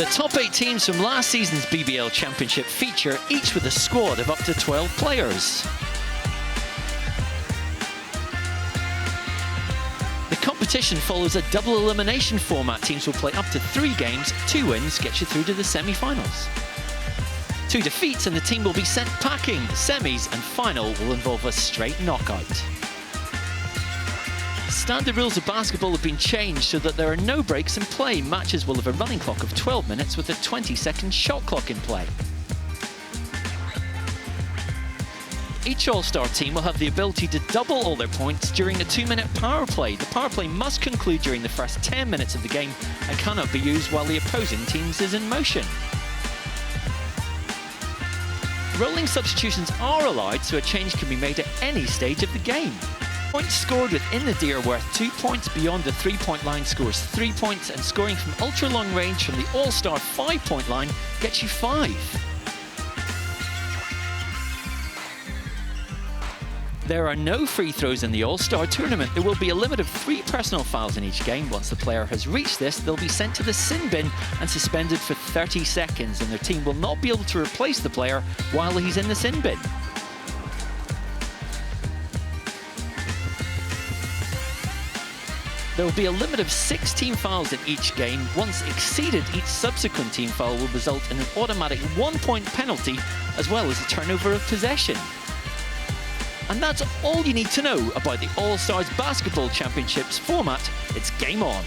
The top 8 teams from last season's BBL Championship feature each with a squad of up to 12 players. The competition follows a double elimination format. Teams will play up to 3 games. 2 wins get you through to the semi-finals. 2 defeats and the team will be sent packing. Semis and final will involve a straight knockout. Standard rules of basketball have been changed so that there are no breaks in play. Matches will have a running clock of 12 minutes with a 20-second shot clock in play. Each All-Star team will have the ability to double all their points during a 2-minute power play. The power play must conclude during the first 10 minutes of the game and cannot be used while the opposing team is in motion. Rolling substitutions are allowed, so a change can be made at any stage of the game. Points scored within the D are worth 2 points. Beyond the 3-point line scores 3 points, and scoring from ultra-long range from the All-Star 5-point line gets you 5. There are no free throws in the All-Star tournament. There will be a limit of 3 personal fouls in each game. Once the player has reached this, they'll be sent to the sin bin and suspended for 30 seconds, and their team will not be able to replace the player while he's in the sin bin. There will be a limit of 6 team fouls in each game. Once exceeded, each subsequent team foul will result in an automatic 1-point penalty, as well as a turnover of possession. And that's all you need to know about the All-Stars Basketball Championships format. It's game on.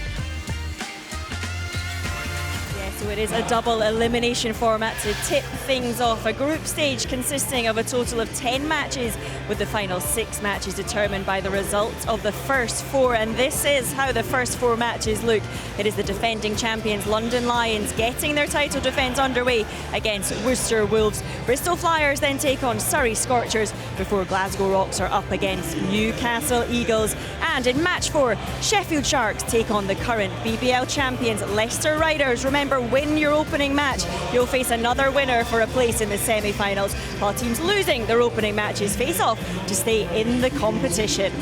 So it is a double elimination format to tip things off. A group stage consisting of a total of 10 matches, with the final 6 matches determined by the results of the first 4. And this is how the first 4 matches look. It is the defending champions London Lions getting their title defence underway against Worcester Wolves. Bristol Flyers then take on Surrey Scorchers before Glasgow Rocks are up against Newcastle Eagles. And in match 4, Sheffield Sharks take on the current BBL champions Leicester Riders. Remember, win your opening match, you'll face another winner for a place in the semi-finals, while teams losing their opening matches face off to stay in the competition.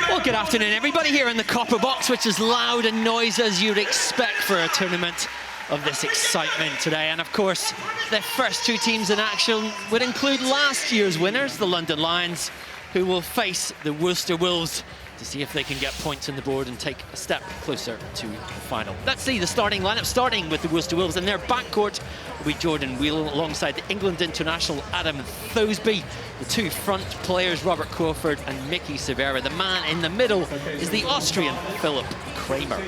Well, good afternoon, everybody, here in the Copper Box, which is loud and noisy as you'd expect for a tournament of this excitement today. And of course, the first 2 teams in action would include last year's winners, the London Lions, who will face the Worcester Wolves to see if they can get points on the board and take a step closer to the final. Let's see the starting lineup, starting with the Worcester Wolves. In their backcourt will be Jordan Whelan alongside the England international Adam Thosby. The 2 front players, Robert Crawford and Mickey Severa. The man in the middle is the Austrian Philip Kramer.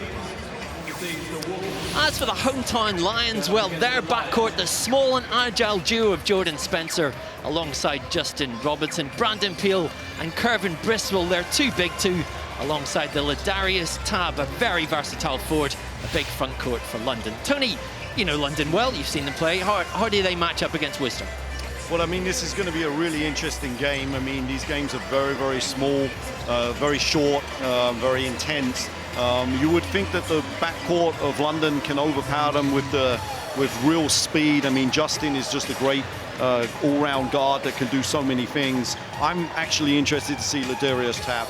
As for the hometown Lions, well, their backcourt, the small and agile duo of Jordan Spencer alongside Justin Robertson, Brandon Peel and Kervin Bristol, their 2 big 2, alongside the Ladarius Tab, a very versatile forward, a big front court for London. Tony, you know London well, you've seen them play. How do they match up against Worcester? Well, I mean, this is going to be a really interesting game. I mean, these games are very, very small, very short, very intense. You would think that the backcourt of London can overpower them with real speed. I mean, Justin is just a great all-round guard that can do so many things. I'm actually interested to see Ladarius Tab.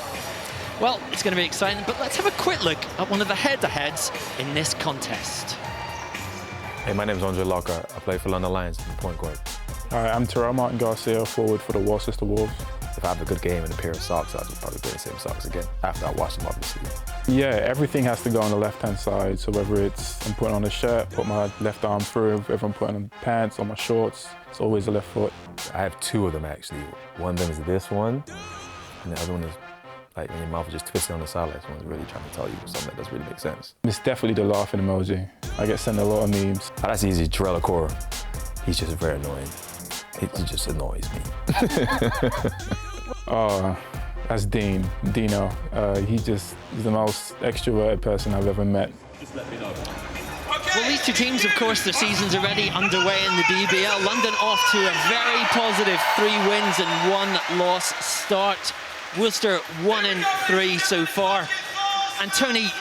Well, it's going to be exciting, but let's have a quick look at one of the head-to-heads in this contest. Hey, my name is Andre Lockhart. I play for London Lions in the point guard. Hi, I'm Terrell Martin Garcia, forward for the Worcester Wolves. If I have a good game and a pair of socks, I'll just probably play the same socks again after I wash them, obviously. Yeah, everything has to go on the left-hand side. So whether it's I'm putting on a shirt, put my left arm through, if I'm putting on pants or my shorts, it's always the left foot. I have 2 of them, actually. One of them is this one, and the other one is like when your mouth is just twisting on the side, like someone's really trying to tell you something that doesn't really make sense. It's definitely the laughing emoji. I get sent a lot of memes. Oh, that's easy. Terrell Core, he's just very annoying. He just annoys me. Oh, that's Dino. He's the most extroverted person I've ever met. Just let me know. Well, these 2 teams, of course, their season's already underway in the BBL. London off to a very positive 3 wins and 1 loss start. Worcester 1-3 so far. And Tony,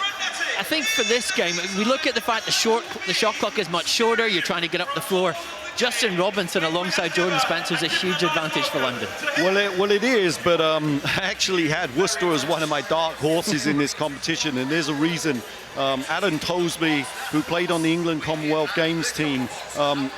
I think for this game, we look at the fact the shot clock is much shorter. You're trying to get up the floor. Justin Robertson alongside Jordan Spencer is a huge advantage for London. Well, it is, but I actually had Worcester as one of my dark horses in this competition, and there's a reason. Adam Tosby, who played on the England Commonwealth Games team,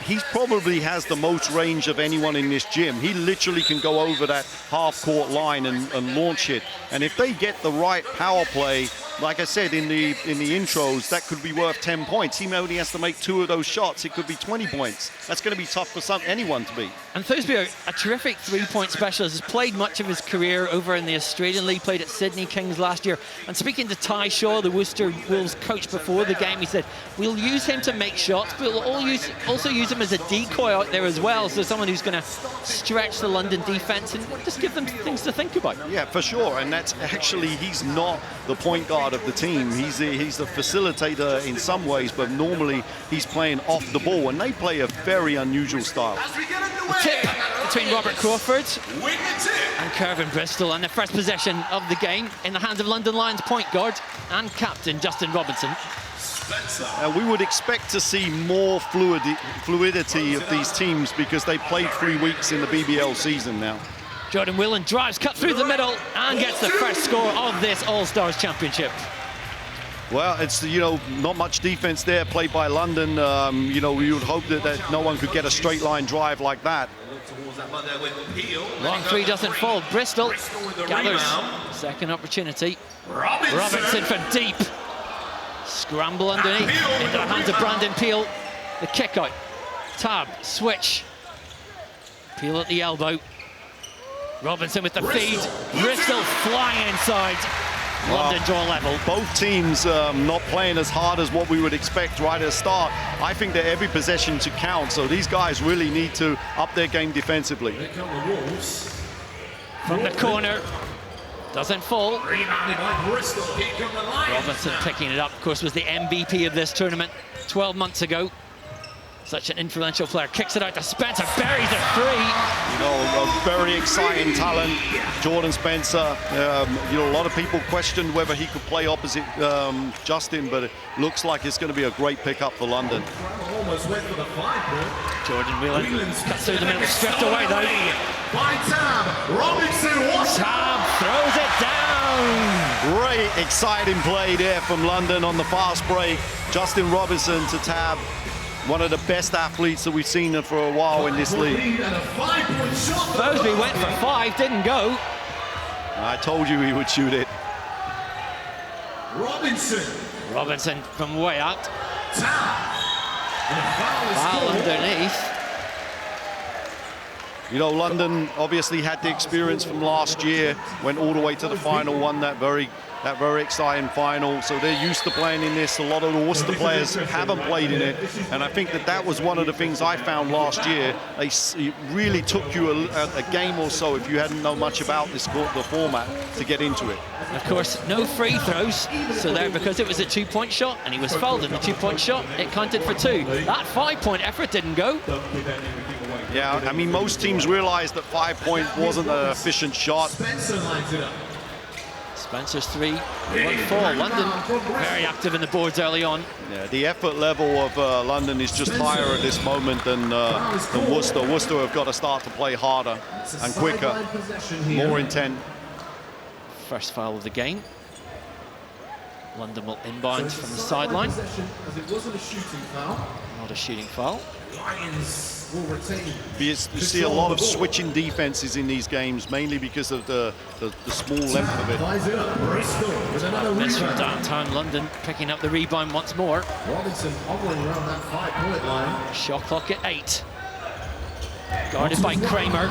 he probably has the most range of anyone in this gym. He literally can go over that half-court line and launch it. And if they get the right power play, like I said in the intros, that could be worth 10 points. He only has to make 2 of those shots. It could be 20 points. That's going to be tough for anyone to beat. And Thosby, a terrific three-point specialist, has played much of his career over in the Australian League, played at Sydney Kings last year. And speaking to Ty Shaw, the Worcester Wolves coach before the game, he said, we'll use him to make shots, but we'll also use him as a decoy out there as well. So someone who's going to stretch the London defense and just give them things to think about. Yeah, for sure. And that's actually, he's not the point guard of the team. He's the facilitator in some ways, but normally he's playing off the ball, and they play a very unusual style. The tip between Robert Crawford and Kervin Bristol, and the first possession of the game in the hands of London Lions point guard and captain Justin Robertson. We would expect to see more fluidity of these teams because they played 3 weeks in the BBL season now. Jordan Whelan drives, cut through the middle, and gets the first score of this All-Stars Championship. Well, it's, not much defense there played by London. We would hope that no one could get a straight line drive like that. Long three doesn't fall. Bristol gathers second opportunity. Robertson for deep. Scramble underneath into the hands of Brandon Peel. The kick out. Tab, switch. Peel at the elbow. Robinson with the feed. Bristol flying inside. London draw level. Both teams not playing as hard as what we would expect right at the start. I think that every possession to count, so these guys really need to up their game defensively. From the corner, doesn't fall. Robertson picking it up, of course, was the MVP of this tournament 12 months ago. Such an influential player. Kicks it out to Spencer, buries a three. A very exciting talent, Jordan Spencer. A lot of people questioned whether he could play opposite Justin, but it looks like it's going to be a great pickup for London. Jordan Whelan cuts through the middle, stripped away though. Tab throws it down. Great exciting play there from London on the fast break. Justin Robertson to Tab. One of the best athletes that we've seen for a while in this league. Bosby went for 5, didn't go. I told you he would shoot it. Robinson from way out. Foul underneath. London obviously had the experience from last year, went all the way to the final, won that very exciting final, so they're used to playing in this. A lot of the Worcester players haven't played in it, and I think that was one of the things I found last year. It really took you a game or so if you hadn't known much about the format to get into it. Of course, no free throws, so there, because it was a 2-point shot and he was fouled in the 2-point shot, it counted for 2. That 5-point effort didn't go. Yeah, I mean, most teams realized that 5-point wasn't an efficient shot. Spencer's 3 won't fall. London very active in the boards early on. Yeah, the effort level of London is just higher at this moment than Worcester. Worcester have got to start to play harder and quicker, more intent. First foul of the game. London will inbound from the sideline. Not a shooting foul. You see a lot of switching defenses in these games, mainly because of the small length of it. Miss from downtown London, picking up the rebound once more. Robinson hovering around that 5-point line. Shot clock at 8. Guarded by Kramer.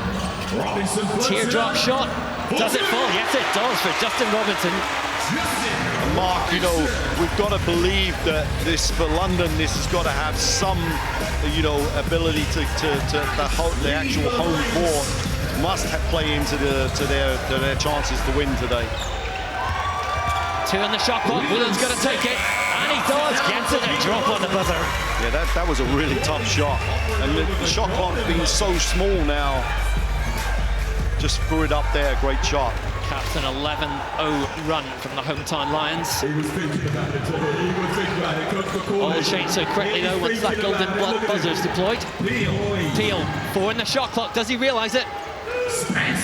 Teardrop shot. Does it fall? Yes, it does for Justin Robinson. Mark, we've got to believe that for London, this has got to have some, ability to the actual home court must play into their chances to win today. 2 on the shot clock. Whelan's going to take it, and he does. Gets it, a drop on the buzzer. Yeah, that was a really tough shot, and the shot clock being so small now, just threw it up there. Great shot. Caps an 11-0 run from the hometown Lions. All changed so quickly though once that golden buzzer's deployed. Peel, 4 in the shot clock. Does he realise it?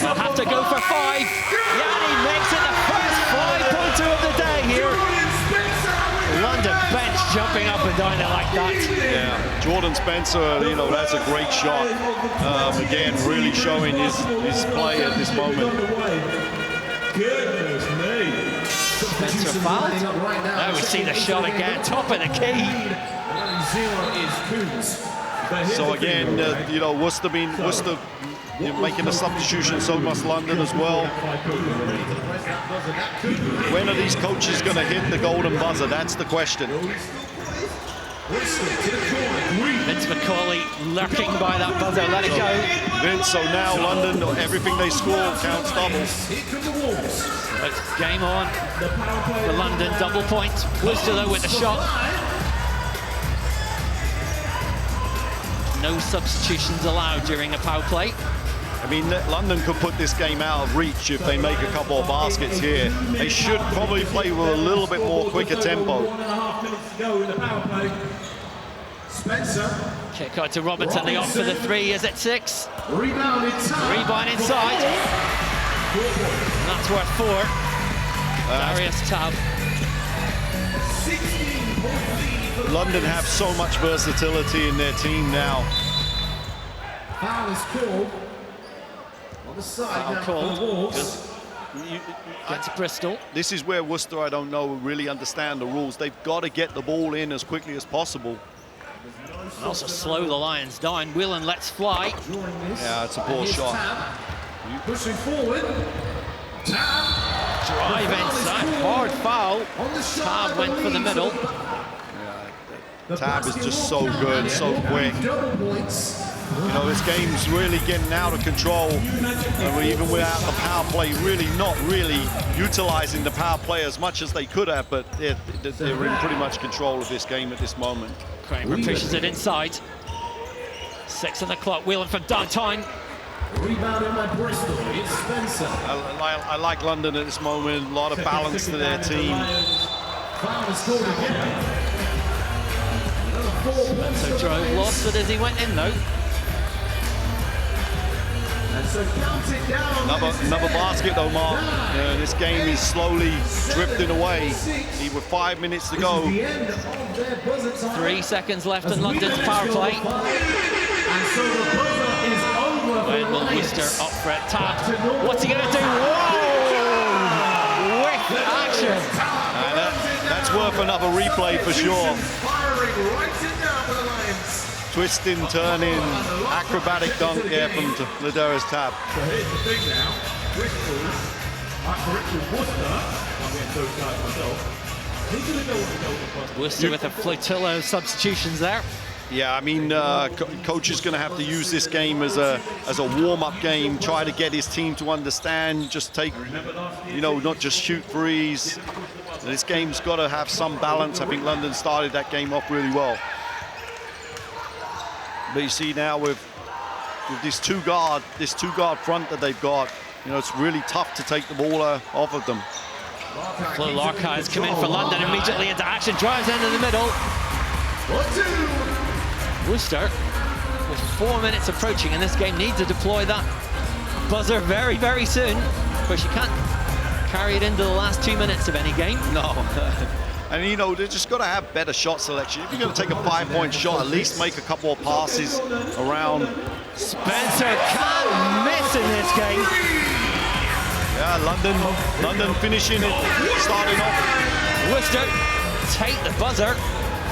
He'll have to go for 5. Yeah, and he makes it the first 5-pointer of the day here. London bench jumping up and down there like that. Yeah, Jordan Spencer, you know, that's a great shot. Again, really showing his play at this moment. Spencer fouled. Now we see the shot again, top of the key. So again, you know, Worcester making a substitution, so must London as well. When are these coaches going to hit the golden buzzer? That's the question. Vince McCauley lurking by that buzzer, let it go. Vince, so now London, everything they score counts double. It's game on for London, double point. Worcester though with the shot. No substitutions allowed during a power play. I mean, London could put this game out of reach if they make a couple of baskets here. They should probably play with a little bit more quicker tempo. Kick out to Robertson, the off for the 3, is it 6? Rebound inside. And that's worth 4. Darius Tabb. London have so much versatility in their team now. Foul is called. On the side now for the Wolves. Against Bristol. This is where Worcester, I don't know, really understand the rules. They've got to get the ball in as quickly as possible. And also slow the Lions down. Whelan lets fly. Yeah, it's a poor shot. Pushing forward. Drive inside. Hard foul. Tabb went for the middle. Tabb is just so good, so quick. You know, this game's really getting out of control. And even without the power play, not really utilizing the power play as much as they could have, but they're in pretty much control of this game at this moment. Kramer pushes it inside. 6 on the clock. Whelan from downtown. Rebounded by Bristol. It's Spencer. I like London at this moment. A lot of balance to their team. Foul is called again. Spencer drove, lost it as he went in though. And so count it down. Another basket though, Mark. This game is slowly drifting away. With 5 minutes to go. 3 seconds left in London's power play. And so the buzzer is over. When will Worcester up for it? Tabb. What's he going to do? Whoa! With action. That's worth another replay for sure. Firing right in now for the Lions. Twisting, turning, acrobatic dunk there from Ladera's Tabb. So here's the thing now. Bristol, Worcester, I'm getting so excited myself. Who's going to go on the golden buzzer? Worcester with a flotilla of substitutions there. Yeah, I mean, coach is going to have to use this game as a warm-up game, try to get his team to understand, just take, you know, not just shoot threes. This game's got to have some balance. I think London started that game off really well. But you see now with this two guard front that they've got, you know, it's really tough to take the ball off of them. Flo Larkar has come in for London, immediately into action, drives into the middle. Worcester, with 4 minutes approaching in this game, need to deploy that buzzer very, very soon. Of course, you can't carry it into the last 2 minutes of any game. No. And, you know, they've just got to have better shot selection. If you're going to take a 5-point shot, at least make a couple of passes around. Spencer can't miss in this game. Yeah, London finishing it, starting off. Worcester take the buzzer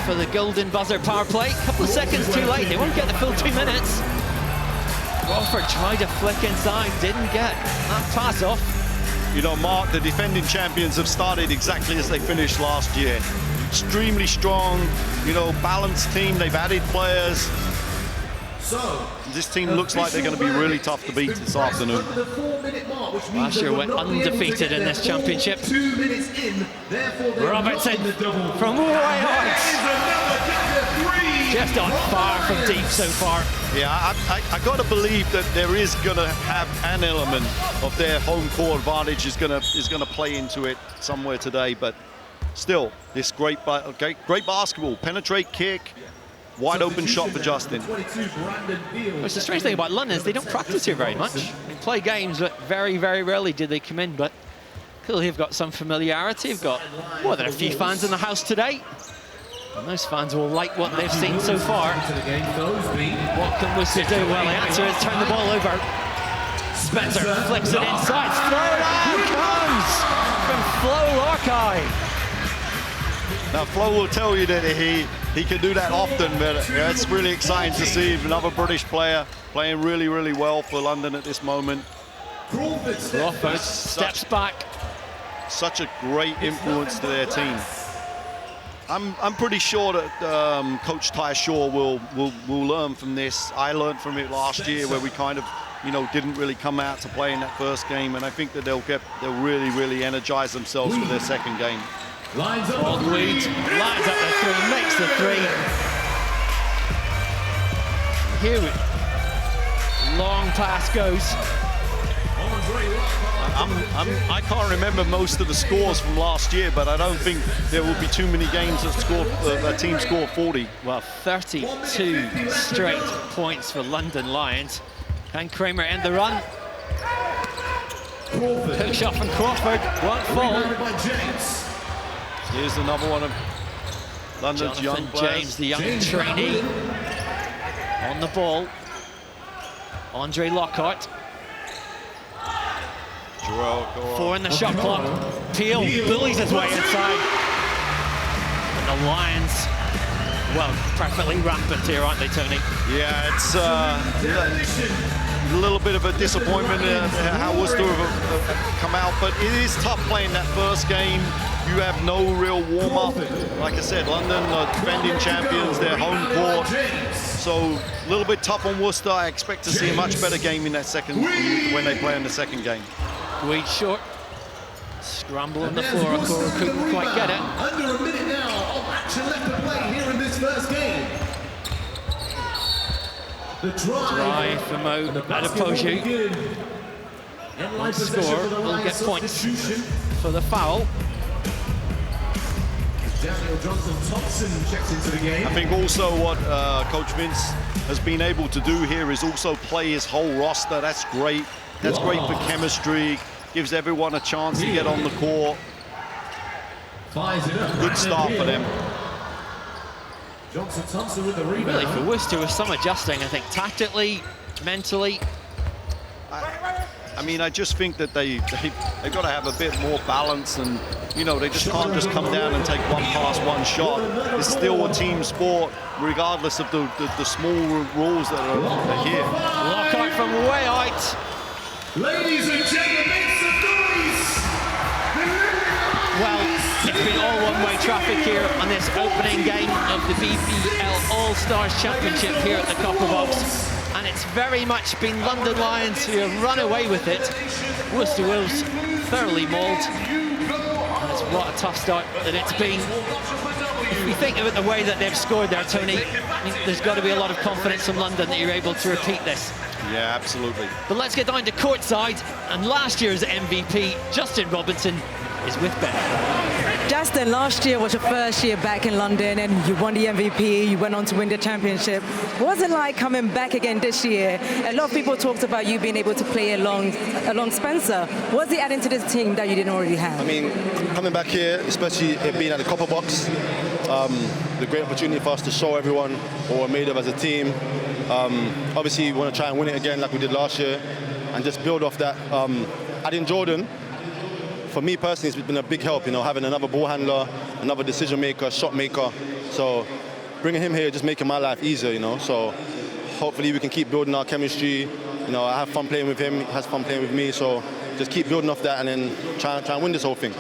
for the golden buzzer power play. A couple of seconds too late. They won't get the full 2 minutes. Crawford tried to flick inside, didn't get that pass off. You know, Mark, the defending champions have started exactly as they finished last year. Extremely strong, you know, balanced team. They've added players. So this team looks like they're going to be really tough to beat this afternoon. Last year went undefeated in this championship. 2 minutes in, therefore Robertson from way out. That is another just on fire from deep so far. Yeah, I got to believe that there is going to have an element of their home court advantage is going to play into it somewhere today. But still, this great basketball, penetrate, kick, wide open shot for Justin. Which the strange thing about London is they don't practice here very much. They play games, but very, very rarely do they come in. But clearly they've got some familiarity. They've got, well, there are a few fans in the house today. And those fans will like what they've seen so far. What can Worcester do? Well, the answer is turn the ball over. Spencer flicks it inside. Throw it out comes from Flo Larkai. Now, Flo will tell you that he can do that often, but it's really exciting to see another British player playing really, really well for London at this moment. Crawford steps back. Such a great influence to their team. I'm pretty sure that Coach Ty Shaw will learn from this. I learned from it last year where we kind of, didn't really come out to play in that first game, and I think that they'll really, really energize themselves for their second game. Lines up. Lines up the three, makes the three. Here, long pass goes. I can't remember most of the scores from last year, but I don't think there will be too many games that a team scored 40. Well, 32 straight points for London Lions. Can Kramer end the run? Hook shot from Crawford, won't fall. Here's another one of London's young players. James, the young trainee, on the ball. Andre Lockhart. Four in the shot clock. Peel bullies his way inside. And the Lions, well, perfectly rampant here, aren't they, Tony? Yeah, it's a little bit of a disappointment how Worcester have come out, but it is tough playing that first game. You have no real warm-up. Like I said, London are defending champions, their home court. So a little bit tough on Worcester. I expect to see a much better game in that second, when they play in the second game. Weed short. Scramble on the floor. Okoro couldn't quite get it. Under a minute now of action left to play here in this first game. The drive for Mo Adepoju. One score will get points for the foul. Daniel Johnson-Thompson checks into the game. I think also what Coach Vince has been able to do here is also play his whole roster. That's great. That's great for chemistry. Gives everyone a chance to get on the court. Good start for them. Johnson-Thompson with the rebound. Really, for Worcester, with some adjusting, I think, tactically, mentally. I mean, I just think that they've got to have a bit more balance, and they just can't just come down and take one pass, one shot. It's still a team sport, regardless of the small rules that are here. Lockhart from way out. Ladies and gentlemen, make some noise! Well, it's been all one-way traffic here on this opening game of the BBL All-Stars Championship here at the Copper Box. And it's very much been London Lions who have run away with it. Worcester Wolves thoroughly mauled. And it's what a tough start that it's been. If we think about the way that they've scored there, Tony, I mean, there's got to be a lot of confidence from London that you're able to repeat this. Yeah, absolutely. But let's get down to courtside. And last year's MVP, Justin Robertson, is with Ben. Justin, last year was your first year back in London and you won the MVP, you went on to win the championship. What was it like coming back again this year? A lot of people talked about you being able to play along Spencer. What's he adding to this team that you didn't already have? I mean, coming back here, especially it being at the Copper Box, the great opportunity for us to show everyone what we're made of as a team. Obviously, we want to try and win it again like we did last year and just build off that. Adding Jordan, for me personally, it's been a big help, having another ball handler, another decision maker, shot maker. So bringing him here, just making my life easier, So hopefully we can keep building our chemistry. I have fun playing with him, he has fun playing with me. So just keep building off that and then try and win this whole thing.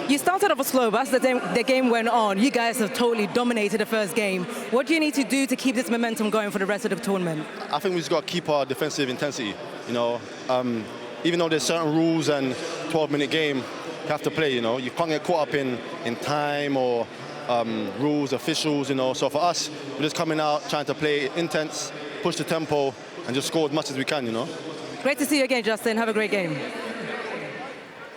You started off slow, but as the game went on, you guys have totally dominated the first game. What do you need to do to keep this momentum going for the rest of the tournament? I think we just got to keep our defensive intensity, Even though there's certain rules and 12-minute game, you have to play, You can't get caught up in time or, rules, officials, you know. So for us, we're just coming out, trying to play intense, push the tempo, and just score as much as we can, you know. Great to see you again, Justin. Have a great game.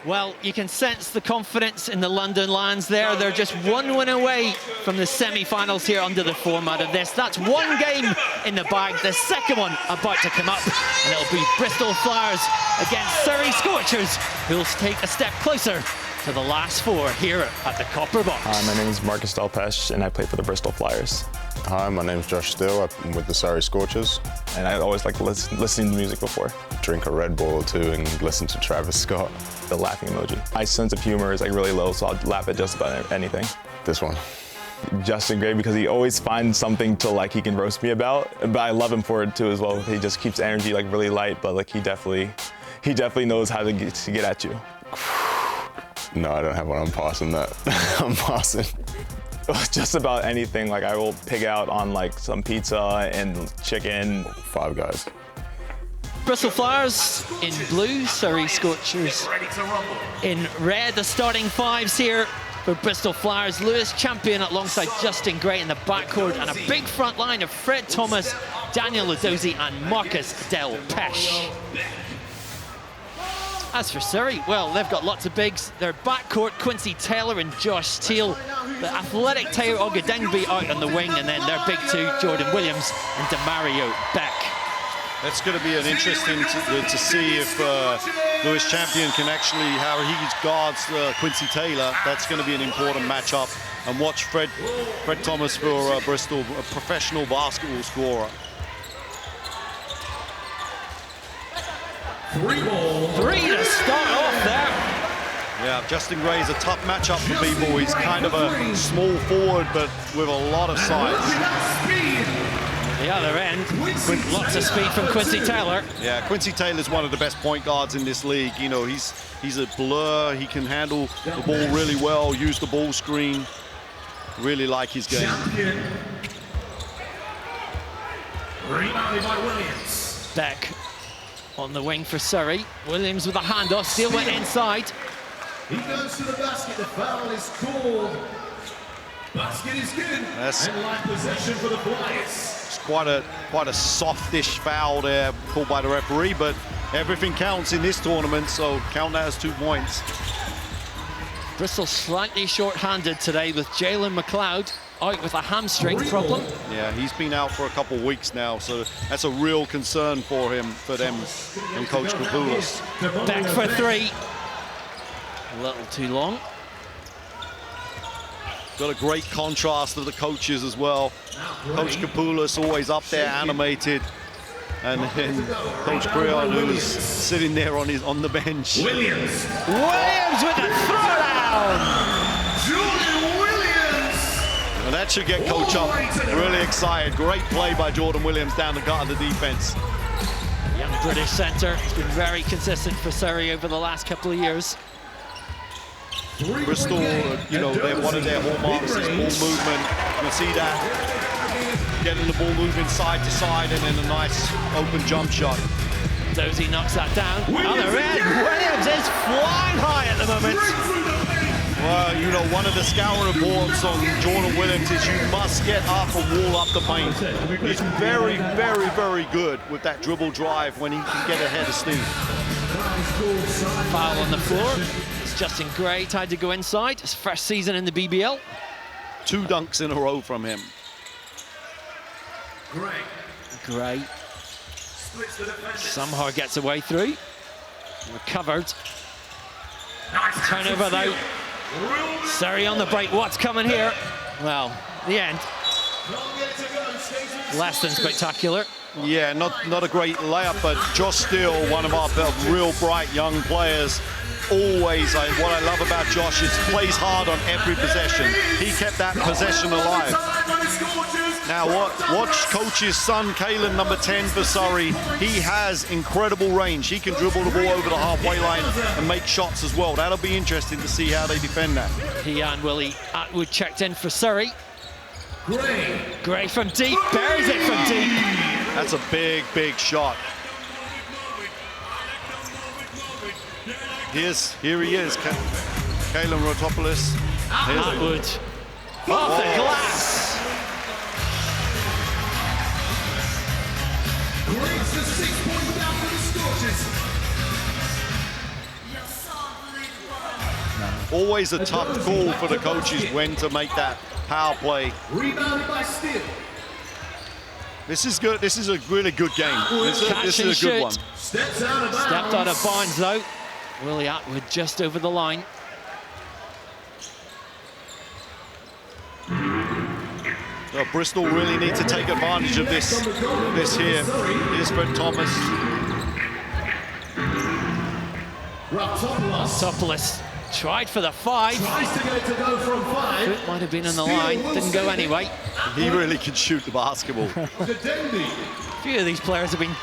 Well, you can sense the confidence in the London Lions there. They're just one win away from the semi-finals here under the format of this. That's one game in the bag. The second one about to come up, and it'll be Bristol Flyers against Surrey Scorchers, who'll take a step closer to the last four here at the Copper Box. Hi, my name is Marcus Delpesh, and I play for the Bristol Flyers. Hi, my name's Josh Still. I'm with the Surrey Scorchers. And I always like listening to music before. Drink a Red Bull or two and listen to Travis Scott. The laughing emoji. My sense of humor is like really low, so I'll laugh at just about anything. This one. Justin Gray, because he always finds something to like he can roast me about, but I love him for it too as well. He just keeps energy like really light, but like he definitely knows how to get at you. No, I don't have one. I'm passing that. I'm passing. Just about anything. Like I will pig out on like some pizza and chicken. Five Guys. Bristol Flyers in blue, Surrey Scorchers in red. The starting fives here for Bristol Flyers. Lewis Champion alongside Justin Gray in the backcourt, and a big front line of Fred Thomas, Daniel Ladozi and Marcus Delpesh. As for Surrey, well, they've got lots of bigs. Their backcourt, Quincy Taylor and Josh Steele. The athletic Tayo Ogedengbe out on the wing, and then their big two, Jordan Williams and Demario Beck. That's going to be an interesting to see if Lewis Champion can actually, how he guards Quincy Taylor. That's going to be an important matchup. And watch Fred Thomas for Bristol, a professional basketball scorer. Three to start off there. Yeah, Justin Gray is a tough matchup for people. He's kind of a small forward, but with a lot of size. The other end, with lots of speed from Quincy Taylor. Yeah, Quincy Taylor's one of the best point guards in this league. You know, he's a blur. He can handle the ball really well, use the ball screen. Really like his game. Rebounded by Williams. Beck on the wing for Surrey. Williams with a handoff. Steele went inside. He goes to the basket. The foul is called. Basket is good. And line possession for the Flyers. It's quite a softish foul there called by the referee, but everything counts in this tournament, so count that as 2 points. Bristol slightly short-handed today with Jalen McLeod out with a hamstring problem. Yeah, he's been out for a couple of weeks now, so that's a real concern for them, and Coach Kapoulas. Beck for three. A little too long. Got a great contrast of the coaches as well. Coach Kapoulas always up there, animated, and then Coach Creon, who's sitting there on the bench. Williams with a throwdown. Jordan Williams. And that should get Coach up really excited. Great play by Jordan Williams down the gut of the defense. Young British centre has been very consistent for Surrey over the last couple of years. Bristol, you know, one of their hallmarks is ball movement. You'll see that, getting the ball moving side to side, and then a nice open jump shot. Dozy knocks that down. Other end, Williams is flying high at the moment. Well, you know, one of the scouting reports on Jordan Williams is you must get up and wall up the paint. He's very, very, very good with that dribble drive when he can get ahead of steam. Foul on the floor. It's Justin Gray tried to go inside. His first season in the BBL. 2 dunks in a row from him. Gray somehow gets away through. Recovered. Turnover though. Surrey on the break. What's coming here? Well, the end. Less than spectacular. Yeah, not a great layup, but Josh Steele, one of our real bright young players. Always, what I love about Josh is he plays hard on every possession. He kept that possession alive. Now watch Coach's son, Kalen, number 10 for Surrey. He has incredible range. He can dribble the ball over the halfway line and make shots as well. That'll be interesting to see how they defend that. He and Willie Atwood checked in for Surrey. Gray from deep, buries it from deep. That's a big, big shot. Here he is, Kalen Rotopoulos. Atwood Off the glass. Breaks the 6-point down for the Scorchers. Always a tough call for the coaches when to make that power play. Rebounded by Steele. This is good. This is a really good game. This is a good one. Steps out of bounds. Stepped out of bounds though. Willie Atwood just over the line. Bristol really need to take advantage of this here. Here's Fred Thomas. Raptopoulos tried for the 5. Tries to get it to go from 5. It might have been on the line, didn't go anyway. He really can shoot the basketball. A few of these players have been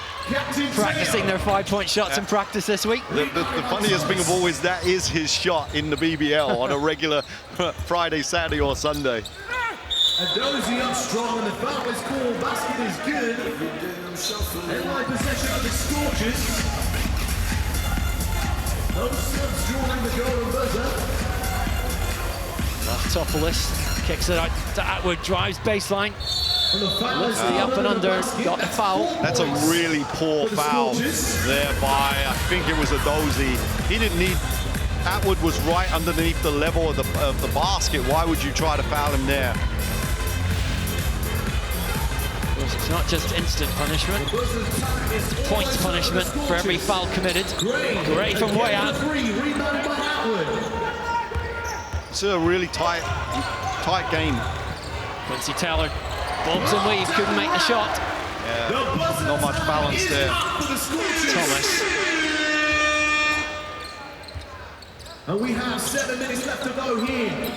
practicing their 5-point shots in practice this week. The funniest thing of all is that is his shot in the BBL on a regular Friday, Saturday or Sunday. And Dozy up strong, and the foul is called. Basket is good. Headline possession of the Scorchers. No subs drawing the golden buzzer. Raptopoulos kicks it out to Atwood, drives baseline. Looks the up and under, got the foul. That's a really poor foul there by, I think it was a Dozy. He didn't need, Atwood was right underneath the level of the basket. Why would you try to foul him there? It's not just instant punishment, it's points punishment for every foul committed. Gray from way out. It's a really tight game. Quincy Taylor bobs and weaves, couldn't make the shot. Yeah, not much balance there. Thomas. And we have 7 minutes left to go here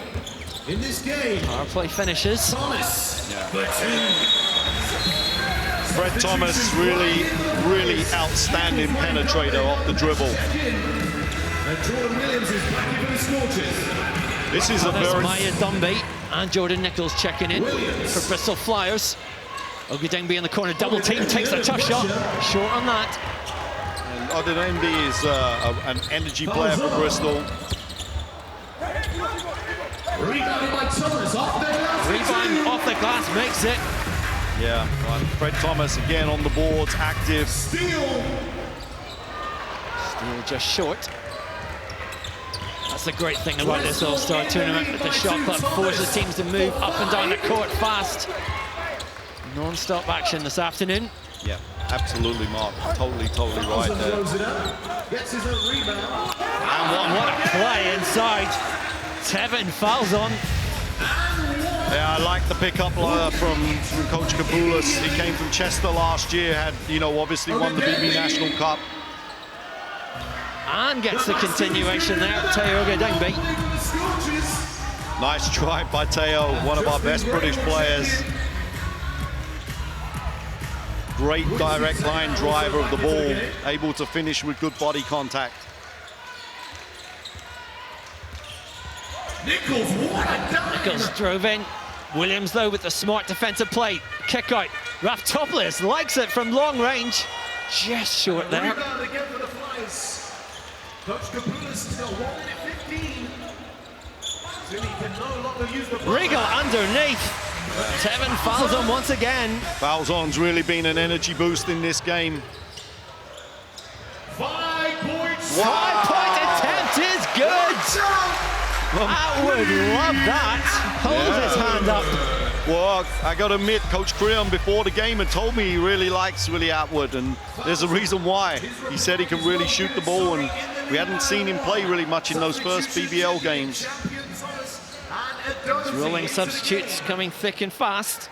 in this game. Power play finishes. Thomas. Fred Thomas, really outstanding penetrator off the dribble. And Jordan Williams is back in for the Scorchers. This is a very... Maya Dumby and Jordan Nichols checking in for Bristol Flyers. Ogedengbe in the corner, double team, takes the tough shot. Short on that. And Ogedengbe is an energy player for Bristol. Rebounded by Thomas off the glass. Rebound off the glass, makes it. Yeah, right. Fred Thomas again on the boards, active. Steele just short. That's the great thing about this All-Star tournament, that the shot clock forces teams to move up and down the court fast. Non-stop action this afternoon. Yeah, absolutely, Mark. Totally right there. gets his own rebound. And what a play inside. Tevin fouls on. Yeah, I like the pickup from Coach Kapoulas. He came from Chester last year, had, obviously won the BB National Cup. And gets the continuation there, Teo Ogedengbe. Nice try by Teo, one of our best British players. Great direct line driver of the ball, able to finish with good body contact. Nichols drove in. Williams, though, with the smart defensive play. Kick out. Raptopoulos likes it from long range. Just short there. Regal underneath. Tevin fouls on once again. Fouls on's really been an energy boost in this game. 5-point. 5-point attempt is good. Atwood love that. Holds his hand up. Well, I got to admit, Coach Creon before the game had told me he really likes Willie Atwood, and there's a reason why. He said he can really shoot the ball, and we hadn't seen him play really much in those first BBL games. Rolling substitutes coming thick and fast.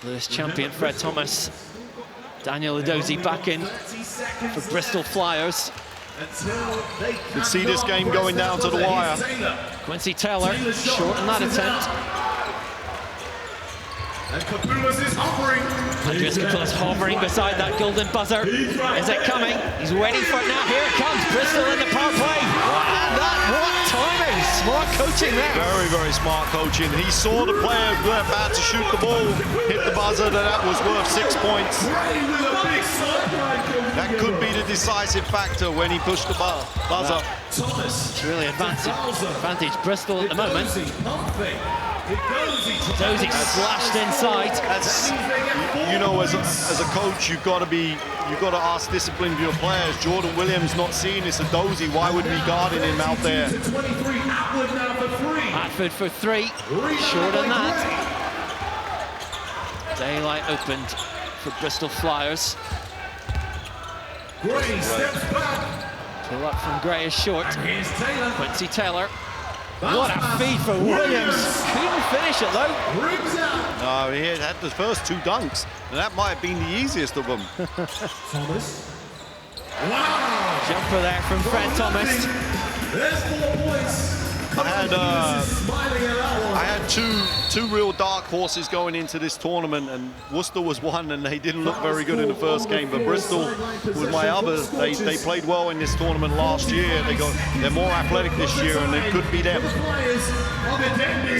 Lewis champion Fred Thomas. Daniel Edozie back in for Bristol Flyers. Could see this game going down to the wire. Quincy Taylor short in that attempt. And Kapoulas is hovering. Andreas Kapoulas hovering beside that golden buzzer. Is it coming? He's waiting for it now. Here it comes. Bristol in the power play. And what timing. Smart coaching there. Very, very smart coaching. He saw the player about to shoot the ball, hit the buzzer, that was worth 6 points. That could be the decisive factor when he pushed the buzzer. It's really advantage Bristol at the moment. Dozy slashed inside. You know, as a coach, you've got to ask discipline of your players. Jordan Williams not seeing this Dozy. Why would we be guarding him out there? Atford for 3, short on that. Daylight opened for Bristol Flyers. Gray steps back. Pull up from Gray is short. Quincy Taylor. What a feed for Williams. Couldn't finish it though. No, he had the first 2 dunks, and that might have been the easiest of them. Thomas. Wow. Jumper there from Fred Thomas. There's 4 points. I had two real dark horses going into this tournament, and Worcester was one, and they didn't look very good in the first game. But Bristol was my other. They played well in this tournament last year. They're more athletic this year, and it could be them.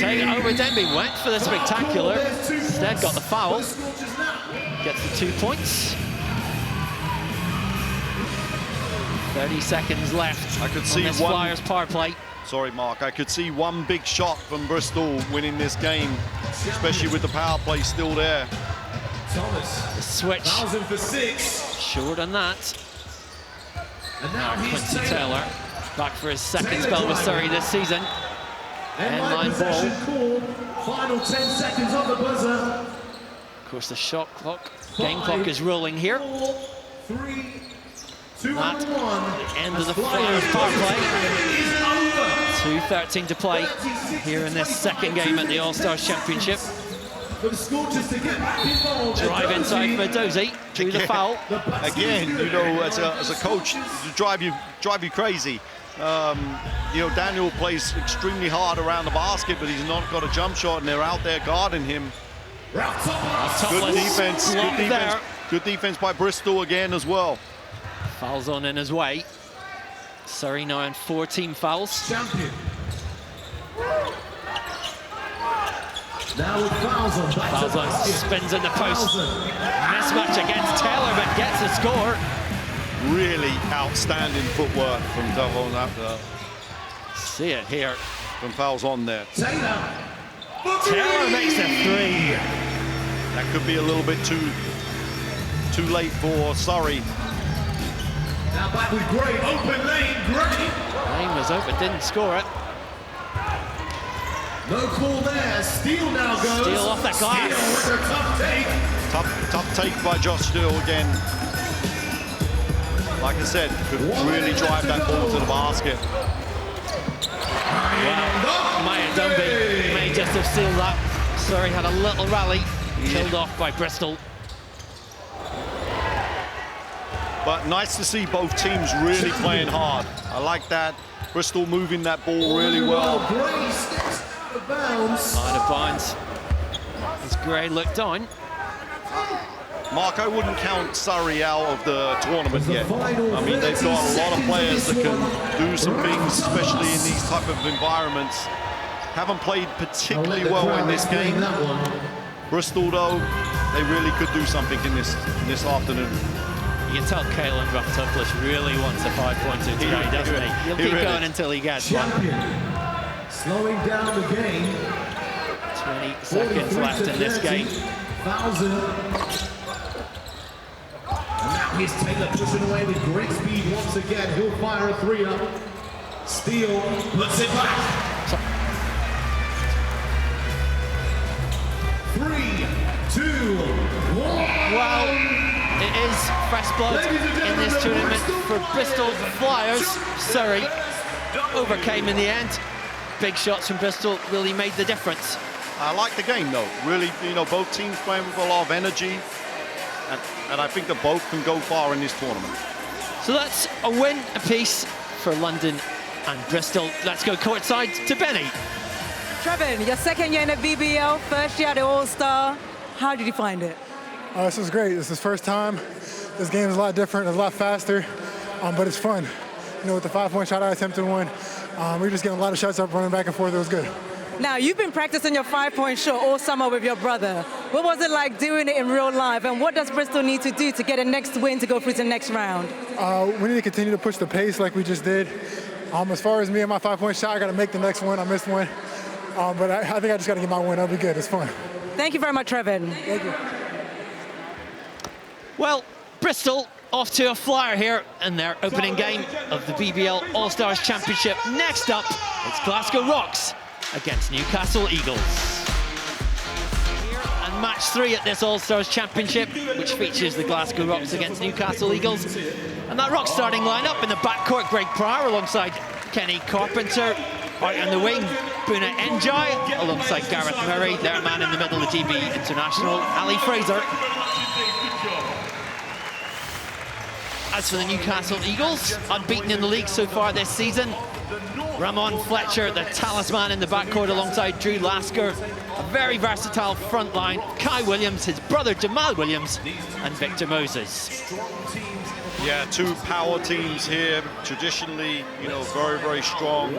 Take it over. Denby went for the spectacular. Instead got the foul. Gets the 2 points. 30 seconds left. I could see this one Flyers power play. Sorry, Mark. I could see one big shot from Bristol winning this game, especially with the power play still there. Thomas. The switch. 1,000 for 6. Short on that. And now Quincy Taylor back for his second spell with Surrey this season. End-line ball. Call. Final 10 seconds on the buzzer. Of course, the shot clock, game clock is rolling here. 4, 3, 2, That, 1. the end of the Flyers power play. 2:13 to play here in this second game at the All-Stars Championship. For the Scorchers to get back involved. Drive inside for Dozy, through the foul. Again, you know, as a coach, to drive you crazy. You know, Daniel plays extremely hard around the basket, but he's not got a jump shot, and they're out there guarding him. Good defense. Good defense by Bristol again as well. Fouls on in his way. Surrey now in 4 team fouls. Champion. Now with fouls on. Fouls on, spins in the post. Mismatch against Taylor, but gets a score. Really outstanding footwork from Davon out there. See it here. From fouls on there. Taylor makes a 3. That could be a little bit too late for Surrey. Now back with Gray, open lane, Gray. Lane was open, didn't score it. No call there, Steele now goes. Steele off that glass. Steele with a tough take. Tough take by Josh Steele again. Like I said, could really drive that ball to the basket. Well, Maya Dunby may just have sealed that. Surrey had a little rally, killed off by Bristol. But nice to see both teams really playing hard. I like that. Bristol moving that ball really well. Gray steps out of bounds. Out of bounds. As Gray looked on. Mark, I wouldn't count Surrey out of the tournament yet. I mean, they've got a lot of players that can do some things, especially in these type of environments. Haven't played particularly well in this game. Bristol, though, they really could do something in this afternoon. You can tell Caelan Raftopoulos really wants a 5-pointer today, doesn't he? He'll keep going until he gets one. Slowing down the game. 20 seconds left in this game. 1,000. And now here's Taylor pushing away with great speed once again. He'll fire a 3 up. Steele puts it back. 3, 2, 1. Well, it is fresh blood in this tournament for Bristol Flyers. Surrey overcame in the end. Big shots from Bristol really made the difference. I like the game, though. Really, you know, both teams playing with a lot of energy. And I think that both can go far in this tournament. So that's a win apiece for London and Bristol. Let's go courtside to Benny. Trevin, your second year in the BBL, first year at the All-Star. How did you find it? This is great. This is first time. This game is a lot different. It's a lot faster, but it's fun. You know, with the 5-point shot I attempted one, we were just getting a lot of shots up, running back and forth. It was good. Now, you've been practicing your 5-point shot all summer with your brother. What was it like doing it in real life, and what does Bristol need to do to get a next win to go through to the next round? We need to continue to push the pace like we just did. As far as me and my 5-point shot, I got to make the next one. I missed one. But I think I just got to get my win. That'll be good. It's fun. Thank you very much, Trevin. Thank you. Well, Bristol off to a flyer here in their opening game of the BBL All-Stars Championship. Next up, it's Glasgow Rocks against Newcastle Eagles. And match 3 at this All-Stars Championship, which features the Glasgow Rocks against Newcastle Eagles. And that Rocks starting lineup in the backcourt, Greg Pryor alongside Kenny Carpenter. Out on the wing, Buna Njai alongside Gareth Murray. Their man in the middle, the GB international, Ali Fraser. As for the Newcastle Eagles, unbeaten in the league so far this season. Ramon Fletcher, the talisman in the backcourt alongside Drew Lasker. A very versatile front line. Kai Williams, his brother Jamal Williams, and Victor Moses. Yeah, 2 power teams here. Traditionally, you know, very, very strong.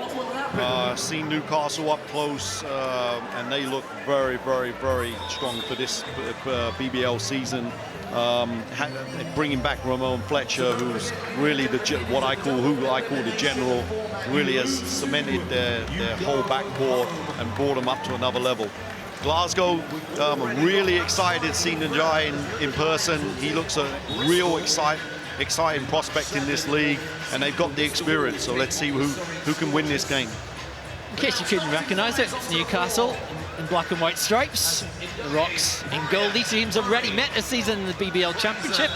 Seen Newcastle up close, and they look very, very, very strong for this BBL season. Bringing back Ramon Fletcher, who's really who I call the general, really has cemented their whole backcourt and brought them up to another level. Glasgow, I'm really excited seeing Njai in person. He looks a real exciting prospect in this league, and they've got the experience. So let's see who can win this game. In case you couldn't recognise it, it's Newcastle in black and white stripes. The Rocks in gold. These teams have already met this season in the BBL Championship.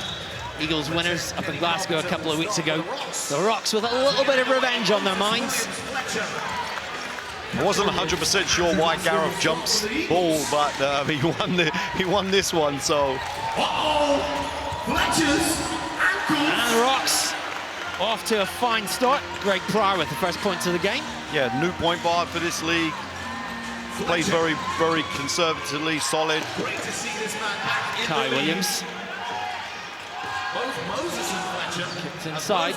Eagles winners up in Glasgow a couple of weeks ago. The Rocks with a little bit of revenge on their minds. I wasn't 100% sure why Gareth jumps ball, but he won this one. So. And the Rocks off to a fine start. Greg Pryor with the first points of the game. Yeah, new point guard for this league. Plays very, very conservatively, solid. Kai Williams. Kicked inside.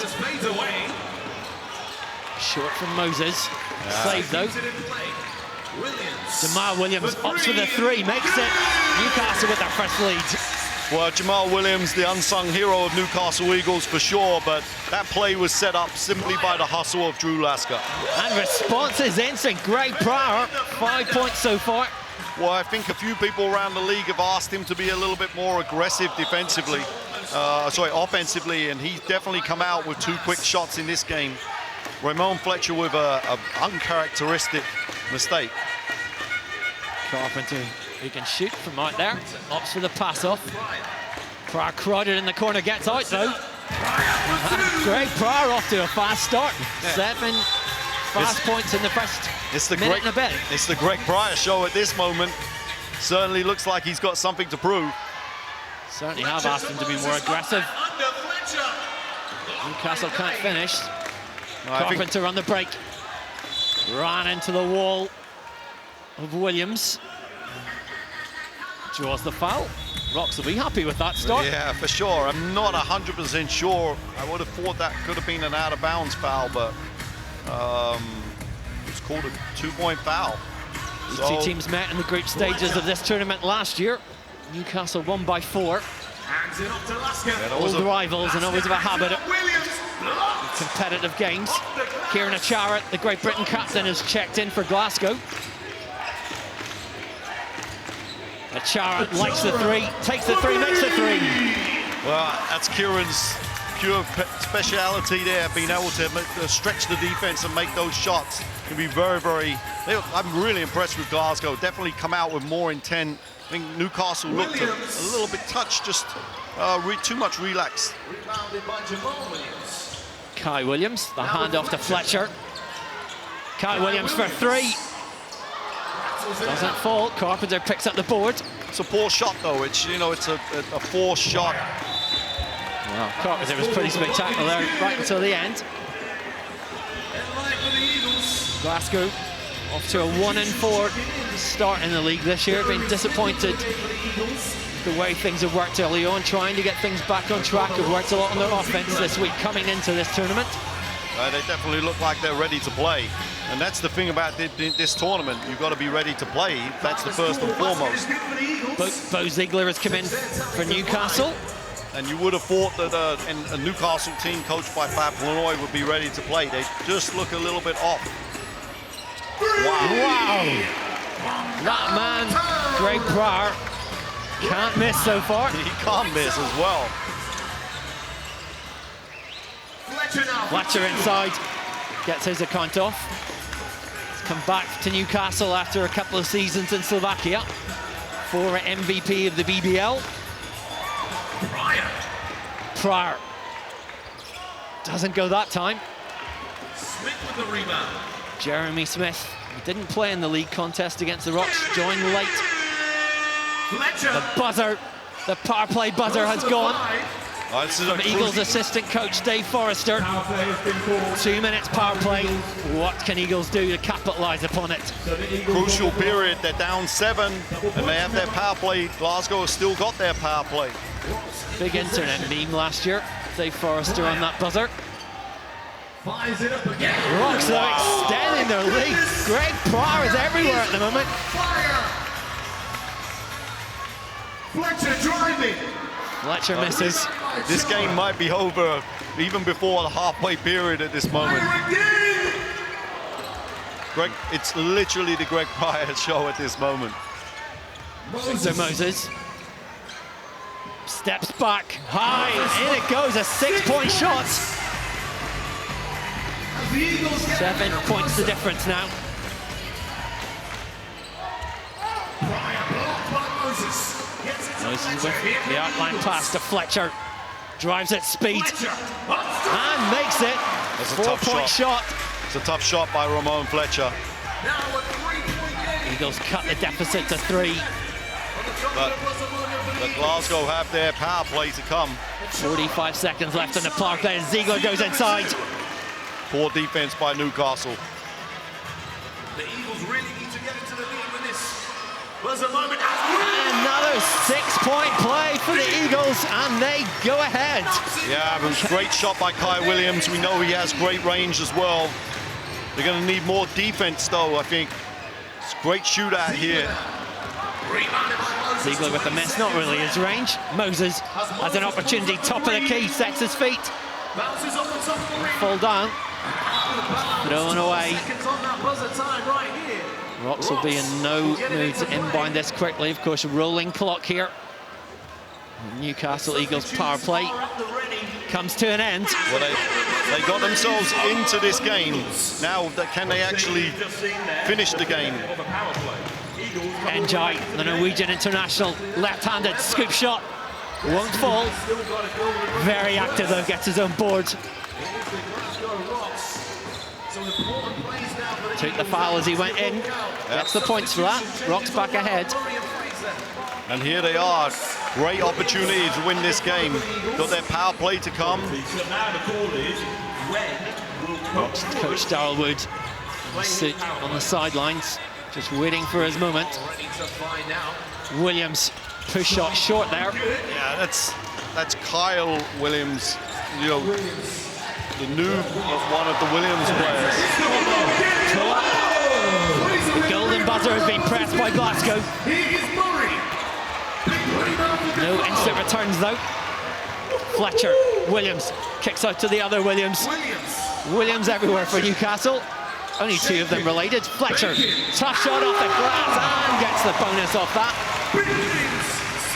Short from Moses. Saved though. Jamal Williams opts for the 3, makes it. Newcastle with their first lead. Well, Jamal Williams, the unsung hero of Newcastle Eagles for sure, but that play was set up simply by the hustle of Drew Lasker. And response is instant. Greg Pryor, 5 points so far. Well, I think a few people around the league have asked him to be a little bit more aggressive defensively, offensively, and he's definitely come out with 2 quick shots in this game. Ramon Fletcher with an uncharacteristic mistake. Carpenter, who can shoot from right there, opts for the pass off. Pryor crowded in the corner, gets out though. Greg Pryor off to a fast start. 7 fast points in the first minute and a bit. It's the Greg Pryor show at this moment. Certainly looks like he's got something to prove. Certainly have asked him to be more aggressive. Newcastle can't finish. Carpenter on the break. Ran into the wall of Williams. Draws the foul. Rocks will be happy with that start. Yeah, for sure. I'm not 100% sure. I would have thought that could have been an out-of-bounds foul, but it's called a 2-point foul. These 2 teams met in the group stages of this tournament last year. Newcastle won by 4. Old rivals and always have a habit of competitive games. Kieran Achara, the Great Britain captain, has checked in for Glasgow. Achara likes the 3, takes the 3, makes the 3. Well, that's Kieran's pure speciality there, being able to stretch the defense and make those shots. Can be very, very. I'm really impressed with Glasgow. Definitely come out with more intent. I think Newcastle looked a little bit touched, just too much relaxed. Kai Williams, the handoff to Fletcher. Kai Williams for 3. Doesn't fall. Carpenter picks up the board. It's a poor shot though. It's a forced shot. Well, Carpenter was pretty spectacular there right until the end. Glasgow off to a 1-4 start in the league this year. Been disappointed the way things have worked early on, trying to get things back on track. Have worked a lot on their offense this week coming into this tournament. They definitely look like they're ready to play. And that's the thing about this tournament. You've got to be ready to play. That's the first and foremost. Bo Ziegler has come in for Newcastle. And you would have thought that a Newcastle team coached by Fab Lanoy would be ready to play. They just look a little bit off. Wow. That man, Greg Pryor, can't miss so far. He can't miss as well. Fletcher inside, gets his account off. He's come back to Newcastle after a couple of seasons in Slovakia. Former MVP of the BBL. Pryor. Doesn't go that time. Smith with the rebound. Jeremy Smith, he didn't play in the league contest against the Rocks, joined late. Fletcher. The buzzer, the power play buzzer has gone. This is From Eagles assistant coach Dave Forrester. 2 minutes power play. What can Eagles do to capitalise upon it? Crucial period. They're down 7 and they have their power play. Glasgow has still got their power play. Big internet meme last year. Dave Forrester on that buzzer. Fires it up again. Rocks though extending their lead. Greg Pryor is everywhere at the moment. Fletcher driving. Fletcher misses. This game might be over even before the halfway period at this moment. Greg, it's literally the Greg Pryor show at this moment. Victor Moses steps back high, in it goes, a 6-point shot. 7 points the difference now. Moses with the outline pass to Fletcher. Drives at speed and makes it. That's a 4-point shot. It's a tough shot by Ramon Fletcher. Eagles cut the deficit to 3. But Glasgow have their power play to come. 45 seconds left on the power play and Ziegler goes inside. Poor defense by Newcastle. The Eagles really need to get into the lead with this. There's a moment. Another 6-point play for the Eagles and they go ahead. Yeah, it was a great shot by Kai Williams. We know he has great range as well. They're going to need more defense though, I think. It's a great shootout here. Ziegler with the miss, not really his range. Moses has an opportunity, top of the key, sets his feet. Fall down. Thrown away. Rocks will be in no mood to inbind this quickly. Of course, a rolling clock here. Newcastle Eagles power play comes to an end. Well, they got themselves into this game. Now, can they actually finish the game? Njai, the Norwegian international, left-handed scoop shot. Won't fall. Very active though, gets his own board. Took the foul as he went in. Gets the points for that. Rocks back ahead. And here they are. Great opportunity to win this game. Got their power play to come. Rocks coach Darryl Wood sit on the sidelines, just waiting for his moment. Williams, push shot short there. Yeah, that's Kyle Williams, you know, the new one of the Williams players. The golden buzzer has been pressed by Glasgow. No instant returns though. Fletcher, Williams, kicks out to the other Williams. Williams everywhere for Newcastle. Only 2 of them related. Fletcher, tough shot off the glass and gets the bonus off that.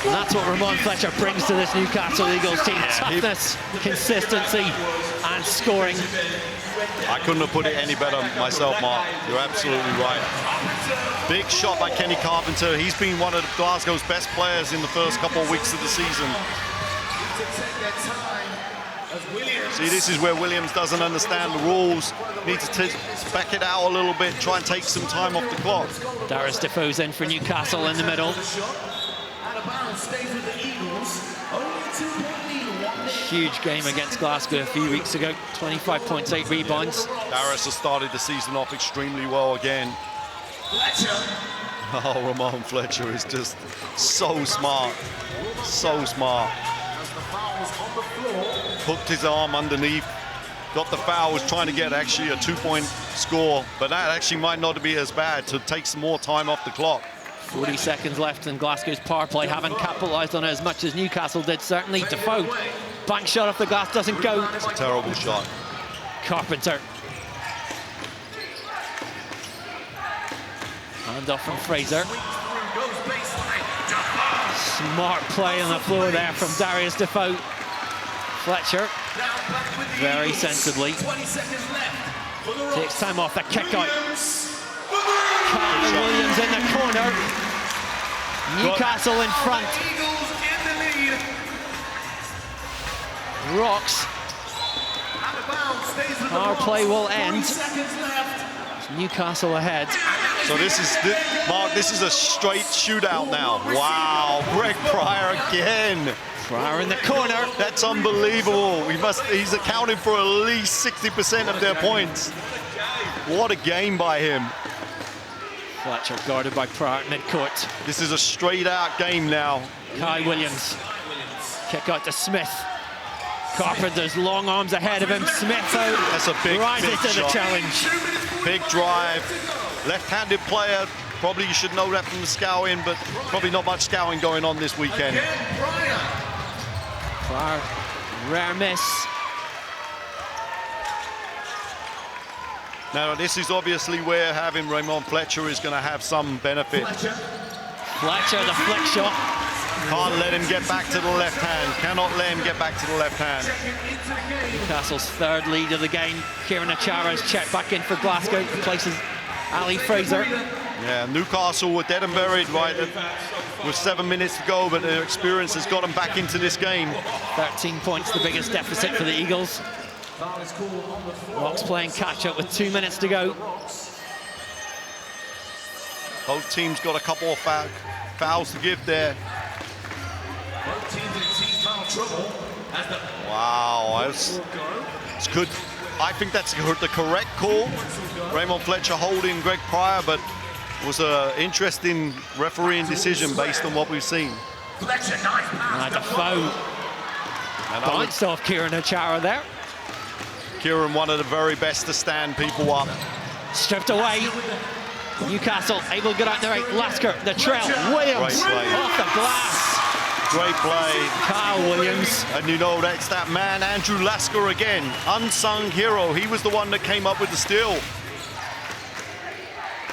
And that's what Ramon Fletcher brings to this Newcastle Eagles team. Toughness, consistency and scoring. I couldn't have put it any better myself, Mark. You're absolutely right. Big shot by Kenny Carpenter. He's been one of Glasgow's best players in the first couple of weeks of the season. See, this is where Williams doesn't understand the rules. Needs to back it out a little bit, try and take some time off the clock. Darius Defoe's in for Newcastle in the middle. Huge game against Glasgow a few weeks ago. 25 points, 8 rebounds. Darius has started the season off extremely well again. Oh, Ramon Fletcher is just so smart. So smart. Hooked his arm underneath, got the foul, was trying to get actually a 2-point score, but that actually might not be as bad, to take some more time off the clock. 40 seconds left in Glasgow's power play, haven't capitalised on it as much as Newcastle did, certainly. Defoe, bank shot off the glass, doesn't go. It's a terrible shot. Carpenter. Hand off from Fraser. Smart play on the floor there from Darius Defoe. Fletcher, very sensibly, takes time off the kick out. Kyle Williams in the corner. Newcastle in front. Rocks. Our play will end. Newcastle ahead. So this is, Mark, this is a straight shootout now. Wow, Greg Pryor again. Pryor in the corner. That's unbelievable. He's accounting for at least 60% of their points. What a game by him. Fletcher guarded by Pryor at midcourt. This is a straight out game now. Kai Williams. Kick out to Smith. Carpenter's long arms ahead of him. Smith out. That's a big to the shot. challenge. Big drive. Left-handed player. Probably you should know that from the scouting, but probably not much scouting going on this weekend. Pryor, rare miss. Now this is obviously where having Raymond Fletcher is going to have some benefit. Fletcher, the flick shot. Can't let him get back to the left hand. Cannot let him get back to the left hand. Newcastle's third lead of the game. Kieran Achara's checked back in for Glasgow. Replaces Ali Fraser. Yeah, Newcastle were dead and buried right with 7 minutes to go, but their experience has got them back into this game. 13 points, the biggest deficit for the Eagles. Rocks playing catch-up with 2 minutes to go. Both teams got a couple of fouls to give there. Wow, it's good. I think that's the correct call. Raymond Fletcher holding Greg Pryor, but it was an interesting refereeing decision based on what we've seen. Defoe bounced off Kieran Achara there. Kieran, one of the very best to stand people up. Stripped away. Newcastle able to get out there. Lasker, the trail. Williams off the glass. Great play. Kyle Williams. And you know, that's that man, Andrew Lasker again. Unsung hero. He was the one that came up with the steal.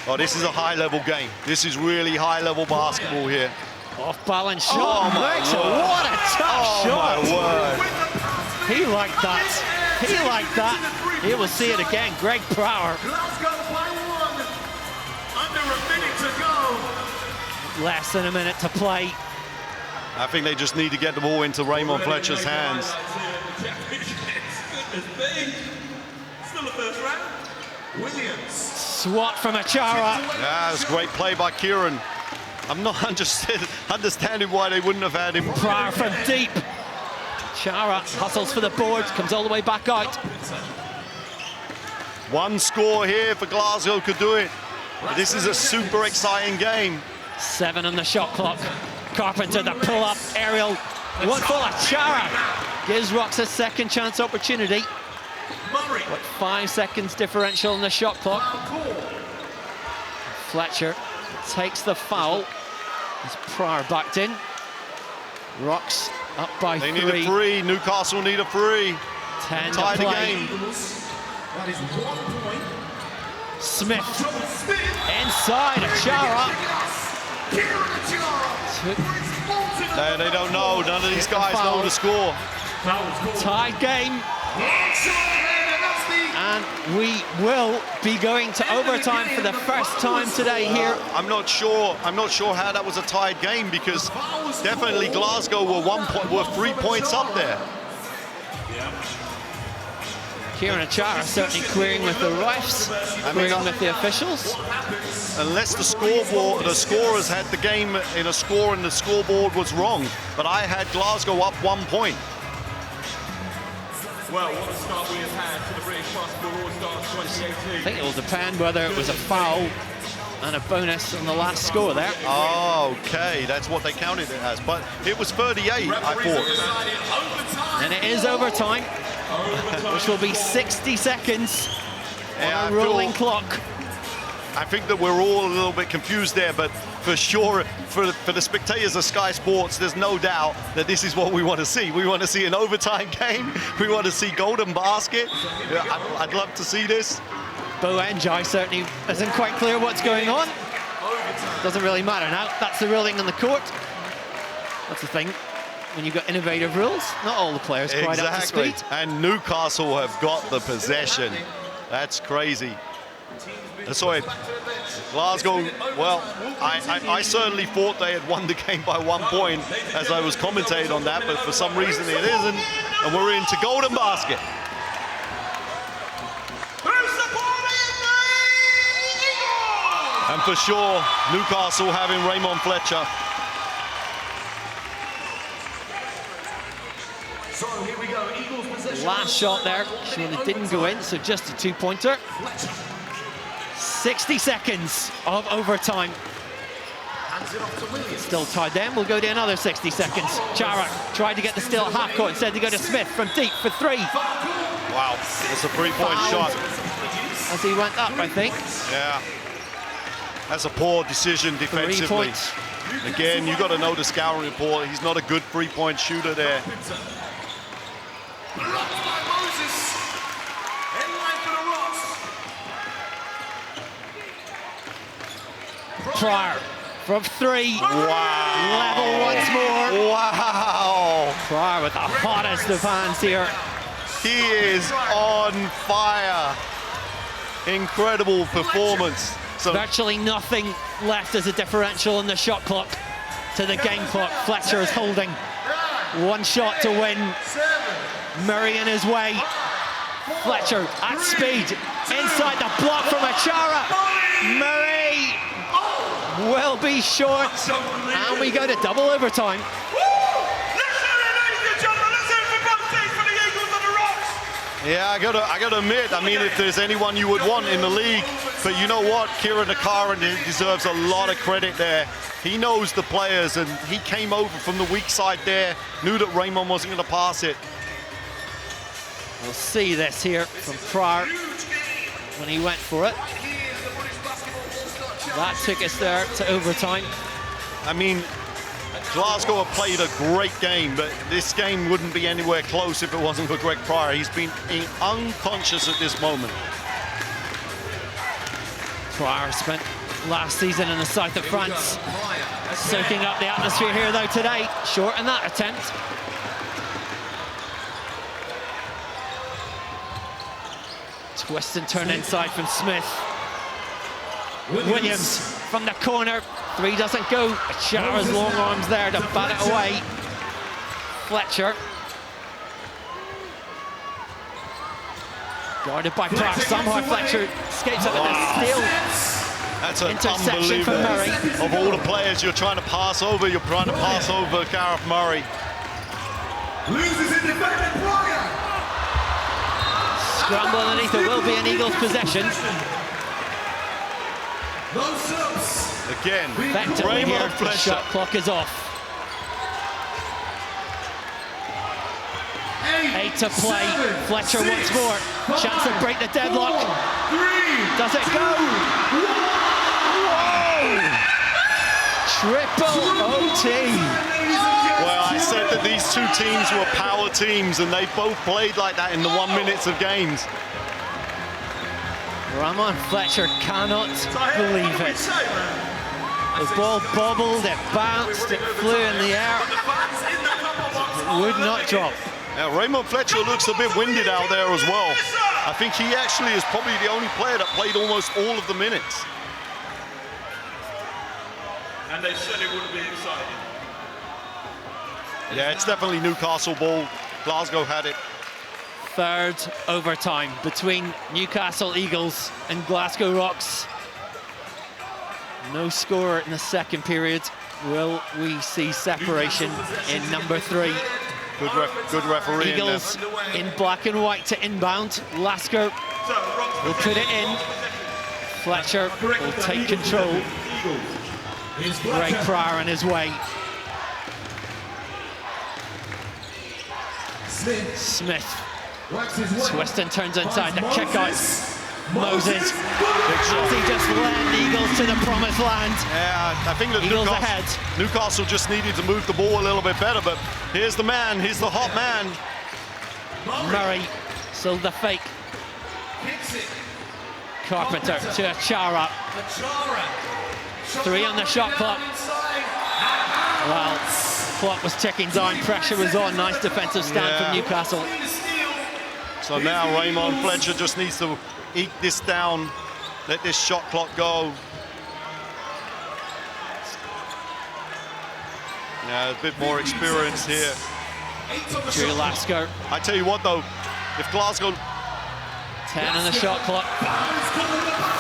Oh, this is a high-level game. This is really high-level basketball here. Off-balance shot. Oh, my word. What a tough shot. Oh, my word. He liked that. He liked that. He will see it again. Greg Pryor. Under a minute to go. Less than a minute to play. I think they just need to get the ball into Raymond Fletcher's hands. Still the first round. Williams. Swat from Achara. Yeah, it was a great play by Kieran. I'm not understanding why they wouldn't have had him. Pryor from deep. Achara hustles for the board, comes all the way back out. One score here for Glasgow could do it. But this is a super exciting game. 7 on the shot clock. Carpenter, the pull-up, aerial. One full, Achara gives Rocks a second chance opportunity. What, 5 seconds differential in the shot clock. Fletcher takes the foul. As Pryor backed in. Rocks up by 3. They need a 3. Newcastle need a 3. 10 tie to the play. game. That is 1 point. Smith inside Achara. They don't know. None of these guys know the score. Tied game. And we will be going to overtime for the first time today here. I'm not sure how that was a tied game, because definitely Glasgow were 3 points up there. Kieran Achara certainly querying with the refs, querying with the officials. Unless the scorers had the game in a score and the scoreboard was wrong. But I had Glasgow up 1 point. Well, what a start we have had for the British Basketball All-Stars 2018. I think it will depend whether it was a foul and a bonus on the last score there. Oh, okay, that's what they counted it as. But it was 38, I thought. And it is overtime, which will be 60 seconds on a rolling clock. I think that we're all a little bit confused there, but for sure, for the spectators of Sky Sports, there's no doubt that this is what we want to see. We want to see an overtime game. We want to see golden basket. I'd love to see this. Bo Njai certainly isn't quite clear what's going on. Doesn't really matter now. That's the ruling on the court. That's the thing. When you've got innovative rules, not all the players quite up to speed. And Newcastle have got the possession. That's crazy. Sorry, Glasgow, well, I certainly thought they had won the game by 1 point as I was commentating on that, but for some reason it isn't, and we're into golden basket. And for sure, Newcastle having Raymond Fletcher. So here we go, Eagles possession. Last shot there, surely didn't go in, so just a two-pointer. 60 seconds of overtime. It's still tied then, we'll go to another 60 seconds. Chara tried to get the steal at half court, instead to go to Smith from deep for three. Wow, it's a three-point shot. As he went up, I think. Yeah, that's a poor decision defensively. Again, you got to know the scouting report. He's not a good three-point shooter there. Pryor from three. Wow. Level once more. Wow. Pryor with the hottest of hands here. He is on fire. Incredible performance. So virtually nothing left as a differential in the shot clock to the game clock. Fletcher is holding one shot to win. Murray in his way. Fletcher at speed. Inside the block from Achara. Murray will be short. And we go to double overtime. Yeah, I gotta admit, I mean, if there's anyone you would want in the league, but you know what, Kieran Nakaran deserves a lot of credit there. He knows the players, and he came over from the weak side there, knew that Raymond wasn't gonna pass it. We'll see this here from Pryor when he went for it. That took us there to overtime. I mean, Glasgow have played a great game, but this game wouldn't be anywhere close if it wasn't for Greg Pryor. He's been unconscious at this moment. Pryor spent last season in the south of France, soaking up the atmosphere here though today. Short in that attempt. Twist and turn inside from Smith. Williams from the corner. Three doesn't go. Chara's long arms there to bat it away. Fletcher. Guarded by Pryor. Somehow Fletcher escapes up with a steal. That's an interception from Murray. Of all the players you're trying to pass over, you're trying to pass over Gareth Murray. Loses in defending Pryor. Scramble underneath. It will be an Eagles possession. No subs. Again, Effectively here, the shot clock is off. 8 to play. Fletcher once more. Chance to break the deadlock. Does it go? Whoa! Triple OT. Well, I said that these two teams were power teams, and they both played like that in the 1 minutes of games. Ramon Fletcher cannot believe it. The ball bobbled, it bounced, it flew in the air. It would not drop. Now, Raymond Fletcher looks a bit winded out there as well. I think he actually is probably the only player that played almost all of the minutes. And they said it wouldn't be exciting. Yeah, it's definitely Newcastle ball. Glasgow had it. Third overtime between Newcastle Eagles and Glasgow Rocks. No score in the second period. Will we see separation in number 3? Good referee. Eagles in black and white to inbound. Lasker will put it in. Fletcher will take control. Greg Pryor on his way. Smith. Twist and turns inside the kick out. Moses. As he just led the Eagles to the promised land. Yeah, I think that Newcastle just needed to move the ball a little bit better, but here's the man, he's the hot man. Murray, still the fake. Carpenter to Achara. 3 on the shot clock. Well, clock was ticking down, pressure was on. Nice defensive stand from Newcastle. So now Raymond Fletcher just needs to eke this down, let this shot clock go. Yeah, a bit more experience here. Drew Lasker. I tell you what though, if Glasgow... 10 on the shot clock.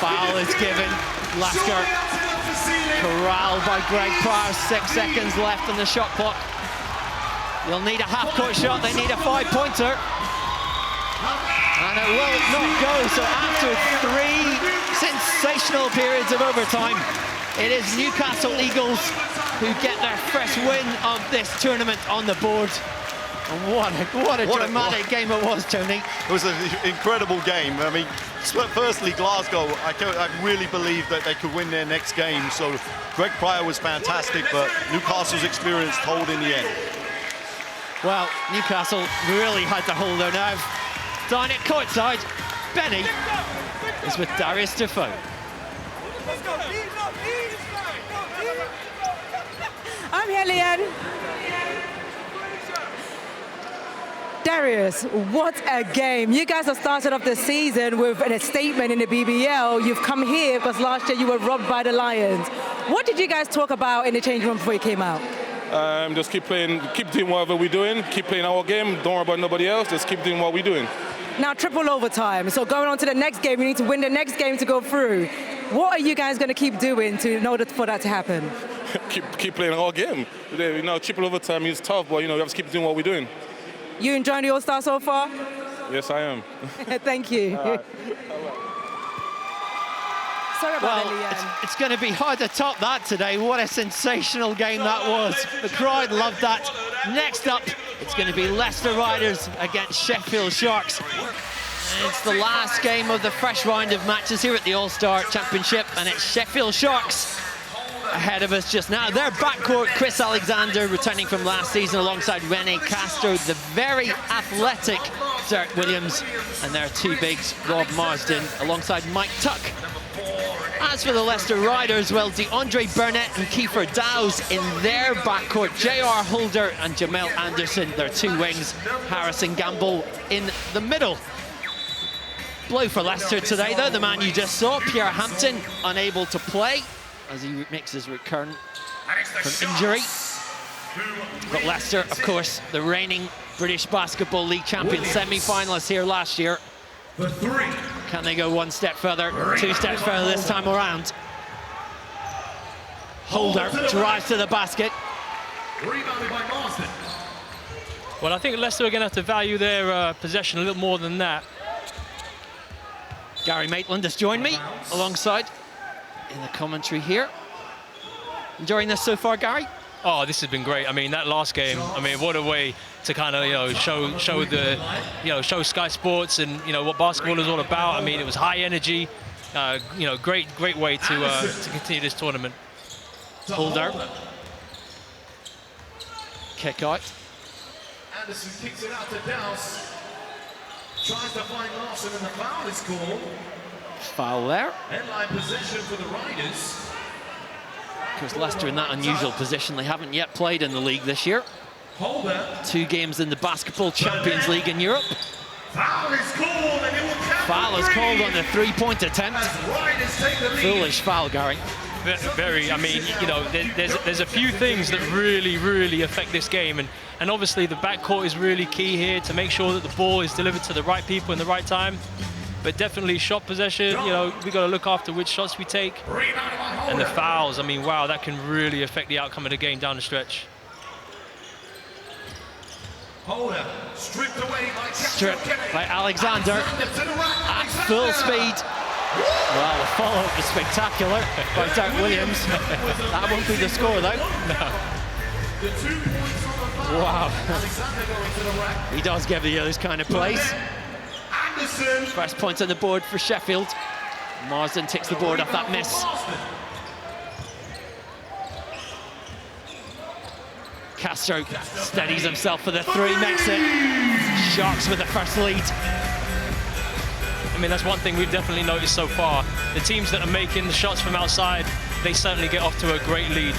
Foul is given. Lasker corralled by Greg Pryor. 6 seconds left on the shot clock. You'll need a half-court shot. They need a 5-pointer. And it will not go. So after 3 sensational periods of overtime, it is Newcastle Eagles who get their first win of this tournament on the board. And what a dramatic game it was, Tony. It was an incredible game. I mean, firstly, Glasgow, I really believe that they could win their next game. So Greg Pryor was fantastic, but Newcastle's experience told in the end. Well, Newcastle really had to hold their nerve. Down at courtside, Benny is with Darius Defoe. I'm here, Leanne. Darius, what a game. You guys have started off the season with a statement in the BBL. You've come here because last year you were robbed by the Lions. What did you guys talk about in the changing room before you came out? Just keep playing, keep doing whatever we're doing, keep playing our game, don't worry about nobody else, just keep doing what we're doing. Now, triple overtime, so going on to the next game, you need to win the next game to go through. What are you guys going to keep doing in order for that to happen? keep playing our game. You know, triple overtime is tough, but you know, we have to keep doing what we're doing. You enjoying the All-Star so far? Yes, I am. Thank you. Sorry about that, it's going to be hard to top that today. What a sensational game that was. The crowd loved that. Next up, it's going to be Leicester Riders against Sheffield Sharks. And it's the last game of the first round of matches here at the All-Star Championship, and it's Sheffield Sharks ahead of us just now. Their backcourt, Chris Alexander, returning from last season alongside Rene Castro, the very athletic Dirk Williams, and their 2 bigs, Rob Marsden, alongside Mike Tuck. As for the Leicester Riders, well, DeAndre Burnett and Kiefer Dowes in their backcourt, J.R. Holder and Jamel Anderson, their 2 wings, Harrison Gamble in the middle. Blow for Leicester today, though. The man you just saw, Pierre Hampton, unable to play as he makes his return from injury. But Leicester, of course, the reigning British Basketball League champion, semi-finalists here last year. Can they go 1 step further, 2 steps further this time around? Holder drives to the basket. Well, I think Leicester are going to have to value their possession a little more than that. Gary Maitland has joined me alongside in the commentary here. Enjoying this so far, Gary? Oh, this has been great. I mean, that last game, I mean, what a way to kind of, show Sky Sports and, what basketball is all about. I mean, it was high energy, great way to continue this tournament. Holder. Kick out. Anderson kicks it out to Dowse. Tries to find Larson and the foul is called. Foul there. Headline possession for the Riders. Of course, Leicester in that unusual position. They haven't yet played in the league this year. Holder. 2 games in the Basketball Champions League in Europe. Foul is called and it will count. Foul is called on the 3-point attempt. Foolish foul, Gary. Very, I mean, there's a few things that really affect this game, and obviously the backcourt is really key here to make sure that the ball is delivered to the right people in the right time. But definitely shot possession, we've got to look after which shots we take. And the fouls, I mean, wow, that can really affect the outcome of the game down the stretch. Holder stripped away by Alexander at full speed. Well, the follow-up was spectacular by Dirk Williams. That won't be the score, though. No. Wow. He does give you those kind of plays. First points on the board for Sheffield. Marsden takes the board off that miss. Castro steadies himself for the 3, makes it. Sharks with the first lead. I mean, that's one thing we've definitely noticed so far. The teams that are making the shots from outside they certainly get off to a great lead.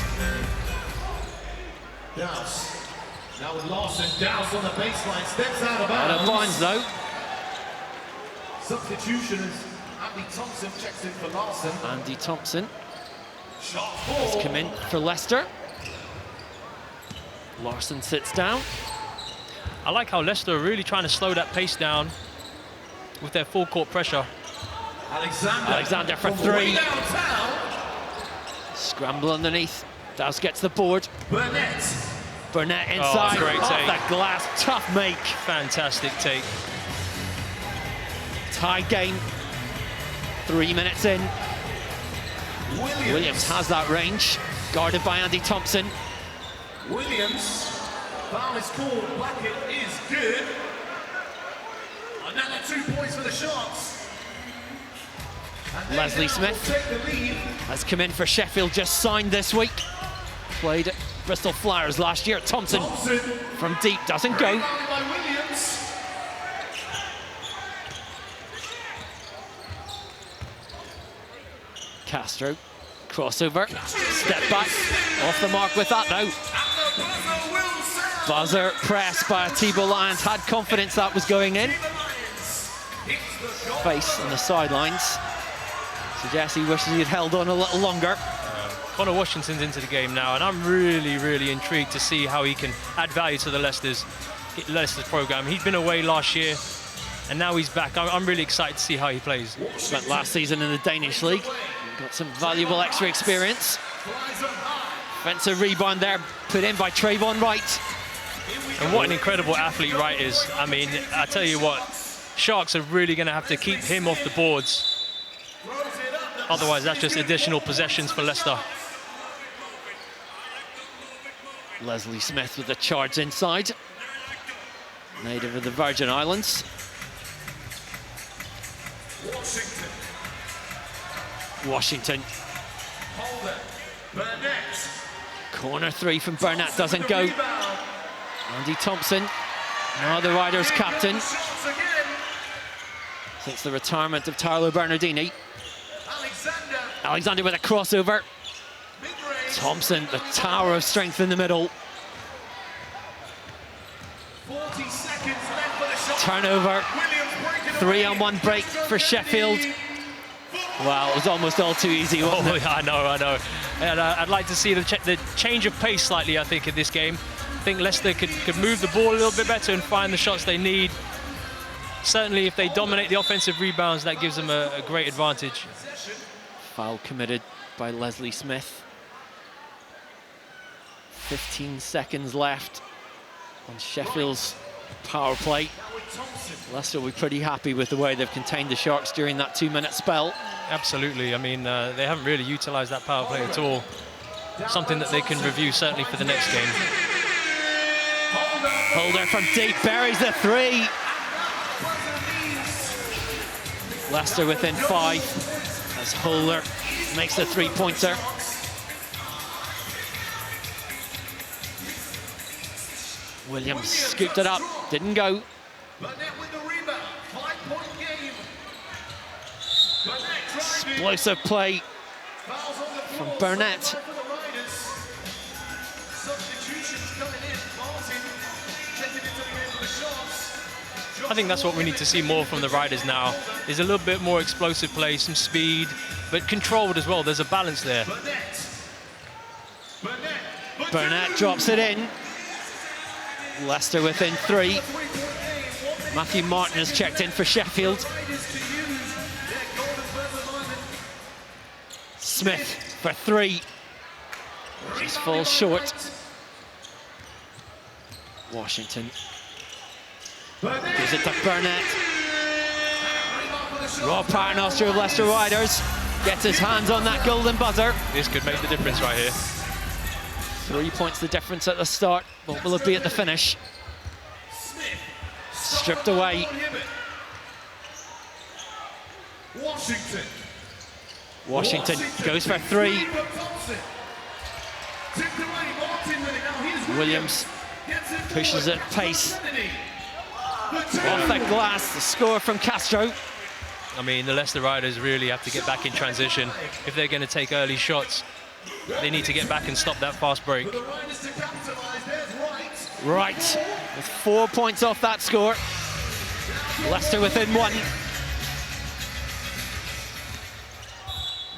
Dowse. Now with Larson, Dowse on the baseline, steps out of Out bounds. of bounds though. Substitution as Andy Thompson checks in for Larson. Andy Thompson Shot has 4. come in for Leicester. Larson sits down. I like how Leicester are really trying to slow that pace down with their full court pressure. Alexander for from 3. way downtown. Scramble underneath. Dowse gets the board. Burnett. Burnett inside. great off take. the glass. Tough make. Fantastic take. Tie game. 3 minutes in. Williams has that range. Guarded by Andy Thompson. Williams. Foul is called. Blackett is good. Another 2 points for the Sharks. And Leslie now Smith will take the lead. has come in for Sheffield, just signed this week. Played at Bristol Flyers last year. Thompson from deep doesn't go. Rebounded by Williams. Castro, crossover, step back, off the mark with that though. Buzzer pressed by Thibault Lyons, had confidence that was going in. Face on the sidelines suggests he wishes he'd held on a little longer. Connor Washington's into the game now, and I'm really, really intrigued to see how he can add value to the Leicester's program. He'd been away last year, and now he's back. I'm really excited to see how he plays. Spent last season in the Danish league. Got some valuable extra experience. Offensive rebound there, put in by Trayvon Wright. And what an incredible athlete Wright is. I mean, I tell you what, Sharks are really going to have to keep him off the boards. Otherwise, that's just additional possessions for Leicester. Leslie Smith with the charge inside. Native of the Virgin Islands. Washington. Corner 3 from Burnett doesn't go. Andy Thompson, now the Riders' captain since the retirement of Tyler Bernardini. Alexander with a crossover. Thompson, the tower of strength in the middle. 40 seconds left for the shot. Turnover. 3-on-1 break for Sheffield. Wow, it was almost all too easy, wasn't it? I know. And I'd like to see the change of pace slightly, I think, in this game. I think Leicester could move the ball a little bit better and find the shots they need. Certainly, if they dominate the offensive rebounds, that gives them a great advantage. Foul committed by Leslie Smith. 15 seconds left on Sheffield's power play. Leicester will be pretty happy with the way they've contained the Sharks during that 2-minute spell. Absolutely. I mean, they haven't really utilised that power play at all. Something that they can review certainly for the next game. Holder from deep, buries the 3. Leicester within 5 as Holder makes the 3-pointer. Williams scooped it up, didn't go. Explosive play from Burnett. I think that's what we need to see more from the Riders now. There's a little bit more explosive play, some speed, but controlled as well. There's a balance there. Burnett drops it in. Leicester within 3. Matthew Martin has checked in for Sheffield. Smith for 3. Just falls short. Washington gives it to Burnett. Rob Paternoster of Leicester Riders gets his hands on that golden buzzer. This could make the difference right here. 3 points the difference at the start. What will it be at the finish? Stripped away. Washington goes for 3. Williams pushes it pace. Off the glass, the score from Castro. I mean, the Leicester Riders really have to get back in transition. If they're going to take early shots, they need to get back and stop that fast break. Right, with 4 points off that score. Leicester within 1.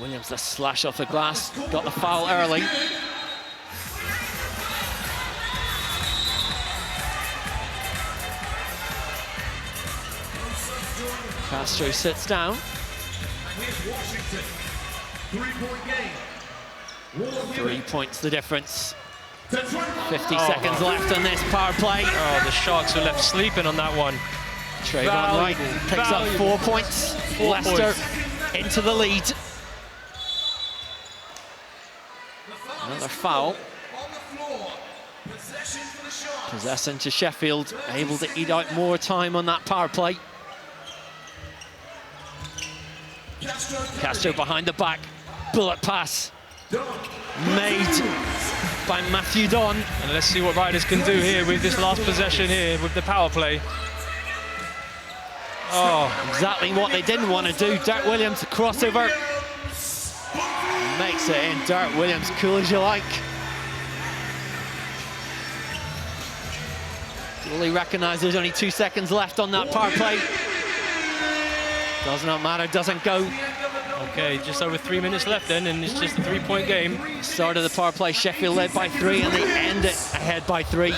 Williams, the slash off the glass, got the foul early. Castro sits down. 3 points the difference. 50 seconds left on this power play. Oh, the Sharks were left sleeping on that one. Trayvon Wright picks up 4 points. Leicester into the lead. Another foul. Possession to Sheffield, able to eat out more time on that power play. Castro behind the back, bullet pass made by Matthew Don. And let's see what Riders can do here with this last possession here with the power play. Oh, exactly what they didn't want to do. Dirk Williams, a crossover. Makes it in. Dirk Williams, cool as you like. Fully recognise there's only 2 seconds left on that power play. Does not matter, doesn't go. Okay, just over 3 minutes left then, and it's just a 3-point game. Start of the power play, Sheffield led by 3, and they end it ahead by 3.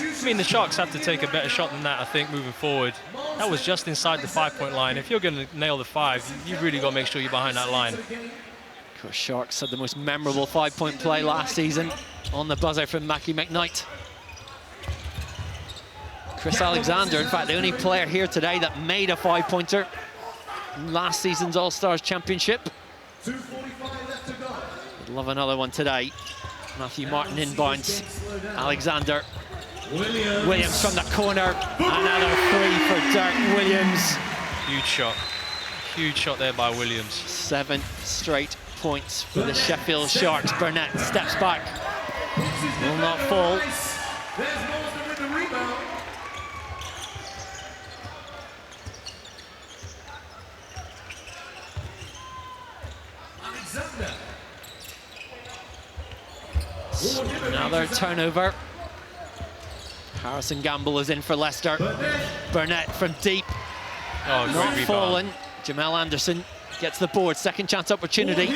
I mean, the Sharks have to take a better shot than that, I think, moving forward. That was just inside the 5-point line. If you're going to nail the 5, you've really got to make sure you're behind that line. Of course, Sharks had the most memorable 5-point play last season on the buzzer from Mackie McKnight. Chris Alexander, in fact, the only player here today that made a 5-pointer in last season's All-Stars Championship. Would love another one today. Matthew Martin inbounds. Alexander. Williams from the corner. Another 3 for Dirk Williams. Huge shot. Huge shot there by Williams. 7 straight points for the Sheffield Sharks. Burnett steps back. Will not fall. Another turnover. Harrison Gamble is in for Leicester. Burnett from deep. Oh, not fallen. Jamel Anderson gets the board. Second chance opportunity.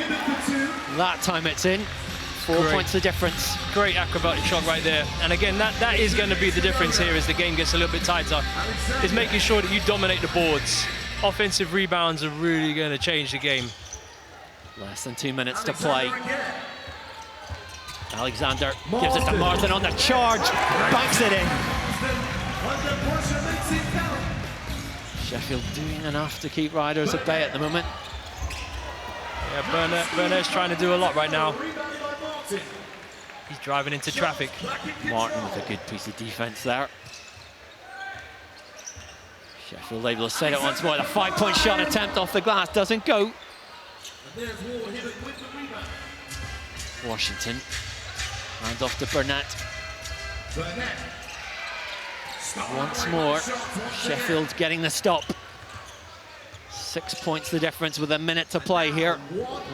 That time it's in. 4 points the difference. Great acrobatic shot right there. And again, that is going to be the difference here as the game gets a little bit tighter. Is making sure that you dominate the boards. Offensive rebounds are really going to change the game. Less than 2 minutes to play. Alexander gives it to Martin on the charge, banks it in. Sheffield doing enough to keep Riders at bay at the moment. Yeah, Burnett's trying to do a lot right now. He's driving into traffic. Martin with a good piece of defense there. Sheffield able to set it once more. The 5-point shot attempt off the glass doesn't go. Washington. Hand off to Burnett. Once more, Sheffield getting the stop. 6 points the difference with a minute to play here.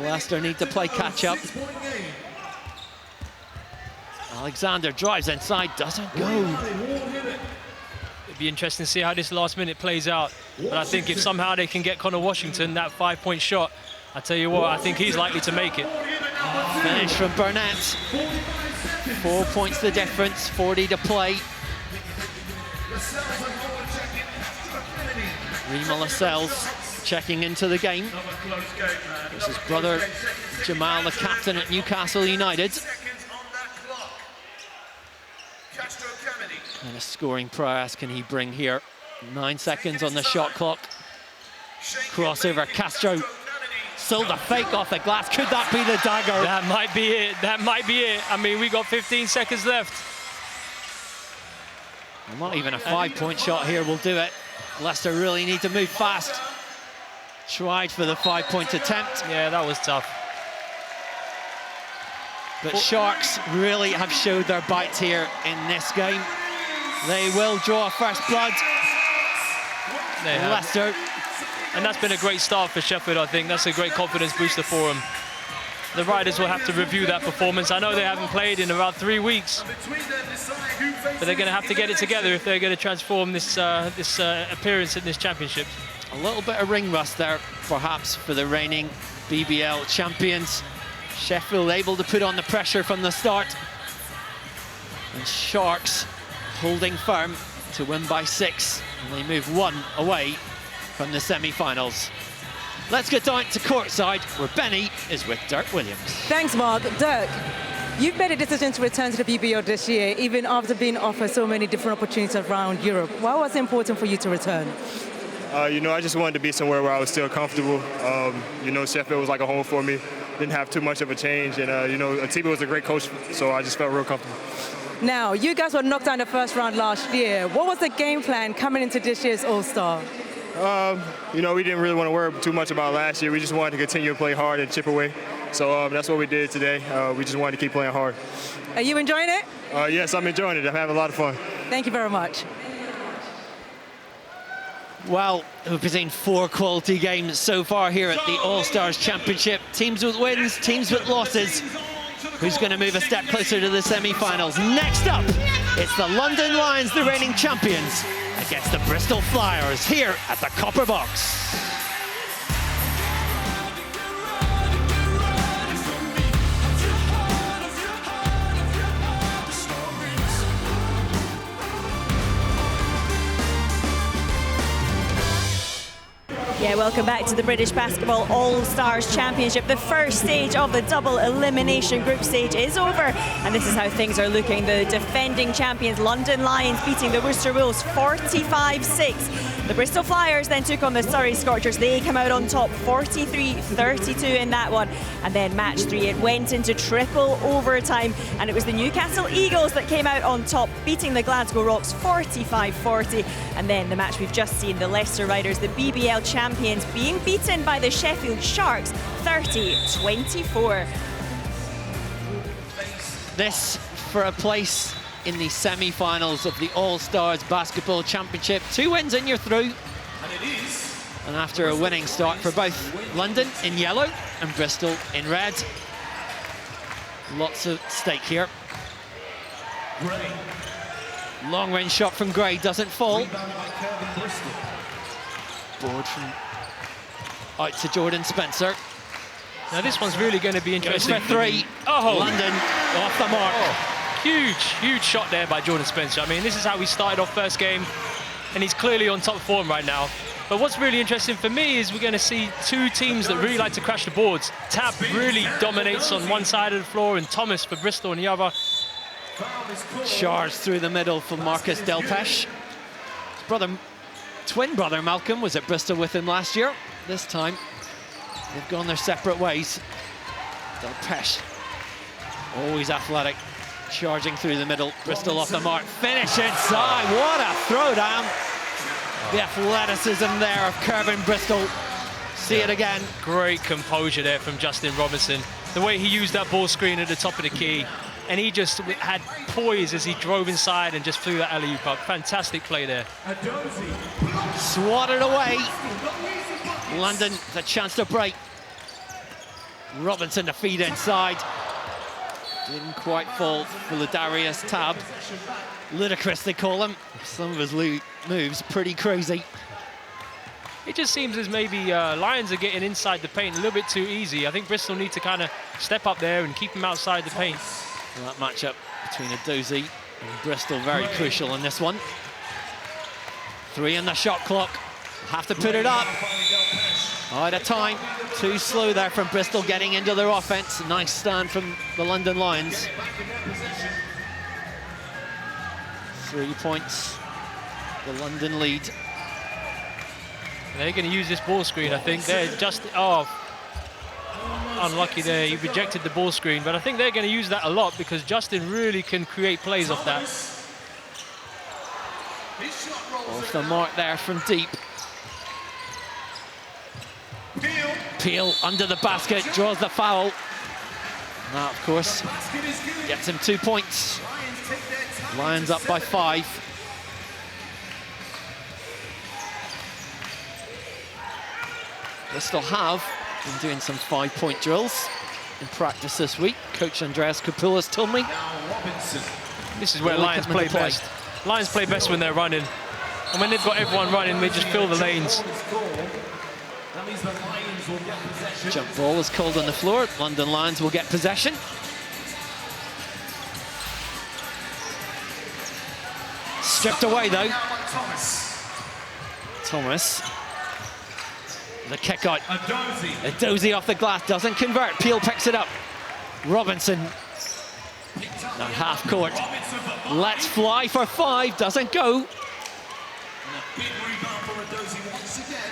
Leicester need to play catch up. Alexander drives inside, doesn't go. It'd be interesting to see how this last minute plays out. But I think if somehow they can get Connor Washington that 5-point shot, I tell you what, I think he's likely to make it. Finish from Burnett. 4 points the difference, 40 to play. Rima Lascelles checking into the game. This is brother Jamal, the captain at Newcastle United. And a scoring prowess can he bring here? 9 seconds on the shot clock. Crossover, Castro. Still the fake off the glass. Could that be the dagger? That might be it. That might be it. I mean, we got 15 seconds left. Well, not even a 5-point shot here will do it. Leicester really need to move fast. Tried for the 5-point attempt. Yeah, that was tough. But Sharks really have showed their bites here in this game. They will draw first blood. They have. Leicester. And that's been a great start for Sheffield, I think. That's a great confidence booster for them. The riders will have to review that performance. I know they haven't played in about 3 weeks, but they're going to have to get it together if they're going to transform this appearance in this championship. A little bit of ring rust there, perhaps, for the reigning BBL champions. Sheffield able to put on the pressure from the start. And Sharks holding firm to win by 6. And they move 1 away from the semi-finals. Let's get down to courtside, where Benny is with Dirk Williams. Thanks, Mark. Dirk, you've made a decision to return to the BBL this year, even after being offered so many different opportunities around Europe. Why was it important for you to return? You know, I just wanted to be somewhere where I was still comfortable. You know, Sheffield was like a home for me. Didn't have too much of a change, and you know, Atiba was a great coach, so I just felt real comfortable. Now, you guys were knocked out in the first round last year. What was the game plan coming into this year's All-Star? You know, we didn't really want to worry too much about last year. We just wanted to continue to play hard and chip away. So that's what we did today. We just wanted to keep playing hard. Are you enjoying it? Yes, I'm enjoying it. I'm having a lot of fun. Thank you very much. Well, we've seen 4 quality games so far here at the All-Stars Championship. Teams with wins, teams with losses. Who's going to move a step closer to the semi-finals? Next up, it's the London Lions, the reigning champions, against the Bristol Flyers here at the Copper Box. Yeah, welcome back to the British Basketball All-Stars Championship. The first stage of the double elimination group stage is over, and this is how things are looking. The defending champions London Lions beating the Worcester Wolves 45-6. The Bristol Flyers then took on the Surrey Scorchers. They came out on top 43-32 in that one, and then match 3 it went into triple overtime, and it was the Newcastle Eagles that came out on top, beating the Glasgow Rocks 45-40. And then the match we've just seen, the Leicester Riders, the BBL champions, being beaten by the Sheffield Sharks 30-24. This for a place in the semi-finals of the All-Stars Basketball Championship. 2 wins and you're through. And after a winning start for both London in yellow and Bristol in red. Lots at stake here. Long range shot from Gray doesn't fall. Board from out to Jordan Spencer. Now this one's really going to be interesting. For 3. Oh, London off the mark. Huge shot there by Jordan Spencer. I mean, this is how we started off first game, and he's clearly on top form right now. But what's really interesting for me is we're going to see 2 teams that really like to crash the boards. Tab really dominates on one side of the floor, and Thomas for Bristol on the other. Charge through the middle for Marcus Delpesh. His twin brother Malcolm was at Bristol with him last year. This time, they've gone their separate ways. Delpesh, always athletic, charging through the middle. Bristol off the mark, finish inside. What a throwdown. The athleticism there of Kervin Bristol. See it again. Great composure there from Justin Robertson. The way he used that ball screen at the top of the key, and he just had poise as he drove inside and just flew that alley-oop up. Fantastic play there. Swatted away. London, the chance to break. Robinson to feed inside. Didn't quite fall for Ladarius Tab. Ludicrous, they call him. Some of his moves pretty crazy. It just seems as maybe Lions are getting inside the paint a little bit too easy. I think Bristol need to kind of step up there and keep him outside the paint. Well, that matchup between Adozi and Bristol, very crucial in this one. 3 in the shot clock. Have to put it up. Out of time. Too slow there from Bristol getting into their offense. Nice stand from the London Lions. 3 points. The London lead. They're going to use this ball screen, I think. They're just, unlucky there. He rejected the ball screen, but I think they're going to use that a lot because Justin really can create plays off that. Off the mark there from deep. Peel under the basket, draws the foul. Now, of course, gets him 2 points. Lions up by 5. Bristol have been doing some 5-point drills in practice this week. Coach Andreas Kapoulas told me. This is where Lions play best. Lions play best when they're running. And when they've got everyone running, they just fill the lanes. Jump ball is called on the floor. London Lions will get possession. Stripped away though. Thomas. The kick out. A dozy off the glass, doesn't convert. Peel picks it up. Robertson. Now half court. Let's fly for 5, doesn't go.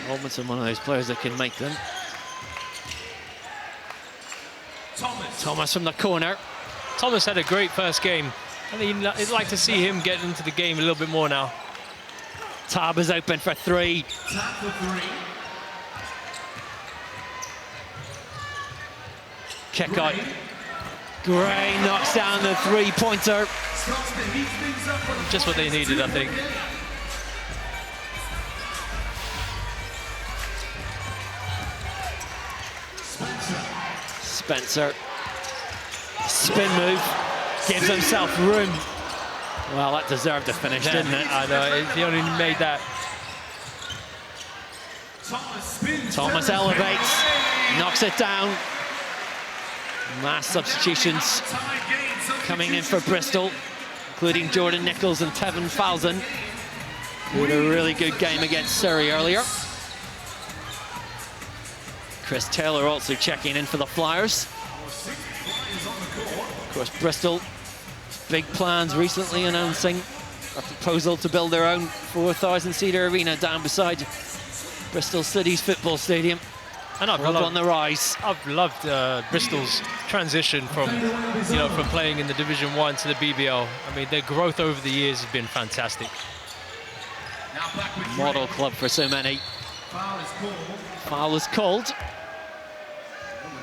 Robertson, one of those players that can make them. Thomas from the corner. Thomas had a great first game. I mean, I'd like to see him get into the game a little bit more now. Tab is open for 3. Kick out. Gray knocks down the 3-pointer. Just what they needed, I think. Spencer. Spin move. Gives himself room. Well, that deserved a finish, didn't it? I know, he only made that. Thomas elevates, knocks it down. Mass substitutions coming in for Bristol, including Jordan Nichols and Tevin Falzon, who had a really good game against Surrey earlier. Chris Taylor also checking in for the Flyers. Of course, Bristol, big plans recently announcing a proposal to build their own 4,000-seater arena down beside Bristol City's football stadium. And I've on the rise. I've loved Bristol's transition from, from playing in the Division 1 to the BBL. I mean, their growth over the years has been fantastic. Model club for so many. Foul is called.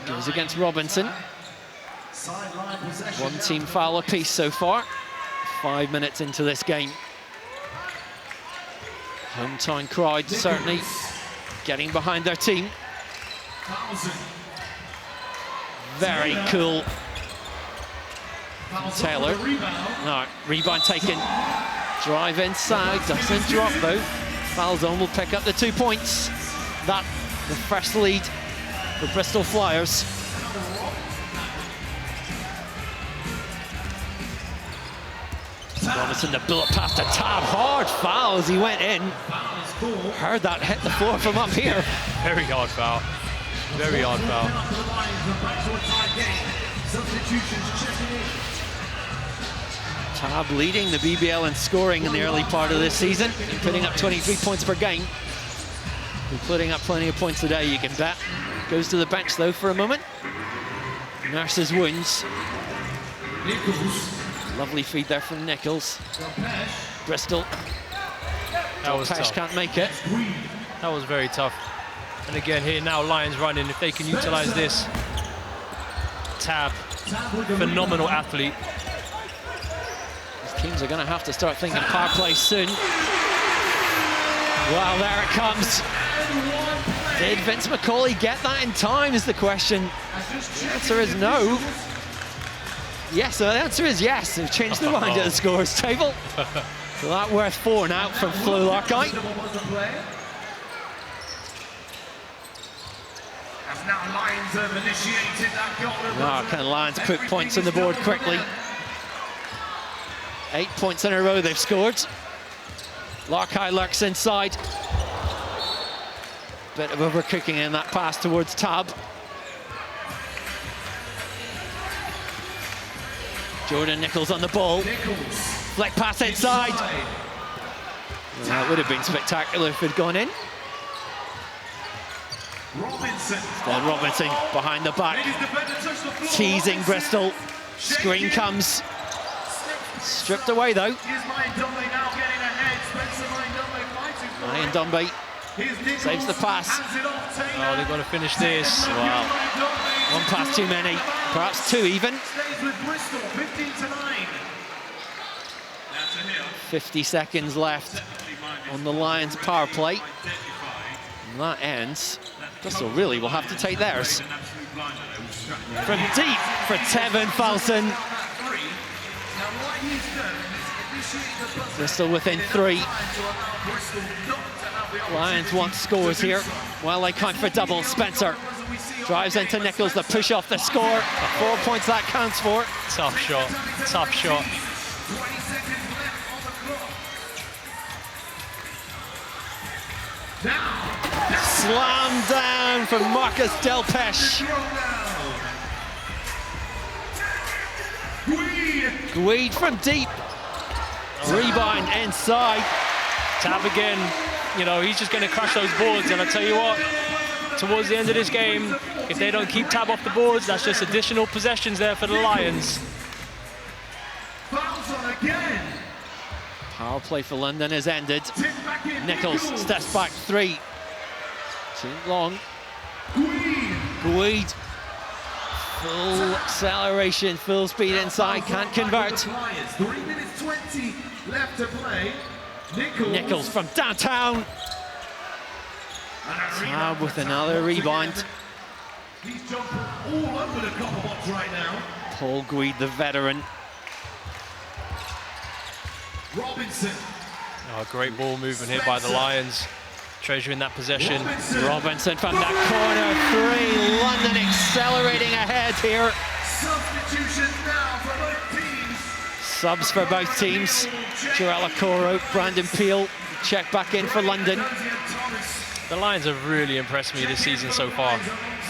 Goes against Robinson. 1 team foul apiece so far. 5 minutes into this game. Hometown crowd certainly getting behind their team. Very cool. Taylor. No, rebound taken. Drive inside, doesn't drop though. Falzon will pick up the 2 points. That the first lead for Bristol Flyers. Robertson, the bullet past the Tab, hard foul as he went in. Heard that hit the floor from up here. Very hard foul. Very hard foul. Tab leading the BBL in scoring in the early part of this season, and putting up 23 points per game. Been putting up plenty of points today, you can bet. Goes to the bench though for a moment. Nurses wounds. Lovely feed there from Nichols. Bristol. That was tough. Can't make it. That was very tough. And again, here now Lions running. If they can utilize this. Tab, phenomenal athlete. These teams are going to have to start thinking power play soon. Wow, there it comes. Did Vince McCauley get that in time is the question. The answer is no. Yes, the answer is yes. They've changed the mind at the scores table. So that worth 4 now from Flo Larkite. Can Lions put points on the board quickly? 8 points in a row they've scored. Larkite lurks inside. Bit of overcooking in that pass towards Tab. Jordan Nichols on the ball. Flick pass inside. That would have been spectacular if it had gone in. Instead, Robinson behind the back. Teasing Bristol. Screen comes. Stripped away though. Ryan Dombey saves the pass. Oh, they've got to finish this. Wow. 1 pass too many. Perhaps 2 even. 50 seconds left on the Lions power play. And that ends Bristol really will have to take theirs. From deep for Tevin Falson. Bristol within 3. Lions want scores here. Well, they count for double. Spencer drives into Nichols, the push off the score. 4 points that counts for. Tough shot, tough shot. Slam down from Marcus Delpesh. Guide from deep. Rebound inside. Tab again. You know, he's just going to crush those boards. And I tell you what, towards the end of this game, if they don't keep Tab off the boards, that's just additional possessions there for the Lions. Power play for London has ended. Nichols steps back 3. Too long. Guide. Full acceleration, full speed inside, can't convert. 3 minutes 20 left to play. Nichols from downtown. Tab with another rebound. He's jumping all over the copper box right now. Paul Guide, the veteran. Robertson. Oh, great ball movement here by the Lions. Treasuring that possession. Robinson from that corner 3. London accelerating ahead here. Substitutions now for both teams. Subs for both teams. Jarella Coro, Brandon Peel, check back in for London. The Lions have really impressed me this season so far,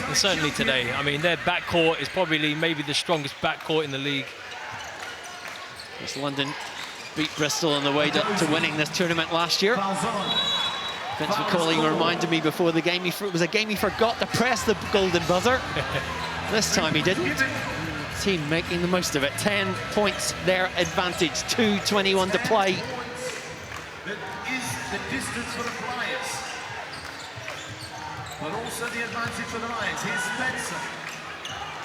and certainly today. I mean, their backcourt is probably maybe the strongest backcourt in the league. As London beat Bristol on the way to winning this tournament last year. Vince McCauley reminded me before the game, it was a game he forgot to press the golden buzzer. This time he didn't. Team making the most of it. 10 points their advantage, 2:21 to play. That is the distance for the Flyers. But also the advantage for the Lions. Here's Spencer.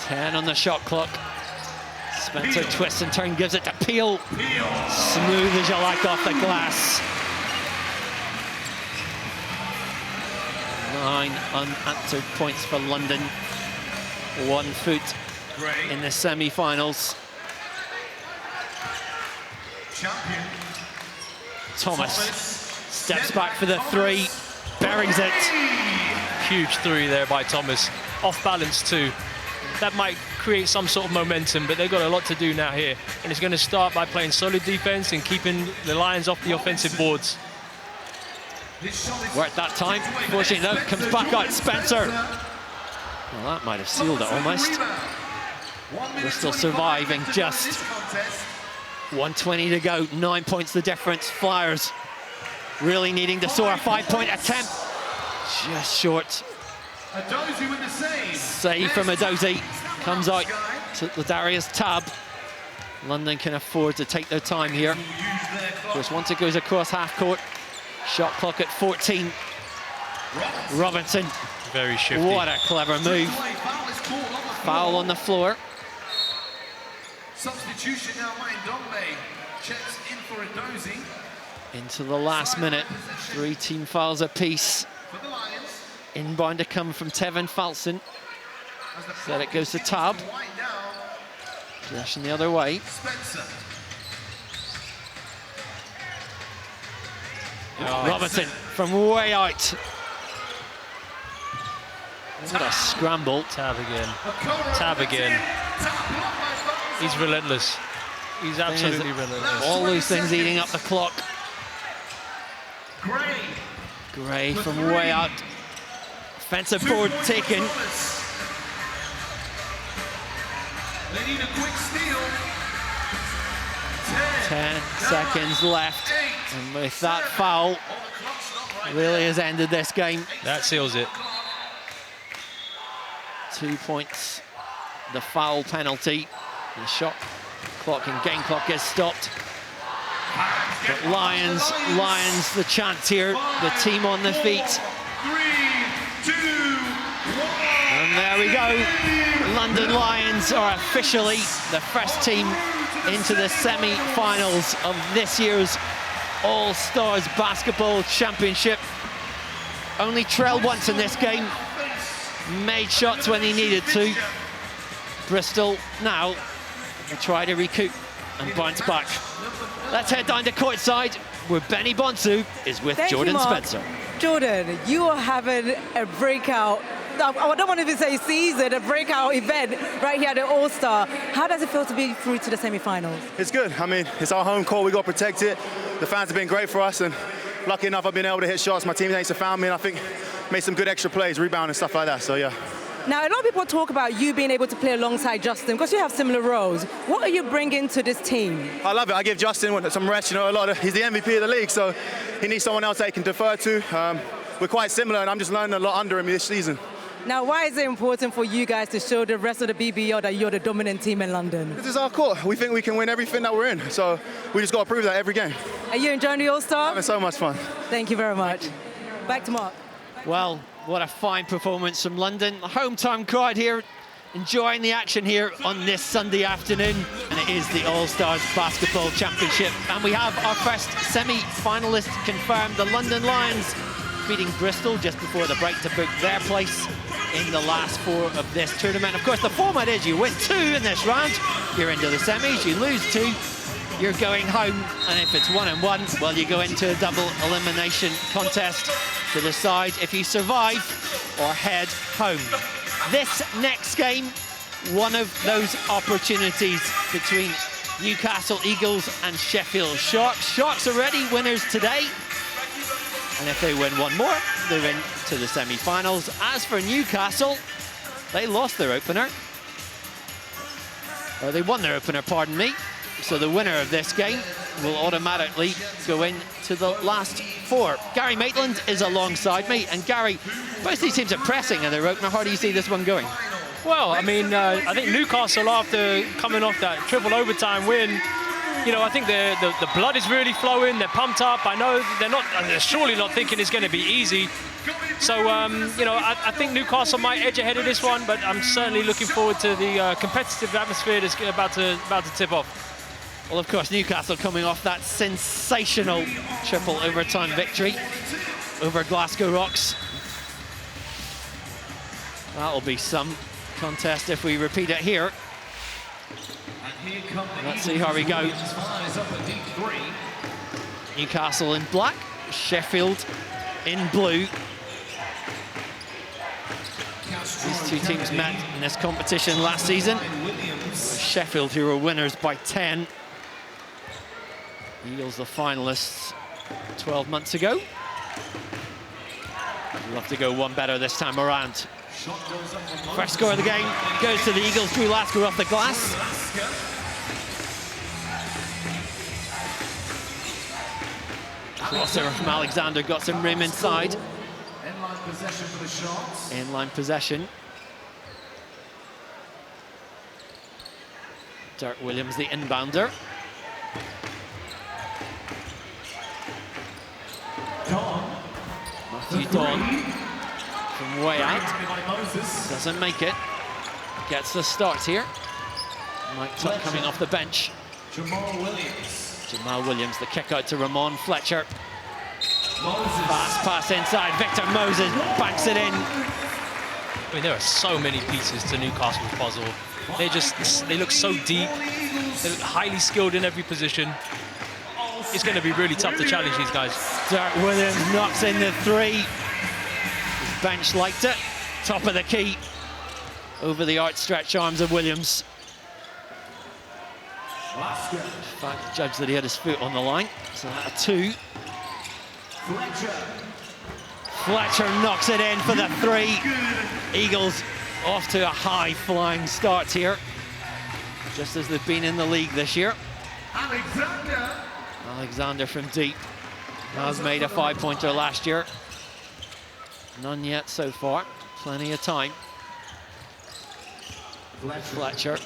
10 on the shot clock. Spencer twists and turn, gives it to Peel. Smooth as you like off the glass. 9 unanswered points for London. 1 foot in the semi-finals. Thomas steps back for the 3, buries it. Huge 3 there by Thomas. Off balance too. That might create some sort of momentum, but they've got a lot to do now here. And it's going to start by playing solid defense and keeping the Lions off the offensive boards. Worked that time. Fortunately, though, comes back out. Spencer. Well, that might have sealed it almost. Bristol surviving just 1:20 to go. 9 points the difference. Flyers really needing to soar. 5-point attempt. Just short. Save from Adozi. Comes out to Darius Tab. London can afford to take their time here. Of course, once it goes across half court, shot clock at 14. Robertson. Very shifty. What a clever move. Foul on the floor. Substitution now by Ndombe. Checks in for Adozi. Into the last minute. 3 team fouls apiece. Inbound to come from Tevin Falson. So it goes to Tab. Possession the other way. Robertson from way out. What a scramble. Tab again. Tab again. He's relentless. He's absolutely relentless. All those things eating up the clock. Gray from way out. Offensive board taken. They need a quick steal. 10 seconds left. And with that foul, really has ended this game. That seals it. 2 points. The foul penalty. The shot clock and game clock is stopped. But Lions the chance here. The team on the feet. 3, 2, 1. And there we go. London Lions are officially the first team into the semi-finals of this year's All-Stars Basketball Championship. Only trailed once in this game, made shots when he needed to. Bristol now will try to recoup and bounce back. Let's head down to courtside where Benny Bonsu is with Jordan Spencer. Jordan, you are having a breakout, I don't want to even say season, a breakout event right here at the All-Star. How does it feel to be through to the semi-finals? It's good. I mean, it's our home court. We've got to protect it. The fans have been great for us, and lucky enough I've been able to hit shots. My teammates have found me, and I think made some good extra plays, rebound and stuff like that, so yeah. Now, a lot of people talk about you being able to play alongside Justin because you have similar roles. What are you bringing to this team? I love it. I give Justin some rest. You know, he's the MVP of the league, so he needs someone else that he can defer to. We're quite similar, and I'm just learning a lot under him this season. Now, why is it important for you guys to show the rest of the BBL that you're the dominant team in London? This is our court. We think we can win everything that we're in, so we just got to prove that every game. Are you enjoying the All-Star? Having so much fun. Thank you very much. Back to Mark. Well, what a fine performance from London. The hometown crowd here enjoying the action here on this Sunday afternoon. And it is the All-Stars Basketball Championship. And we have our first semi-finalist confirmed. The London Lions beating Bristol just before the break to book their place in the last 4 of this tournament. Of course, the format is you win 2 in this round, you're into the semis. You lose 2, you're going home. And if it's 1-1, well, you go into a double elimination contest to decide if you survive or head home. This next game, one of those opportunities between Newcastle Eagles and Sheffield Sharks. Sharks already winners today. And if they win one more, they're into the semi-finals. As for Newcastle, they lost their opener. Or they won their opener, pardon me. So the winner of this game will automatically go into the last 4. Gary Maitland is alongside me. And Gary, both these teams are pressing in their opener. How do you see this one going? Well, I mean, I think Newcastle, after coming off that triple overtime win, you know, I think the blood is really flowing. They're pumped up. I know they're surely not thinking it's going to be easy. So, you know, I think Newcastle might edge ahead of this one, but I'm certainly looking forward to the competitive atmosphere that's about to tip off. Well, of course, Newcastle coming off that sensational triple overtime victory over Glasgow Rocks. That'll be some contest if we repeat it here. Let's see how we go. Newcastle in black, Sheffield in blue. These two teams met in this competition last season. Sheffield, who were winners by 10. Eagles, the finalists 12 months ago. I'd love to go one better this time around. First score of the game goes to the Eagles. Drew Lasker off the glass. Crosser from Alexander got some rim inside. Inline possession. Dirk Williams, the inbounder. Matthew Dawn from way out. Doesn't make it. Gets the start here. Mike Tuck coming off the bench. Jamal Williams, the kick out to Ramon Fletcher. Fast pass inside. Victor Moses banks it in. I mean, there are so many pieces to Newcastle's puzzle. They look so deep. They look highly skilled in every position. It's going to be really tough to challenge these guys. Dirk Williams knocks in the 3. His bench liked it. Top of the key. Over the outstretched arms of Williams. In fact, judge that he had his foot on the line. So a 2. Fletcher knocks it in for the 3. Eagles off to a high-flying start here, just as they've been in the league this year. Alexander from deep has made a 5-pointer last year. None yet so far. Plenty of time. Fletcher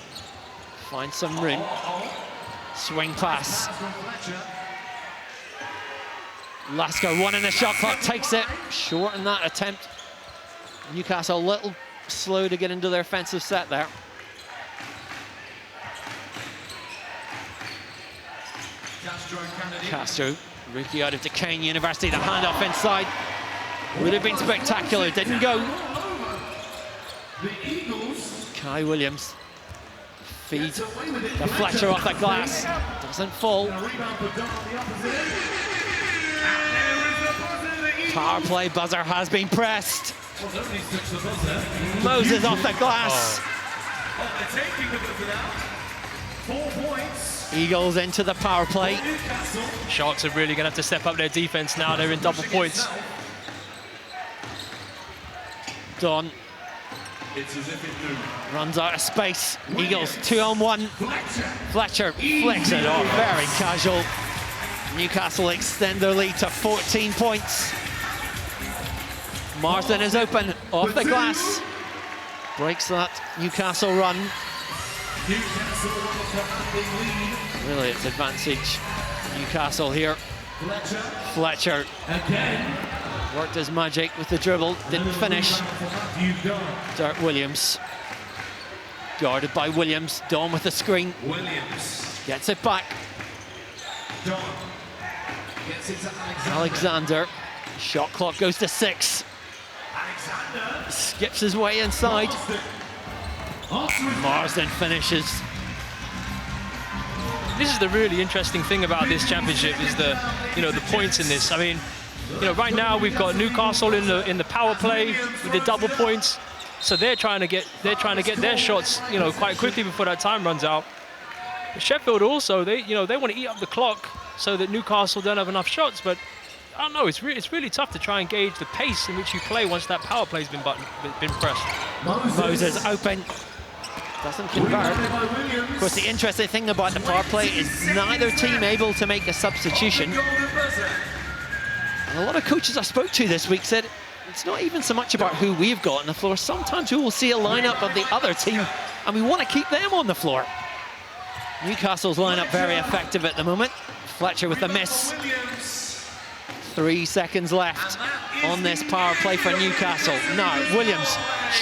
finds some room. Swing pass. Lasker, 1 in the shot clock, takes it. Short in that attempt. Newcastle a little slow to get into their offensive set there. Castro, rookie out of Duquesne University, the handoff inside. Would have been spectacular, didn't go. Kai Williams feeds the Fletcher off the glass. Doesn't fall. Power play buzzer has been pressed. Moses off the glass. Eagles into the power play. Sharks are really going to have to step up their defense now. They're in double points. Don runs out of space. Eagles 2-on-1. Fletcher flicks it off, very casual. Newcastle extend their lead to 14 points. Marsden is open, off the glass. Breaks that Newcastle run. Really, it's advantage Newcastle here. Fletcher worked his magic with the dribble, didn't finish. Dirk Williams. Guarded by Williams. Dawn with the screen. Gets it back. Alexander. Shot clock goes to 6. Skips his way inside. Marsden finishes. This is the really interesting thing about this championship is the points in this. I mean, right now we've got Newcastle in the power play with the double points, so they're trying to get their shots quite quickly before that time runs out. But Sheffield also they want to eat up the clock so that Newcastle don't have enough shots, but I don't know, it's really tough to try and gauge the pace in which you play once that power play's been pressed. Moses open. Doesn't convert. Of course, the interesting thing about the power play is neither team able to make a substitution. And a lot of coaches I spoke to this week said it's not even so much about who we've got on the floor. Sometimes we will see a lineup of the other team and we want to keep them on the floor. Newcastle's lineup very effective at the moment. Fletcher with the miss. 3 seconds left on this power play for Newcastle. Now, Williams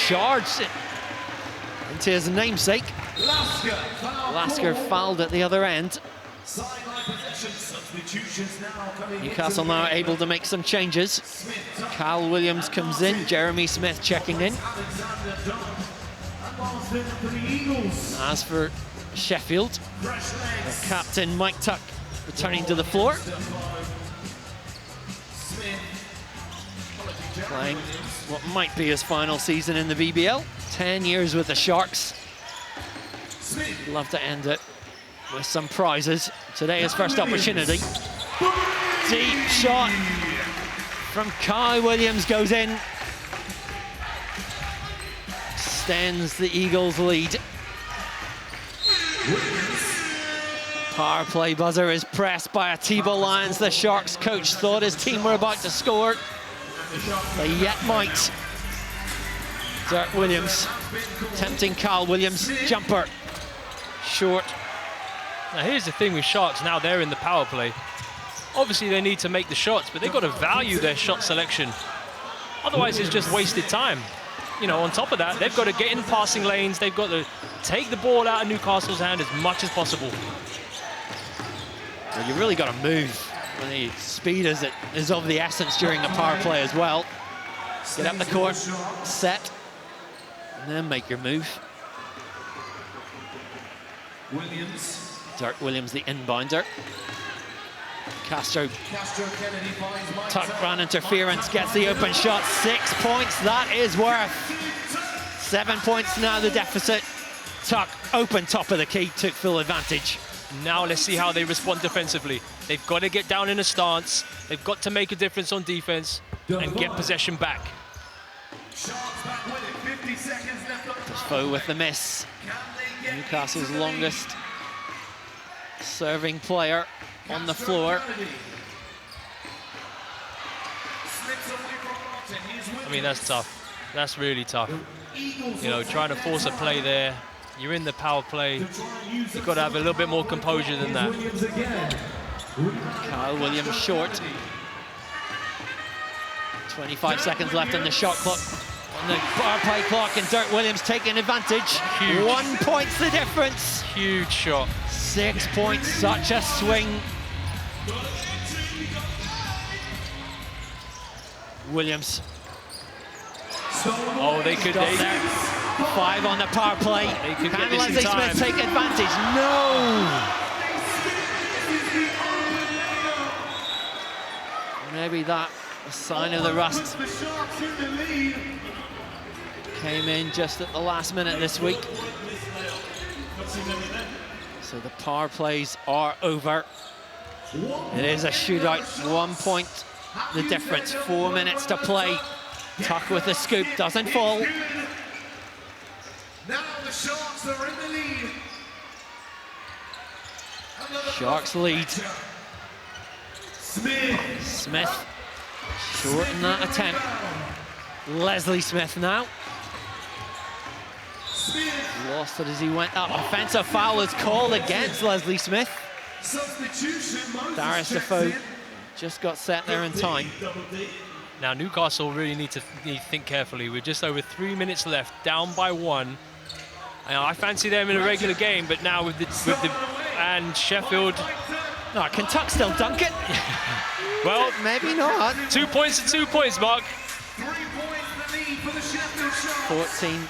charged it into his namesake. Lasker fouled at the other end. Newcastle now able to make some changes. Kyle Williams comes in, Jeremy Smith checking in. As for Sheffield, the captain Mike Tuck returning to the floor. Playing what might be his final season in the BBL. 10 years with the Sharks. Love to end it with some prizes. Today his first opportunity. Deep shot from Kai Williams goes in. Extends the Eagles' lead. Power play buzzer is pressed by Atiba Lyons. The Sharks coach thought his team were about to score. They yet might. Dirk Williams tempting Kyle Williams. Jumper. Short. Now here's the thing with Sharks, now they're in the power play. Obviously they need to make the shots, but they've got to value their shot selection. Otherwise it's just wasted time. On top of that, they've got to get in passing lanes. They've got to take the ball out of Newcastle's hand as much as possible. Well, you really got to move. The speed is of the essence during a power play as well. Get up the court, set, and then make your move. Dirk Williams, the inbounder. Castro tuck run interference, gets the open shot. 6 points, that is worth. 7 points now the deficit. Tuck open top of the key, took full advantage. Now let's see how they respond defensively. They've got to get down in a stance. They've got to make a difference on defense and get possession back. Defoe with the miss. Newcastle's longest serving player on the floor. I mean, that's tough. That's really tough. Trying to force a play there. You're in the power play. You've got to have a little bit more composure than that. Kyle Williams short. 25 seconds left on the shot clock. On the power play clock, and Dirk Williams taking advantage. Huge. 1 point's the difference. Huge shot. 6 points, such a swing. Williams. Oh, they could. 5 on the power play. Can Leslie Smith take advantage? No! Maybe that a sign of the rust. Came in just at the last minute this week. So the power plays are over. It is a shootout, 1 point the difference, 4 minutes to play. Tuck with the scoop, doesn't fall. Now the Sharks are in the lead. Sharks lead. Smith, shorten that attempt. Leslie Smith now. Lost it as he went up. Offensive foul is called against Leslie Smith. Darius Defoe just got set there in time. Now Newcastle really need to think carefully. We're just over 3 minutes left, down by 1. I fancy them in a regular game, but now with the and Sheffield. No, can Tuck still dunk it? Well, maybe not. 2 points and 2 points, Mark. 14,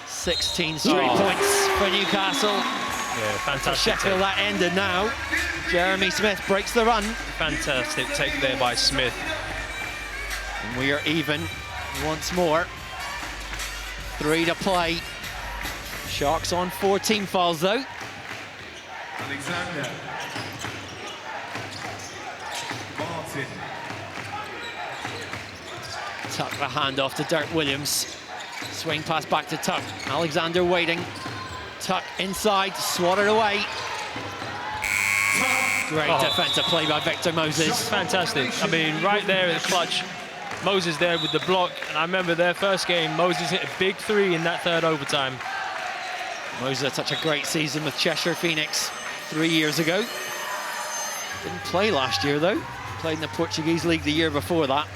16 straight points for Newcastle. Yeah, fantastic. Sheffield, that ended now. Jeremy Smith breaks the run. Fantastic take there by Smith. And we are even once more. 3 to play. Sharks on 14 fouls though. Alexander. Martin. Tuck the handoff to Dirk Williams. Swing pass back to Tuck. Alexander waiting. Tuck inside, swatted away. Great defensive play by Victor Moses. Fantastic. I mean, right there in the clutch. Moses there with the block. And I remember their first game, Moses hit a big 3 in that third overtime. Moses had such a great season with Cheshire Phoenix 3 years ago. Didn't play last year though. Played in the Portuguese league the year before that.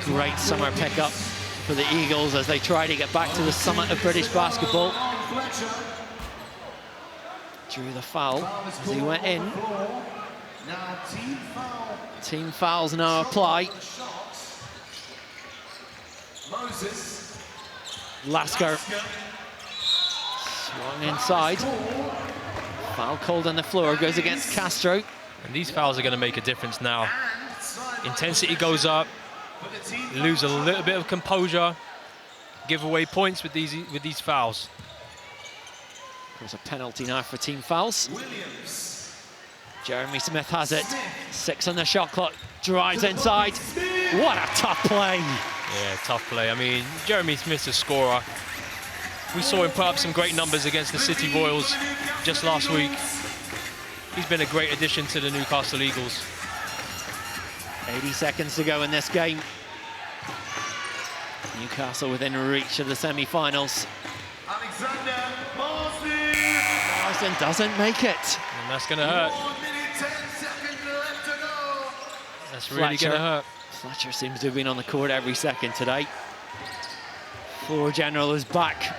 Great summer pickup for the Eagles as they try to get back to the summit of British basketball. Drew the foul as he went in. Team fouls now apply. Lasker swung inside. Foul called on the floor, goes against Castro. And these fouls are going to make a difference now. Intensity goes up. You lose a little bit of composure. Give away points with these fouls. There's a penalty now for team fouls. Jeremy Smith has it. 6 on the shot clock. Drives inside. What a tough play. Yeah, tough play. I mean, Jeremy Smith's a scorer. We saw him put up some great numbers against the City Royals just last week. He's been a great addition to the Newcastle Eagles. 80 seconds to go in this game. Newcastle within reach of the semi-finals. Alexander Marsden. Marsden doesn't make it. And that's going to hurt. 1 minute 10 seconds left to go. That's really going to hurt. Fletcher seems to have been on the court every second today. Floor general is back.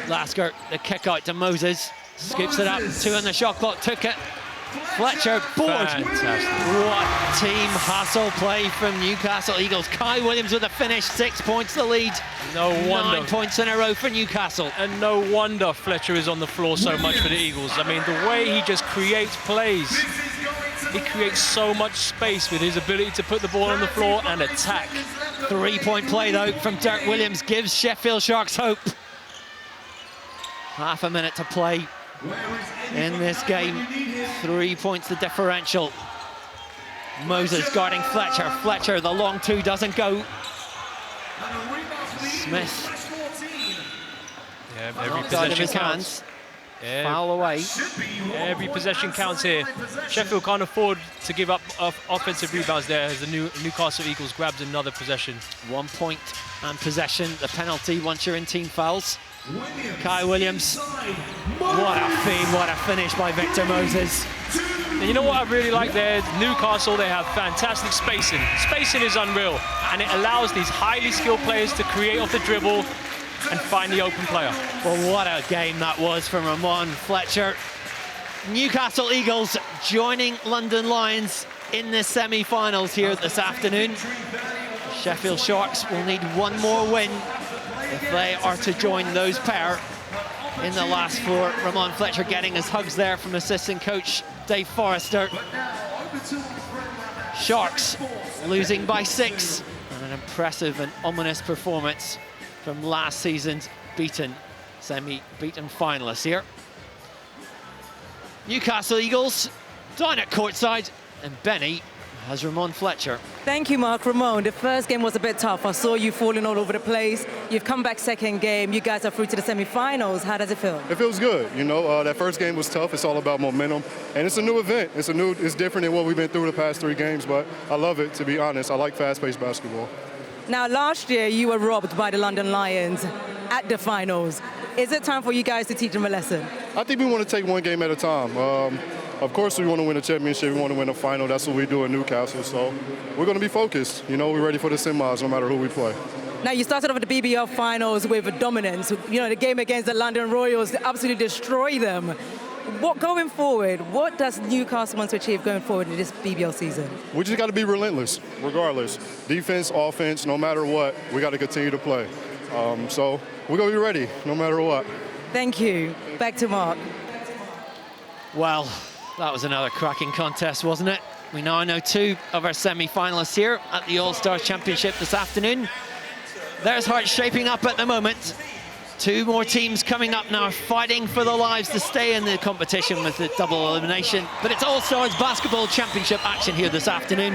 Lasker, the kick out to Moses. Scoops it up, 2 on the shot clock, took it. Fletcher, board. Fantastic. What team hustle play from Newcastle Eagles. Kai Williams with a finish, 6 points the lead. No wonder. 9 points in a row for Newcastle. And no wonder Fletcher is on the floor so much for the Eagles. I mean, the way he just creates plays. He creates so much space with his ability to put the ball on the floor and attack. 3-point play though from Dirk Williams gives Sheffield Sharks hope. Half a minute to play in this game. 3 points the differential. Moses guarding Fletcher. Fletcher, the long 2 doesn't go. Smith. Yeah, every possession counts. Yeah. Foul away. Every possession counts here. Sheffield can't afford to give up offensive rebounds there as the Newcastle Eagles grabs another possession. 1 point and possession. The penalty once you're in team fouls. Kai Williams. What a feed, what a finish by Victor Moses. And you know what I really like there? Newcastle, they have fantastic spacing. Spacing is unreal, and it allows these highly skilled players to create off the dribble and find the open player. Well, what a game that was from Ramon Fletcher. Newcastle Eagles joining London Lions in the semi-finals here this afternoon. Sheffield Sharks will need one more win if they are to join those pair in the last four. Ramon Fletcher getting his hugs there from assistant coach Dave Forrester. Sharks losing by 6, and an impressive and ominous performance from last season's semi-beaten finalists here. Newcastle Eagles down at courtside, and Benny has Ramon Fletcher. Thank you, Mark. Ramon, the first game was a bit tough. I saw you falling all over the place. You've come back second game. You guys are through to the semi-finals. How does it feel? It feels good. You know, that first game was tough. It's all about momentum. And it's a new event. It's different than what we've been through the past 3 games, but I love it, to be honest. I like fast-paced basketball. Now, last year, you were robbed by the London Lions at the finals. Is it time for you guys to teach them a lesson? I think we want to take one game at a time. Of course, we want to win a championship. We want to win a final. That's what we do in Newcastle. So we're going to be focused. You know, we're ready for the semis no matter who we play. Now, you started off at the BBL finals with dominance. You know, the game against the London Royals absolutely destroyed them. Going forward, what does Newcastle want to achieve going forward in this BBL season? We just got to be relentless, regardless. Defense, offense, no matter what, we got to continue to play. So we're going to be ready no matter what. Thank you. Back to Mark. Well, that was another cracking contest, wasn't it? We now know 2 of our semi-finalists here at the All-Stars Championship this afternoon. There's Hearts shaping up at the moment. 2 more teams coming up now, fighting for their lives to stay in the competition with the double elimination. But it's All-Stars Basketball Championship action here this afternoon.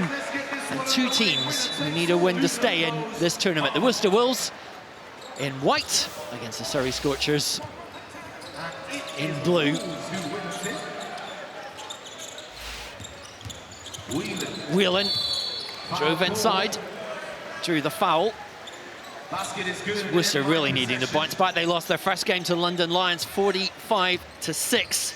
And 2 teams who need a win to stay in this tournament. The Worcester Wolves in white against the Surrey Scorchers in blue. Whelan drove inside, drew the foul. Worcester really needing to bounce back. They lost their first game to London Lions 45-6.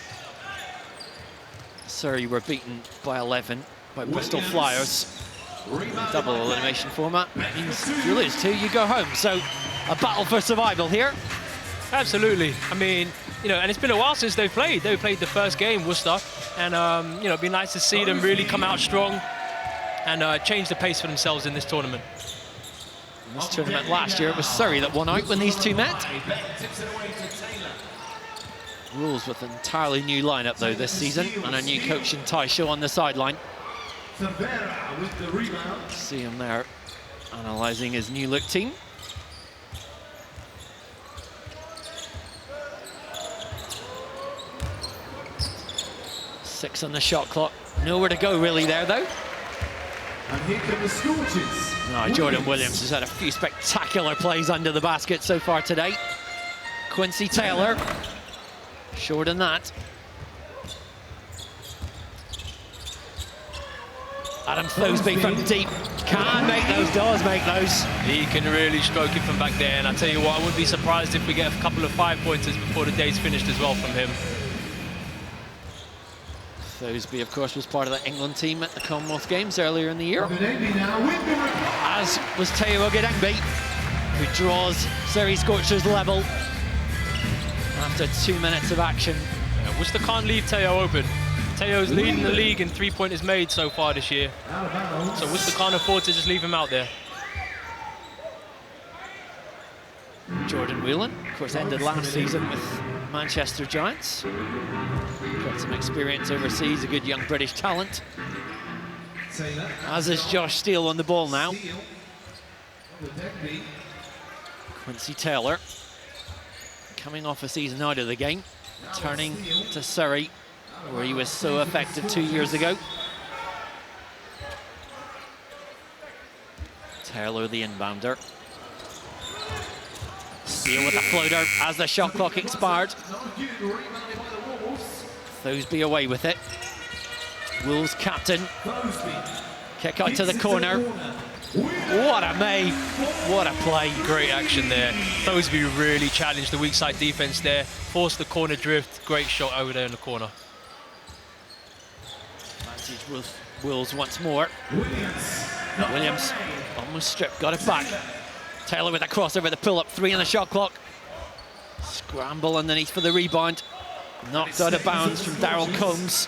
Surrey were beaten by 11 by Bristol Flyers. Double elimination format means if you lose 2, you go home. So a battle for survival here. Absolutely. I mean, you know, and it's been a while since they've played. They played the first game, Worcester, and you know, it'd be nice to see them really come out strong and change the pace for themselves in this tournament. In this tournament last year, it was Surrey that won out when these 2 met. Rules with an entirely new lineup though this season, and a new coach in Taisho on the sideline. See him there analysing his new look team. Six on the shot clock. Nowhere to go really there though. And here come the Scorchers. Oh, Jordan Williams has had a few spectacular plays under the basket so far today. Quincy Taylor, short on that. Adam Thosby from deep, can make those, does make those. He can really stroke it from back there, and I tell you what, I wouldn't be surprised if we get a couple of 5-pointers before the day's finished as well from him. Thosby, of course, was part of the England team at the Commonwealth Games earlier in the year. As was Teo Ogedengbe, who draws Surrey Scorchers level after 2 minutes of action. Yeah, Worcester can't leave Teo open. Teo's leading the league in 3-pointers made so far this year. So Worcester can't afford to just leave him out there. Jordan Whelan, of course, ended last season with Manchester Giants. Got some experience overseas, a good young British talent. As is Josh Steele on the ball now. Quincy Taylor, coming off a season out of the game, turning to Surrey, where he was so effective 2 years ago. Taylor, the inbounder. Steele with the floater as the shot clock expired. Thosby away with it. Wolves captain. Kick out to the corner. What a made, what a play. Great action there. Thosby really challenged the weak side defense there, forced the corner drift. Great shot over there in the corner. Advantage with Wolves once more. Williams almost stripped, got it back. Taylor with a crossover, the pull-up 3 on the shot clock. Scramble underneath for the rebound. Knocked out of bounds from Darryl Combs.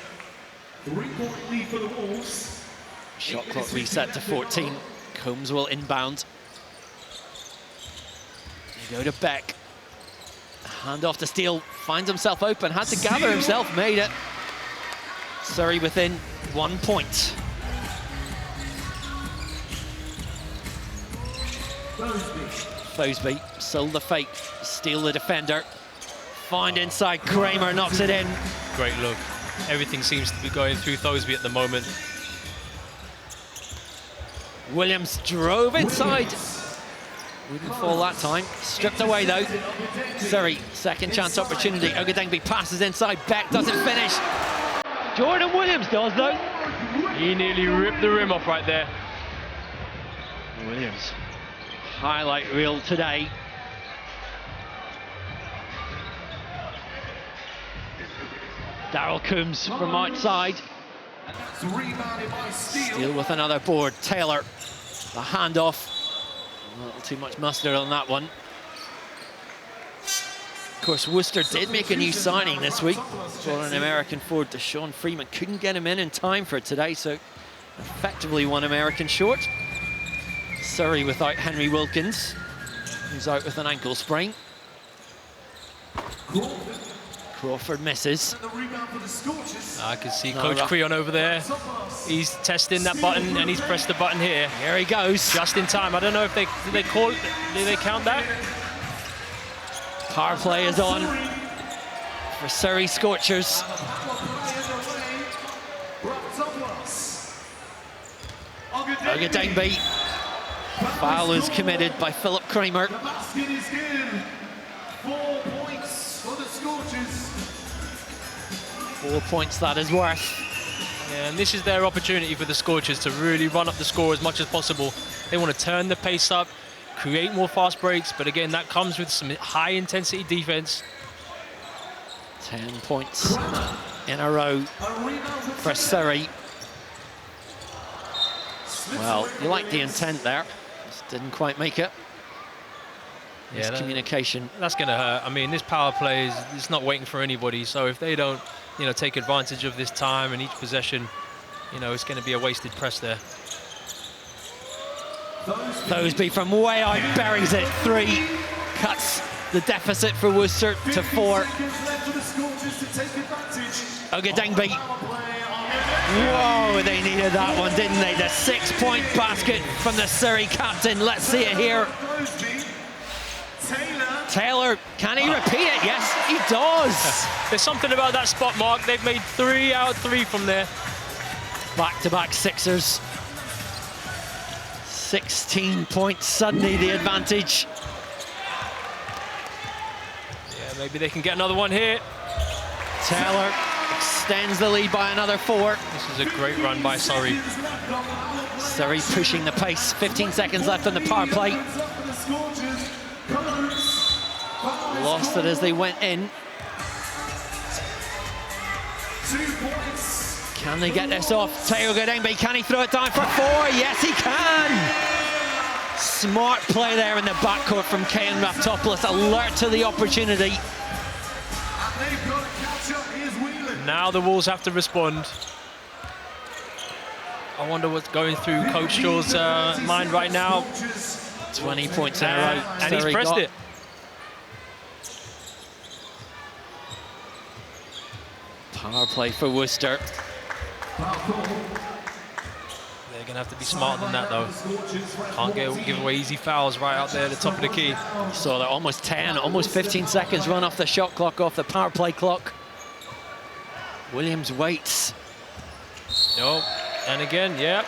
3-point lead for the Wolves. Shot clock reset to 14. Combs will inbound. They go to Beck. Hand off to Steele, finds himself open, had to gather himself, made it. Surrey within 1 point. Fosby, sold the fake, Steele the defender. Find inside, Kramer knocks it in. Great look. Everything seems to be going through Thosby at the moment. Williams drove inside. Wouldn't fall that time. Stripped away though. Surrey, second chance opportunity. Ogedengbe passes inside. Beck doesn't finish. Jordan Williams does though. He nearly ripped the rim off right there. Williams, highlight reel today. Daryl Coombs from outside. Steele with another board. Taylor, the handoff. A little too much mustard on that one. Of course, Worcester did make a new signing this week. Brought an American forward to Sean Freeman. Couldn't get him in time for today, so effectively one American short. Surrey without Henry Wilkins, who's out with an ankle sprain. Crawford misses. I can see Coach Creon over there. He's testing that button and he's pressed the button here. Here he goes. Just in time. I don't know if did they count that? Power play is on for Surrey Scorchers. Ogedengbe. Foul is committed by Philip Kramer. 4 points for the Scorchers. 4 points that is worth. Yeah, and this is their opportunity for the Scorchers to really run up the score as much as possible. They want to turn the pace up, create more fast breaks, but again, that comes with some high-intensity defense. 10 points in a row for Surrey. Well, you like the intent there. Just didn't quite make it. Yeah, Miscommunication. That's going to hurt. I mean, this power play is not waiting for anybody. So if they don't, take advantage of this time and each possession, it's going to be a wasted press there. Thosby from way out buries it. 3 cuts the deficit for Worcester to 4. Ogedengbe. Whoa, they needed that one, didn't they? The 6-point basket from the Surrey captain. Let's see it here. Taylor, can he repeat it? Yes, he does. There's something about that spot, Mark. They've made 3 out of 3 from there. Back-to-back Sixers. 16 points, suddenly the advantage. Yeah, maybe they can get another one here. Taylor extends the lead by another 4. This is a great run by Surrey. Surrey pushing the pace. 15 seconds left on the power play. Lost it as they went in. Can they get this off? Taylor Ogedengbe, can he throw it down for 4? Yes, he can! Smart play there in the backcourt from Kean Raftopoulos. Alert to the opportunity. Now the Wolves have to respond. I wonder what's going through Coach Shaw's mind right now. 20 points in a row. And he's pressed it. Power play for Worcester. They're going to have to be smarter than that, though. Can't give away easy fouls right out there at the top of the key. So they're almost 10, almost 15 seconds run off the shot clock, off the power play clock. Williams waits. Nope. And again, yeah,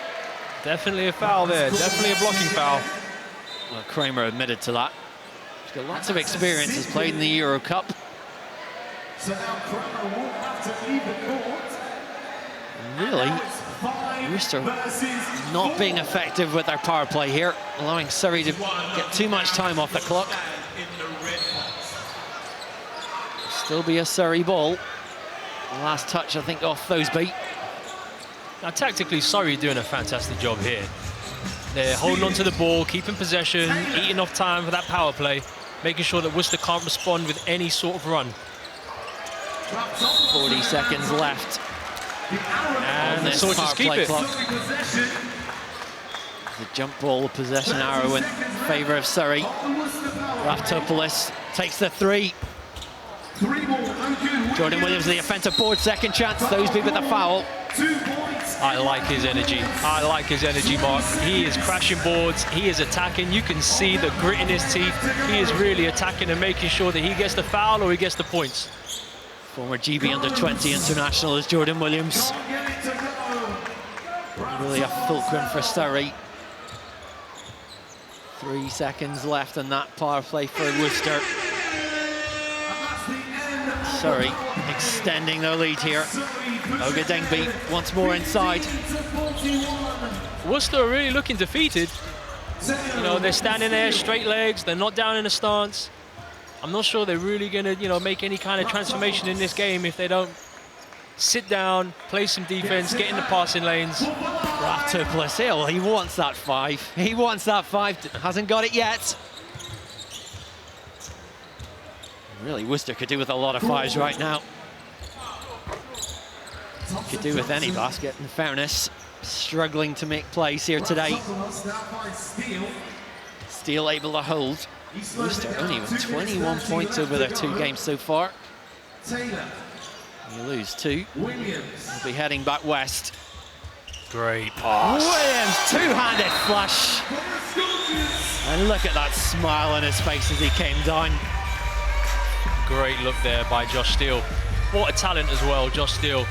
definitely a foul there. Definitely a blocking foul. Well, Kramer admitted to that. He's got lots of experience, has played in the Euro Cup. So now Kramer will have to leave the court. Really, Worcester not being effective with their power play here, allowing Surrey to get too much time off the clock. Still be a Surrey ball. Last touch, I think, off Thosby. Now, tactically, Surrey doing a fantastic job here. They're holding on to the ball, keeping possession, eating off time for that power play, making sure that Worcester can't respond with any sort of run. 40 seconds left. And the Scorchers keep it. Clock. The jump ball possession arrow in favour of Surrey. Raftopoulos takes the three. Jordan Williams, the offensive board, second chance. Those be with the foul. I like his energy. I like his energy, Mark. He is crashing boards. He is attacking. You can see the grit in his teeth. He is really attacking and making sure that he gets the foul or he gets the points. Former GB under-20 international is Jordan Williams. Really a fulcrum for Surrey. 3 seconds left on that power play for Worcester. Surrey extending their lead here. Ogadengbe once more inside. Worcester are really looking defeated. You know, they're standing there, straight legs, they're not down in a stance. I'm not sure they're really going to, you know, make any kind of transformation in this game if they don't sit down, play some defense, get in the passing lanes. Raftopoulos Hill, he wants that 5. He wants that 5, hasn't got it yet. Really, Worcester could do with a lot of 5s right now. Could do with any basket, in fairness. Struggling to make plays here today. Steele able to hold. Worcester only with 21 points over their 2 games so far. You lose 2. We'll be heading back west. Great pass. Williams, two-handed flush. And look at that smile on his face as he came down. Great look there by Josh Steele. What a talent as well, Josh Steele.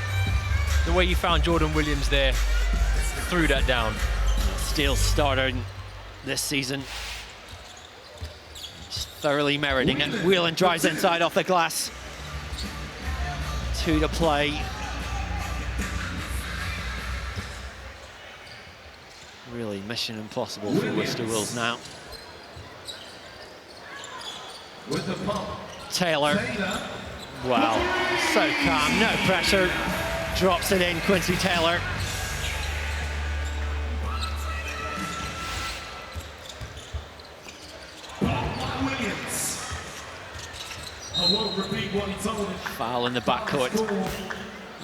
The way you found Jordan Williams there, threw that down. Steele starting this season. Just thoroughly meriting it. Whelan drives inside off the glass. 2 to play. Really mission impossible for Worcester Wolves now. With the pump. Taylor. Wow, so calm, no pressure. Drops it in, Quincy Taylor. Williams. I won't repeat what he told me. Foul in the backcourt.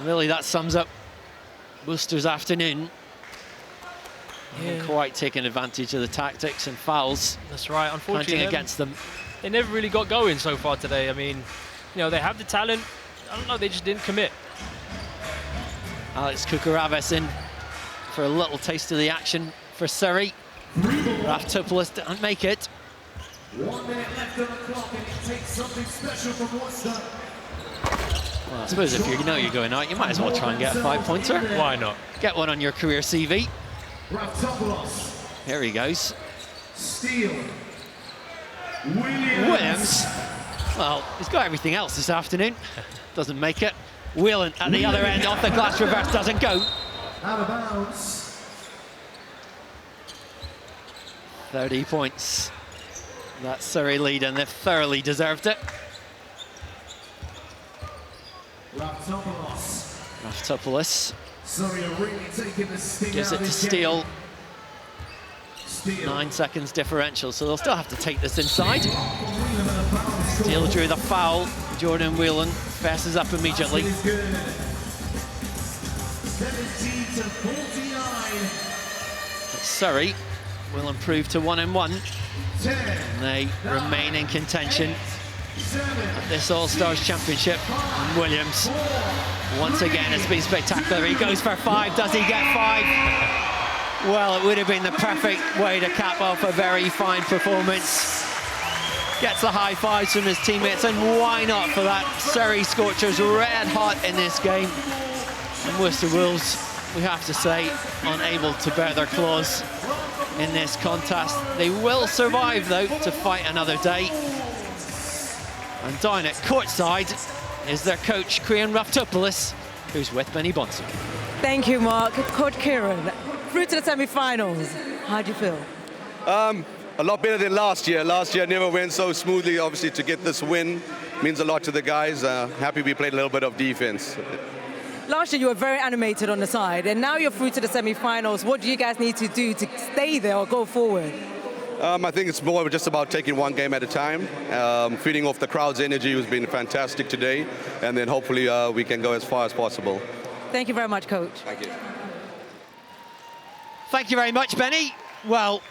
Really, that sums up Worcester's afternoon. Yeah. Quite taking advantage of the tactics and fouls. That's right, unfortunately. Against them. They never really got going so far today. I mean, you know, they have the talent. I don't know, they just didn't commit. Alex Kukaraves in for a little taste of the action for Surrey. Raftopoulos didn't make it. 1 minute left on the clock and it takes something special from Worcester. Well, I suppose if you know you're going out, you might as well try and get a 5-pointer. Why not? Get one on your career CV. Raftopoulos. Here he goes. Steele. Williams. Well, he's got everything else this afternoon. Doesn't make it. Whelan at the other end, off the glass reverse, doesn't go. Out of bounds. 30 points. That Surrey lead, and they've thoroughly deserved it. Raftopoulos. Surrey are really taking the sting Gives it out to of this Steele. game. 9 seconds differential, so they'll still have to take this inside. Steele drew the foul. Jordan Whelan fesses up immediately. 17 to 49. Surrey will improve to 1-1. And they remain in contention at this All-Stars Championship. And Williams, once again, has been spectacular. He goes for 5. Does he get 5? Well, it would have been the perfect way to cap off a very fine performance. Gets the high 5s from his teammates, and why not for that? Surrey Scorchers red hot in this game. And Worcester Wolves, we have to say, unable to bear their claws in this contest. They will survive, though, to fight another day. And down at courtside is their coach, Kieran Raftopoulos, who's with Benny Bonson. Thank you, Mark. Coach Kieran, through to the semi-finals. How do you feel? A lot better than last year. Last year never went so smoothly. Obviously, to get this win means a lot to the guys. Happy we played a little bit of defense. Last year you were very animated on the side, and now you're through to the semi-finals. What do you guys need to do to stay there or go forward? I think it's more just about taking one game at a time. Feeding off the crowd's energy has been fantastic today, and then hopefully we can go as far as possible. Thank you very much, Coach. Thank you. Thank you very much, Benny. Well,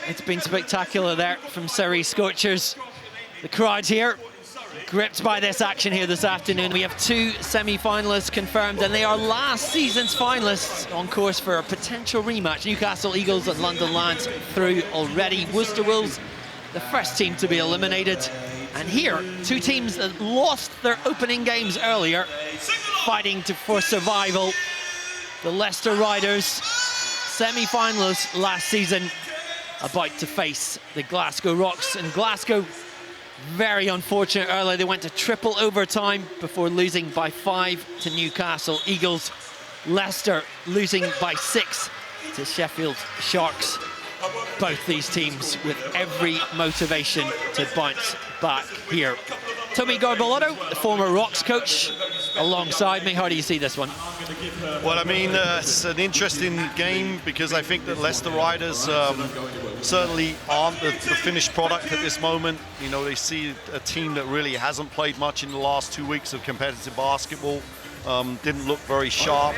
it's been spectacular there from Surrey Scorchers. The crowd here, gripped by this action here this afternoon. We have 2 semi-finalists confirmed, and they are last season's finalists on course for a potential rematch. Newcastle Eagles and London Lions through already. Worcester Wolves, the first team to be eliminated. And here, 2 teams that lost their opening games earlier, fighting for survival. The Leicester Riders, semi-finalists last season, about to face the Glasgow Rocks. And Glasgow, very unfortunate earlier. They went to triple overtime before losing by 5 to Newcastle Eagles. Leicester losing by 6 to Sheffield Sharks. Both these teams with every motivation to bounce back here. Tommy Garbolotto, the former Rocks coach, alongside me. How do you see this one? Well, I mean, it's an interesting game because I think that Leicester Riders certainly aren't the finished product at this moment. You know, they see a team that really hasn't played much in the last 2 weeks of competitive basketball. Didn't look very sharp,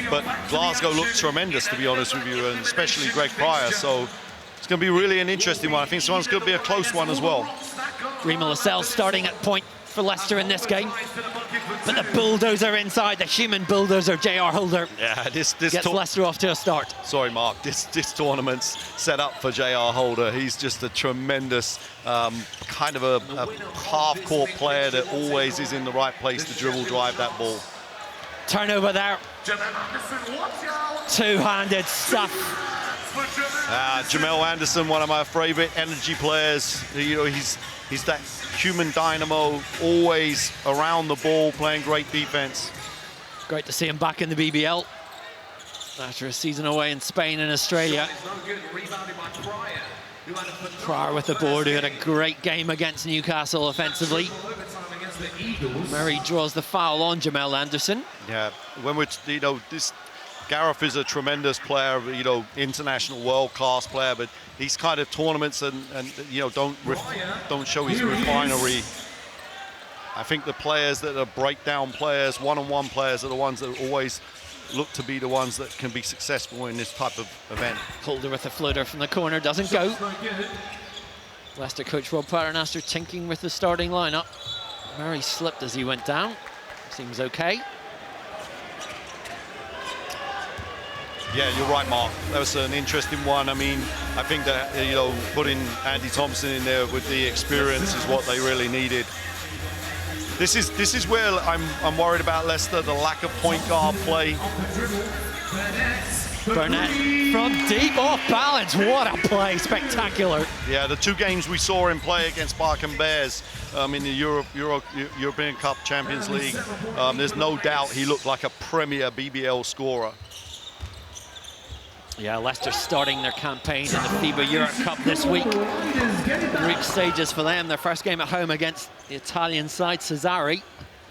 but Glasgow looked tremendous, to be honest with you, and especially Greg Pryor. So it's going to be really an interesting one. I think this one's going to be a close one as well. Rima Lascelles starting at point for Leicester in this game, but the bulldozer inside, the human bulldozer, J.R. Holder, this gets Leicester off to a start. Sorry, Mark. This tournament's set up for J.R. Holder. He's just a tremendous kind of a half-court player that always is in the right place to dribble drive that ball. Turnover there. Two-handed stuff. Jamel Anderson, one of my favorite energy players. You know, he's that human dynamo, always around the ball, playing great defense. Great to see him back in the BBL after a season away in Spain and Australia. Pryor with the board, who had a great game against Newcastle offensively. Murray draws the foul on Jamel Anderson. Yeah, when we're, you know, Gareth is a tremendous player, you know, international world-class player, but these kind of tournaments and you know, don't show his refinery. I think the players that are breakdown players, one-on-one players, are the ones that always look to be the ones that can be successful in this type of event. Holder with a floater from the corner, doesn't go. Leicester coach Rob Paternoster tinking with the starting lineup. Murray slipped as he went down. Seems okay. Yeah, you're right, Mark. That was an interesting one. I mean, I think that, you know, putting Andy Thompson in there with the experience is what they really needed. This is where I'm worried about Leicester, the lack of point guard play. Burnett from deep, off balance. What a play, spectacular. Yeah, the 2 games we saw him play against Barkham Bears in the European Cup Champions League, there's no doubt he looked like a premier BBL scorer. Yeah, Leicester starting their campaign in the FIBA Europe Cup this week. Group stages for them, their first game at home against the Italian side, Cesare.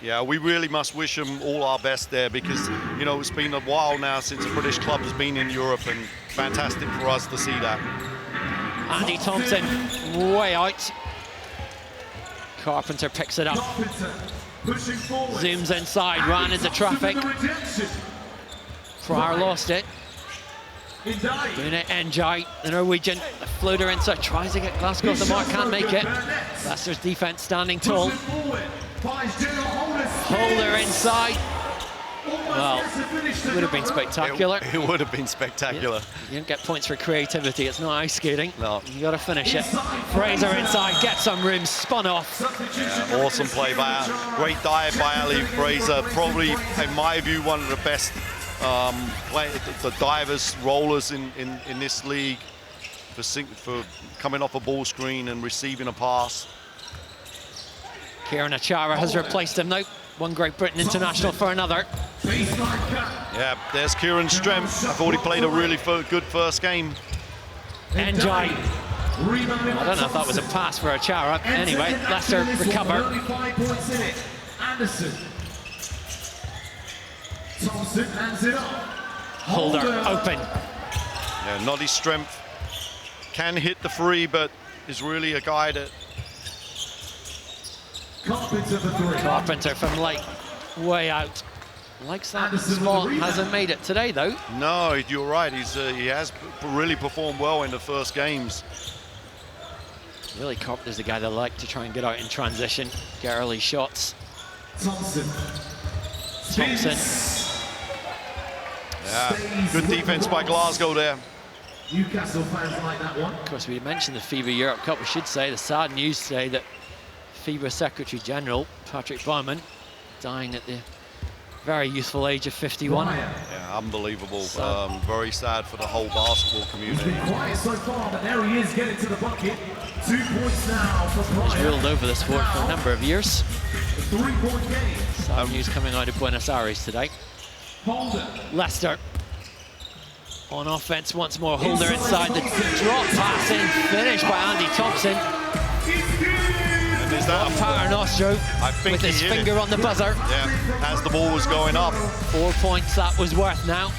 Yeah, we really must wish them all our best there because, you know, it's been a while now since a British club has been in Europe, and fantastic for us to see that. Andy Thompson way out. Carpenter picks it up. Zooms inside, ran into traffic. Pryor lost it. Doing it, Njai, the Norwegian, the floater inside, tries to get Glasgow off the mark, can't make it. Leicester's defense standing tall. Holder inside. Well, it would have been spectacular. It would have been spectacular. You don't get points for creativity, it's not ice skating. No. You got to finish it. Fraser inside, gets some room, spun off. Yeah, awesome play by, great dive by Ali Fraser. Probably, in my view, one of the best the divers, rollers in this league for coming off a ball screen and receiving a pass. Kieran Achara has replaced him though. One Great Britain international for another. Yeah, there's Kieran's strength. I thought he played a really good first game. Njai. I don't know if that was a pass for Achara. Anyway, Leicester recover. Anderson. Thompson hands it up. Holder open. Yeah, not his strength. Can hit the free, but is really a guy that... Carpenter for 3. Carpenter from late, way out. likes that spot, hasn't made it today though. No, you're right. He has really performed well in the first games. Really, Carpenter's the guy that like to try and get out in transition, get early shots. Thompson. Yeah, good defense by Glasgow there. Newcastle fans like that one. Of course, we mentioned the FIBA Europe Cup. We should say the sad news today that FIBA Secretary General Patrick Bowman dying at the very youthful age of 51. Yeah, unbelievable. Very sad for the whole basketball community. He's been quiet so far, but there he is getting to the bucket. 2 points now for Pryor. He's ruled over the sport for a number of years. A 3-point game. Sad news coming out of Buenos Aires today. Holder. Leicester on offense once more. Holder inside the drop pass in, finished by Andy Thompson. And is that a Paternostro with his finger on the buzzer? Yeah, as the ball was going up. 4 points that was worth now.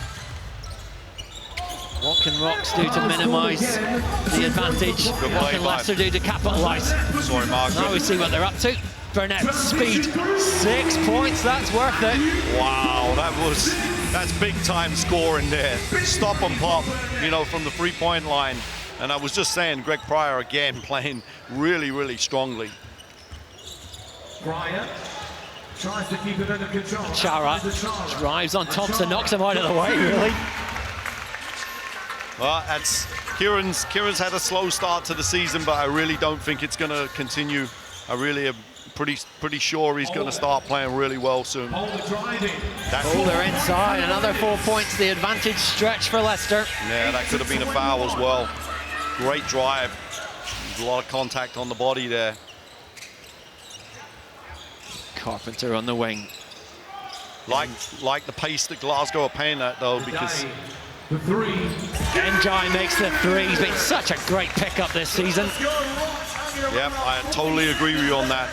What can Rocks do to minimise the advantage? What can Leicester do to capitalise? Sorry, Mark. Now we see what they're up to. Burnett's speed, 6 points, that's worth it. Wow, that's big time scoring there. Stop and pop, you know, from the 3-point line. And I was just saying, Greg Pryor again playing really, really strongly. Pryor tries to keep it under control. Chara drives on Thompson, knocks him out of the way, really. Well, that's Kieran's had a slow start to the season, but I really don't think it's going to continue. I really am pretty sure he's going to start playing really well soon. Holder inside, another 4 points, the advantage stretch for Leicester. Yeah, that could have been a foul as well. Great drive. There's a lot of contact on the body there. Carpenter on the wing. Like the pace that Glasgow are playing at though, because the 3. Njai makes the 3. He's been such a great pickup this season. Yep, I totally agree with you on that.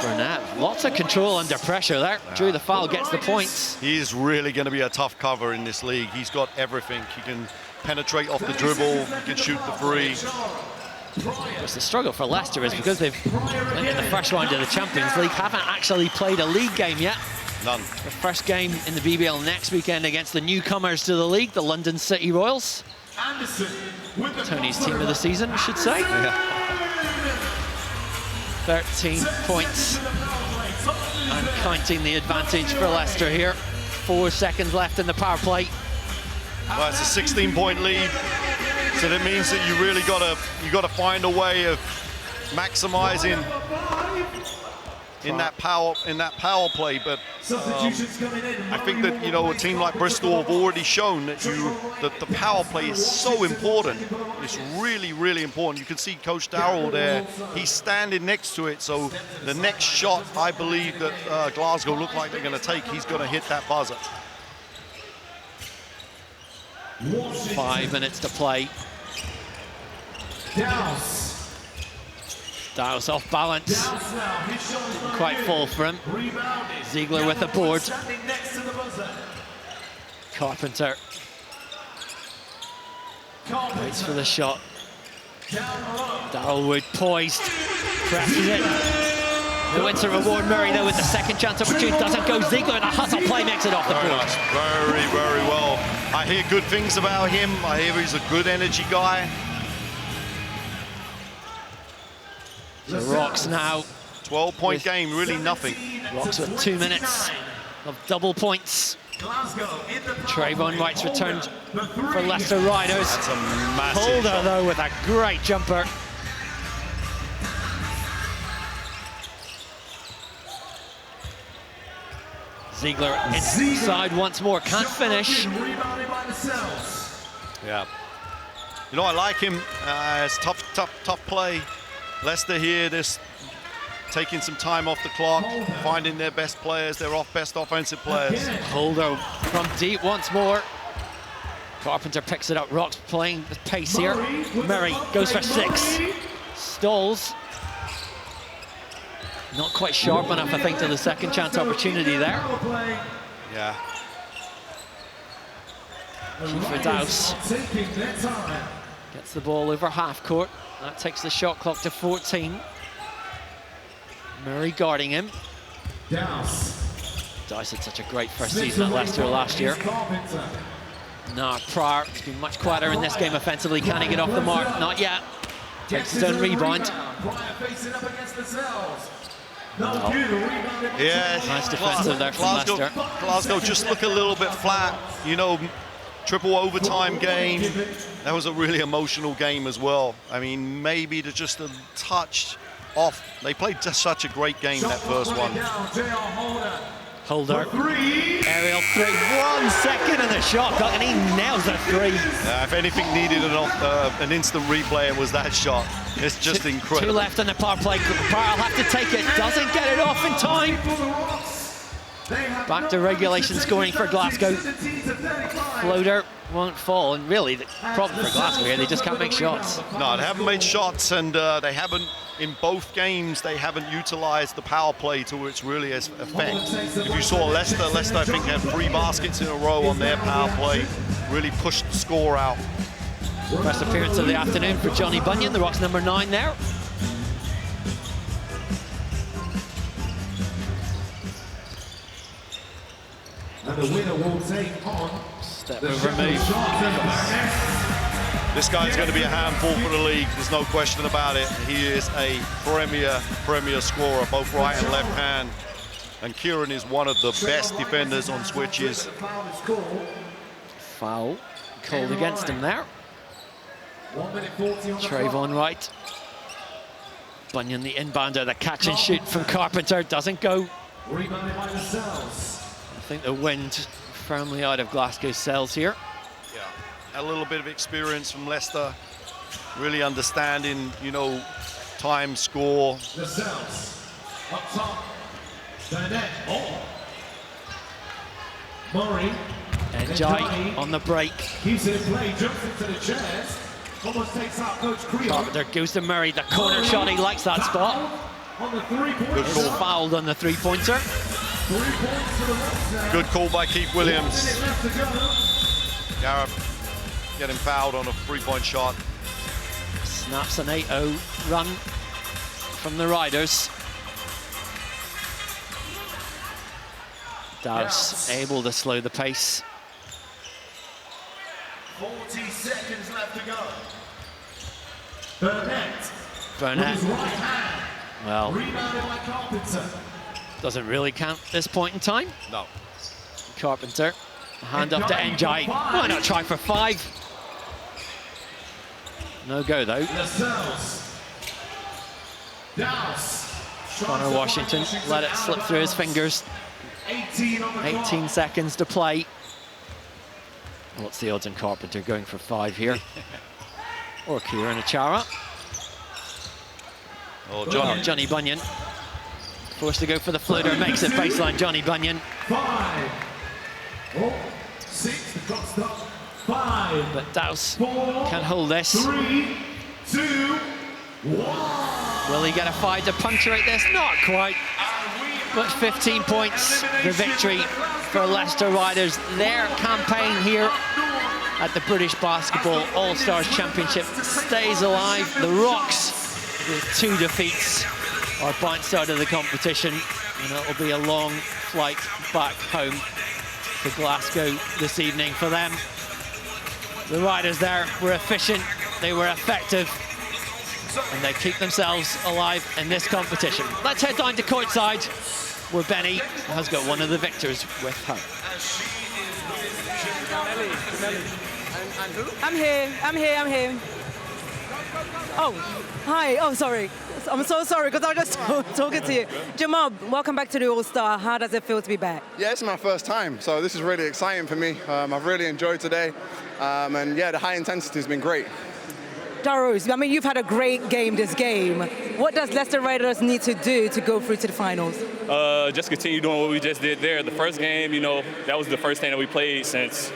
Burnett, lots of control under pressure there. Drew the foul, gets the points. He is really going to be a tough cover in this league. He's got everything. He can penetrate off the dribble, he can shoot the 3. It's the struggle for Leicester is because they've went in the first round of the Champions League, haven't actually played a league game yet. None. The first game in the BBL next weekend against the newcomers to the league, the London City Royals. Tony's team of the season, I should say. Yeah. 13 points and counting the advantage for Leicester here. 4 seconds left in the power play. Well, it's a 16-point lead, so that means that you really got to find a way of maximizing in that power play. But I think that, you know, a team like Bristol have already shown that the power play is so important. It's really, really important. You can see Coach Darrell there. He's standing next to it. So the next shot, I believe that Glasgow look like they're going to take, he's going to hit that buzzer. 5 minutes to play. Dowse off balance. Didn't quite fall for him. Ziegler with the board. Carpenter waits for the shot. Darrell Wood poised, presses it. Who wins to reward Murray though with the second chance opportunity? Doesn't go. Ziegler, the hustle play makes it off the board. Nice. Very, very well. I hear good things about him. I hear he's a good energy guy. So Rocks now. 12-point game, really nothing. Rocks with 2 minutes of double points. Trayvon Wright's returned for Leicester Riders. That's a massive Holder shot. though with a great jumper. Ziegler inside once more, can't finish. Yeah. You know, I like him. It's tough play. Leicester here, just taking some time off the clock, finding their best players, their best offensive players. Holder from deep once more. Carpenter picks it up. Rocks playing the pace here. Murray goes for 6. Stalls. Not quite sharp enough, I think, to the second chance opportunity there. Yeah. For Dowse. Gets the ball over half court. That takes the shot clock to 14. Murray guarding him. Dice had such a great first season at Leicester last year. No, Pryor has been much quieter in this game offensively. Can he get off the mark? Not yet. Takes his own rebound. Yeah, nice defensive there from Leicester. Glasgow just look a little bit flat. You know, triple overtime game. That was a really emotional game as well. I mean, maybe to just a touch off. They played just such a great game, that first one. Holder, aerial 3, 1 second and the shot, and he nails the 3. If anything needed an instant replay, it was that shot. It's just incredible. 2 left on the power play. Pryor will have to take it, doesn't get it off in time. Back to regulation scoring for Glasgow. Floater won't fall, and really the problem for Glasgow here, they just can't make shots. No, they haven't made shots, and they haven't, in both games, they haven't utilised the power play to its really effect. If you saw Leicester, I think had 3 baskets in a row on their power play, really pushed the score out. First appearance of the afternoon for Johnny Bunyan, the Rock's number 9 there. And the winner will take on step over move. This guy's going to be a handful for the league, there's no question about it. He is a premier scorer, both right and left hand. And Kieran is one of the best defenders on switches. Foul called against him there. Trayvon Wright. Bunyan, the inbounder, the catch and shoot from Carpenter doesn't go. I think the wind firmly out of Glasgow's sails here. Yeah, a little bit of experience from Leicester, really understanding, you know, time, score. Up top, Burnett, Murray. And Jai on the break. Keeps it in play, jumps into the chairs. Almost takes out Coach Creole. Carpenter goes to Murray, the corner shot, he likes that spot. On the 3-pointer. Is fouled on the 3-pointer. Good call by Keith Williams. Gareth getting fouled on a 3-point shot. Snaps an 8-0 run from the Riders. Dowse able to slow the pace. 40 seconds left to go. Burnett. Well, Rebounded by Carpenter. doesn't really count at this point in time. No. Carpenter, hand up to Njai. Why not try for 5? No go though. Connor Washington let it slip through his fingers. 18 seconds to play. What's the odds on Carpenter going for 5 here? Or Kieran Achara. Oh, Johnny Bunyan. Forced to go for the floater, makes it baseline, Johnny Bunyan. 5, 4, 6, the clock stops. 5. But Dowse can hold this. 3, 2, 1. Will he get a 5 to punctuate this? Not quite. But 15 points, the victory for Leicester Riders. Their campaign here at the British Basketball All-Stars Championship stays alive. The Rocks, with 2 defeats, are bounced out of the competition, and it'll be a long flight back home to Glasgow this evening for them. The Riders there were efficient, they were effective, and they keep themselves alive in this competition. Let's head down to courtside, where Benny has got one of the victors with her. I'm here. Oh, hi. Oh, sorry. I'm so sorry, because I was just talking to you. Jamal, welcome back to the All-Star. How does it feel to be back? Yeah, it's my first time, so this is really exciting for me. I've really enjoyed today, and yeah, the high intensity has been great. Darrows, I mean, you've had a great game this game. What does Leicester Riders need to do to go through to the finals? Just continue doing what we just did there. The first game, you know, that was the first thing that we played since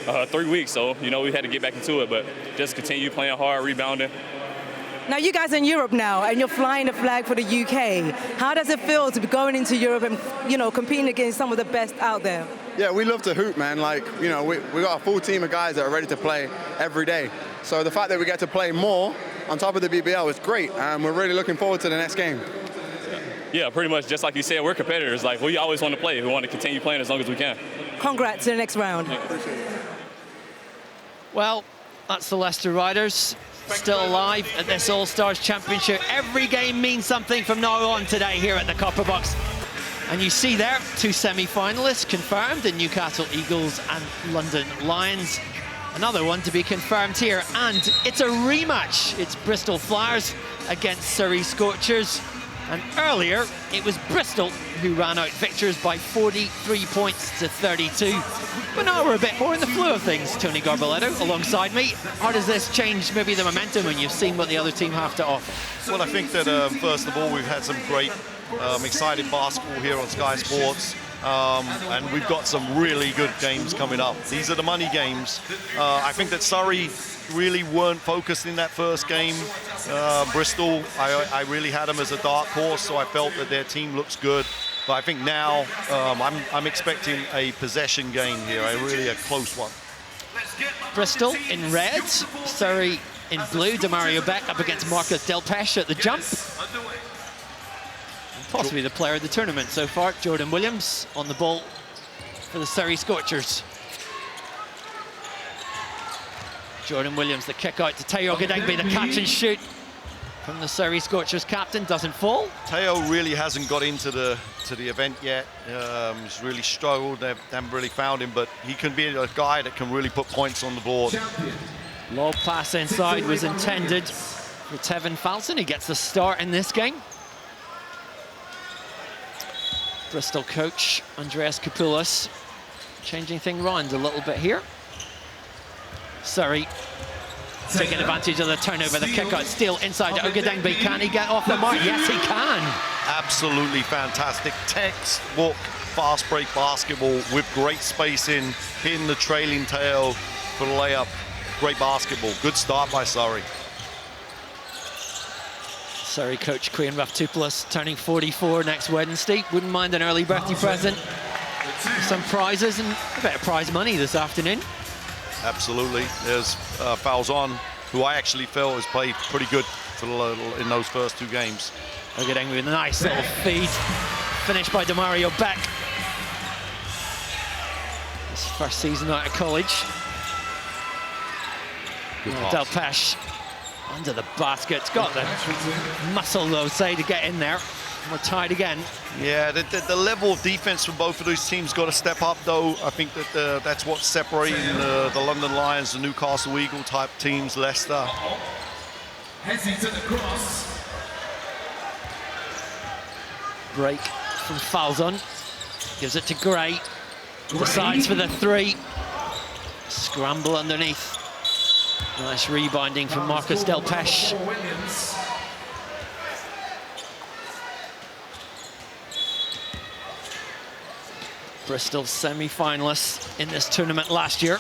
3 weeks, so, you know, we had to get back into it, but just continue playing hard, rebounding. Now, you guys are in Europe now, and you're flying the flag for the UK. How does it feel to be going into Europe and, you know, competing against some of the best out there? Yeah, we love to hoop, man. Like, you know, we got a full team of guys that are ready to play every day. So the fact that we get to play more on top of the BBL is great, and we're really looking forward to the next game. Yeah, pretty much. Just like you said, we're competitors. Like, we always want to play. We want to continue playing as long as we can. Congrats to the next round. Well, that's the Leicester Riders, still alive at this All-Stars Championship. Every game means something from now on today here at the Copper Box. And you see there, 2 semi-finalists confirmed in Newcastle Eagles and London Lions. Another one to be confirmed here, and it's a rematch. It's Bristol Flyers against Surrey Scorchers. And earlier, it was Bristol who ran out victors by 43 points to 32. But now we're a bit more in the flow of things. Tony Garboletto alongside me. How does this change maybe the momentum when you've seen what the other team have to offer? Well, I think that, first of all, we've had some great, exciting basketball here on Sky Sports. And we've got some really good games coming up. These are the money games. I think that Surrey really weren't focused in that first game. Bristol, I really had them as a dark horse, so I felt that their team looks good. But I think now I'm expecting a possession game here, really a close one. Bristol in red, Surrey in blue. Demario Beck up against Marcus Delpeche at the jump. Possibly the player of the tournament so far, Jordan Williams on the ball for the Surrey Scorchers. Jordan Williams, the kick out to Teo Gadengbe, the catch and shoot from the Surrey Scorchers captain, doesn't fall. Teo really hasn't got into the event yet. He's really struggled. They haven't really found him, but he can be a guy that can really put points on the board. Lob pass inside was intended for Tevin Falson. He gets the start in this game. Bristol coach Andreas Kapoulas changing things around a little bit here. Surrey taking advantage of the turnover, the kick out, steal inside to Ogadengbe. Can he get off the mark? Yes, he can. Absolutely fantastic. Textbook fast break basketball with great spacing, hitting the trailing tail for the layup. Great basketball. Good start by Surrey. Surrey coach Queen Raftopoulos turning 44 next Wednesday. Wouldn't mind an early birthday present. Some prizes and a bit of prize money this afternoon. Absolutely. There's Falzon, who I actually felt has played pretty good for in those first 2 games. Ogadengbe with a nice little feed. Finished by Demario Beck. His first season out of college. Delpeche under the basket. Got the muscle, though, say, to get in there. We're tied again. Yeah, the level of defense from both of those teams got to step up, though. I think that that's what's separating the London Lions, the Newcastle Eagle type teams, Leicester. Heading to the cross. Break from Falzon. Gives it to Gray. Decides for the 3. Scramble underneath. Nice rebounding from Marcus Delpeche. Bristol semi-finalists in this tournament last year.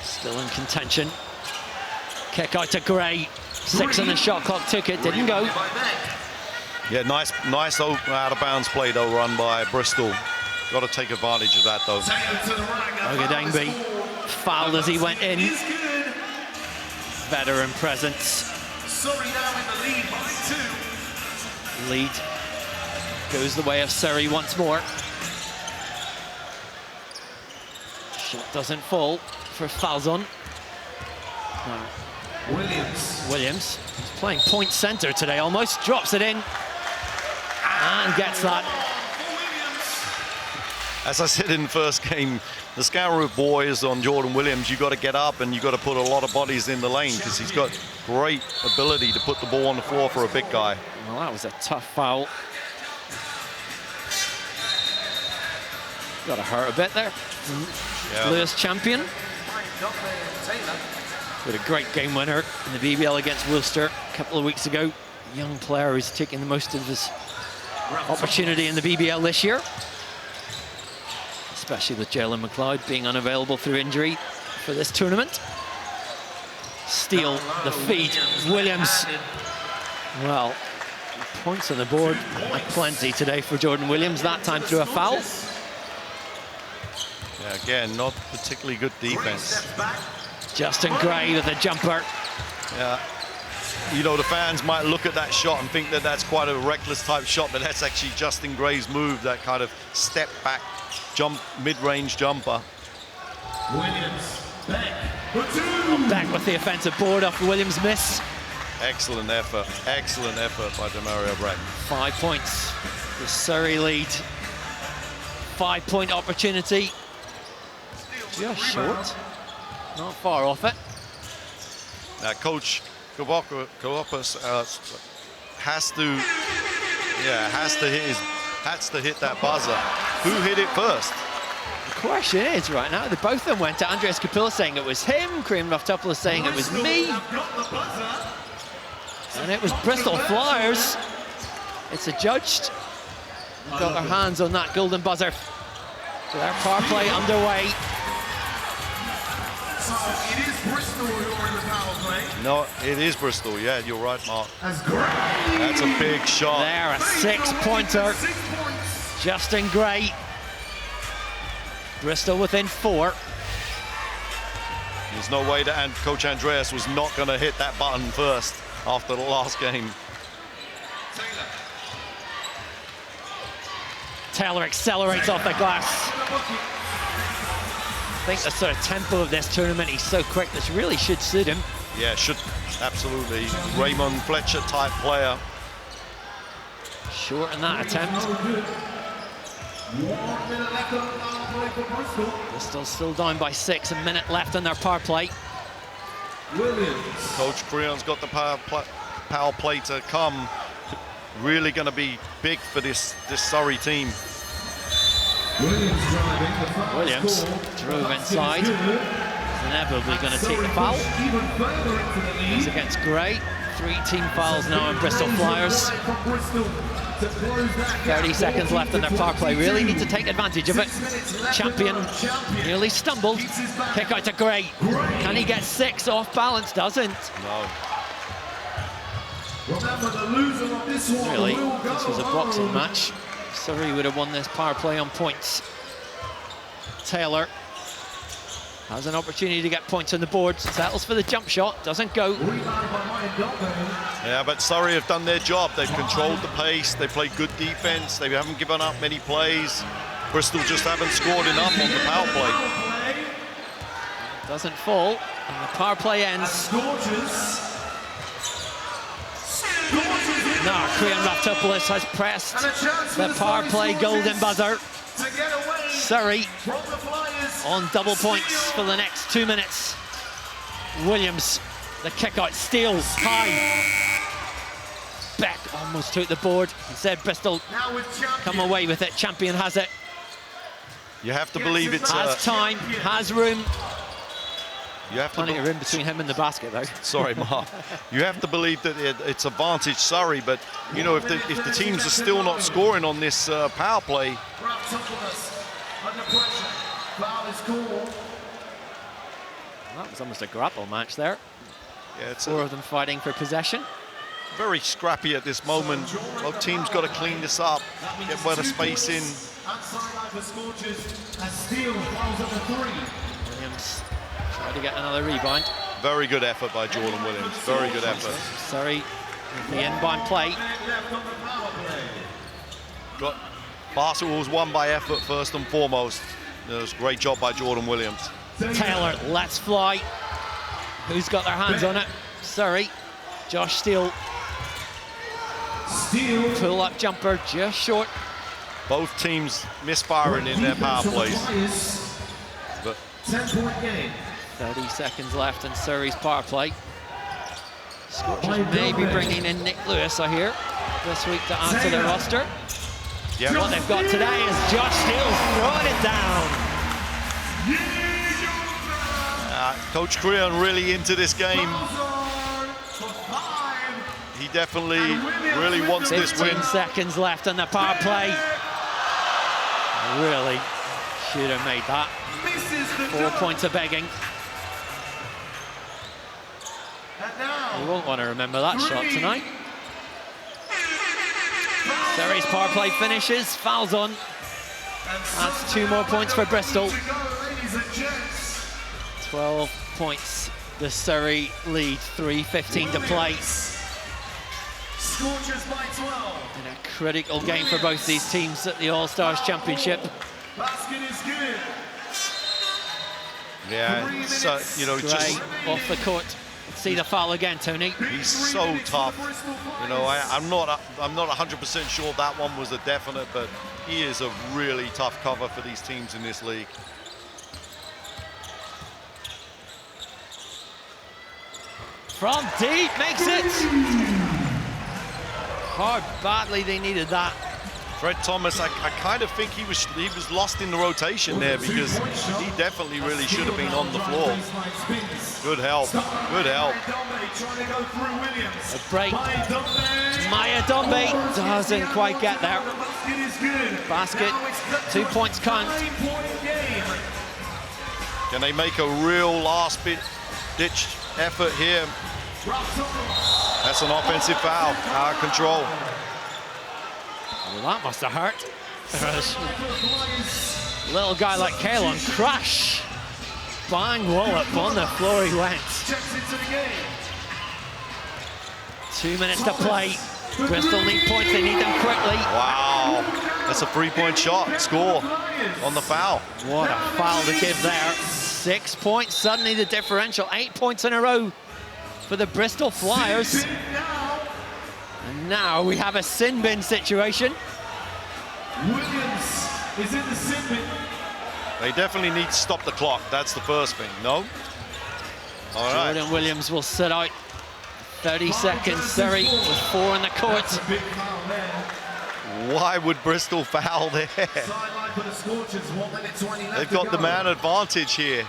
Still in contention. Kick out to Gray. 6 on the shot clock, took it, didn't go. Yeah, nice out-of-bounds play, though, run by Bristol. Got to take advantage of that, though. Ogadengbe fouled as he went in. Veteran presence. Surrey now in the lead by 2. Lead goes the way of Surrey once more. Shot doesn't fall for Falzon. No. Williams is playing point center today, almost drops it in and gets that. As I said in the first game, the Scout boys on Jordan Williams, you've got to get up and you've got to put a lot of bodies in the lane because he's got great ability to put the ball on the floor for a big guy. Well, that was a tough foul. Got to hurt a bit there. Yeah. Lewis champion. With a great game winner in the BBL against Worcester a couple of weeks ago. Young player who's taking the most of his opportunity in the BBL this year. Especially with Jalen McLeod being unavailable through injury for this tournament. Steal the feed. Williams. Well, points on the board. Plenty today for Jordan Williams, that time through a foul. Yeah, again, not particularly good defense. Justin Gray with a jumper. Yeah. you know, the fans might look at that shot and think that that's quite a reckless type shot, but that's actually Justin Gray's move, that kind of step back jump, mid-range jumper. Williams back for two. Back with the offensive board off Williams' miss. Excellent effort by Demario Brett. 5 points. The Surrey lead. 5-point opportunity. Just short. Not far off it. Now, Coach Kouopoulos has to hit that buzzer. Who hit it first? The question is, right now, both of them went to Andreas Kapila saying it was him, Kriyan Raftopoulos saying it was me. And it was Bristol Flyers. It's adjudged. They've got their hands on that golden buzzer. So their power play underway. So it is Bristol who are in the power play. No, it is Bristol. Yeah, you're right, Mark. That's a big shot. There, a 6-pointer. Justin Gray. Bristol within 4. There's no way that Coach Andreas was not going to hit that button first after the last game. Taylor accelerates off the glass. I think the sort of tempo of this tournament, he's so quick, this really should suit him. Yeah, should, absolutely. Raymond Fletcher type player. Short in that attempt. Bristol still down by 6, a minute left on their power play. Coach Creon's got the power play to come. Really going to be big for this Surrey team. Williams drove inside. He's inevitably going to take the foul. It's against Gray. 3 team fouls now on Bristol Flyers. 30 seconds left in their power play. Really need to take advantage of it. Champion nearly stumbled. Kick out to Gray. Can he get 6 off balance? Doesn't. No. Really, this was a boxing match. Surrey would have won this power play on points. Taylor has an opportunity to get points on the board. Settles for the jump shot. Doesn't go. Yeah, but Surrey have done their job. They've controlled the pace. They played good defense. They haven't given up many plays. Bristol just haven't scored enough on the power play. Doesn't fall, and the power play ends. Now, Kriyan Raftopoulos has pressed the power play golden buzzer. Surrey on double points for the next 2 minutes. Williams, the kick out, steal, high. Beck almost took the board. Instead, Bristol come away with it. Champion has it. You have to believe it's... Has time, has room. You have plenty of room between him and the basket, though. Sorry, Mark. You have to believe that it's advantage Surrey, but you know, if the teams are still not scoring on this power play. That was almost a grapple match there. Yeah, it's 4 of them fighting for possession. Very scrappy at this moment. Both teams got to clean this up, get better space in. Williams tried to get another rebound. Very good effort by Jordan Williams. Very good effort. Surrey with the inbound play. Basketball was won by effort first and foremost. It was a great job by Jordan Williams. Taylor lets fly. Who's got their hands on it? Surrey. Josh Steele. Pull-up jumper just short. Both teams misfiring in their power plays. But 10-point game. 30 seconds left in Surrey's power play. Scorchers may be bringing in Nick Lewis, I hear, this week to add to their roster. Yeah. What they've got today is Josh Steele throwing it down. Coach Creon really into this game. He definitely really wants this win. 15 seconds left on the power play. Really should have made that. 4 points of begging. We won't want to remember that shot tonight. Surrey's power play finishes, fouls on. That's 2 more points for Bristol. 12 points. The Surrey lead, 3:15 to play. Scorchers by 12. In a critical game for both these teams at the All-Stars Championship. Basket is good. Yeah, you know, Gray just off the court. See the foul again, Tony. He's so tough. You know, I'm not 100% sure that one was a definite, but he is a really tough cover for these teams in this league. From deep, makes it. How badly they needed that. Fred Thomas, I kind of think he was lost in the rotation there, because he definitely really should have been on the floor. Good help, good help. A break. Maya Dombe doesn't quite get there. Basket, 2 points count. Can they make a real last-ditch effort here? That's an offensive foul, out of control. Well, that must have hurt. Little guy like Kalon, crash. Bang, wallop, on the floor he went. 2 minutes to play. Bristol need points, they need them quickly. Wow, that's a 3-point shot, score on the foul. What a foul to give there. 6 points, suddenly the differential. 8 points in a row for the Bristol Flyers. And now we have a sin bin situation. Williams is in the sin bin. They definitely need to stop the clock. That's the first thing, no? All right. Jordan Williams will sit out. 30 seconds, Surrey with 4 in the court. Why would Bristol foul there? They've got the man advantage here.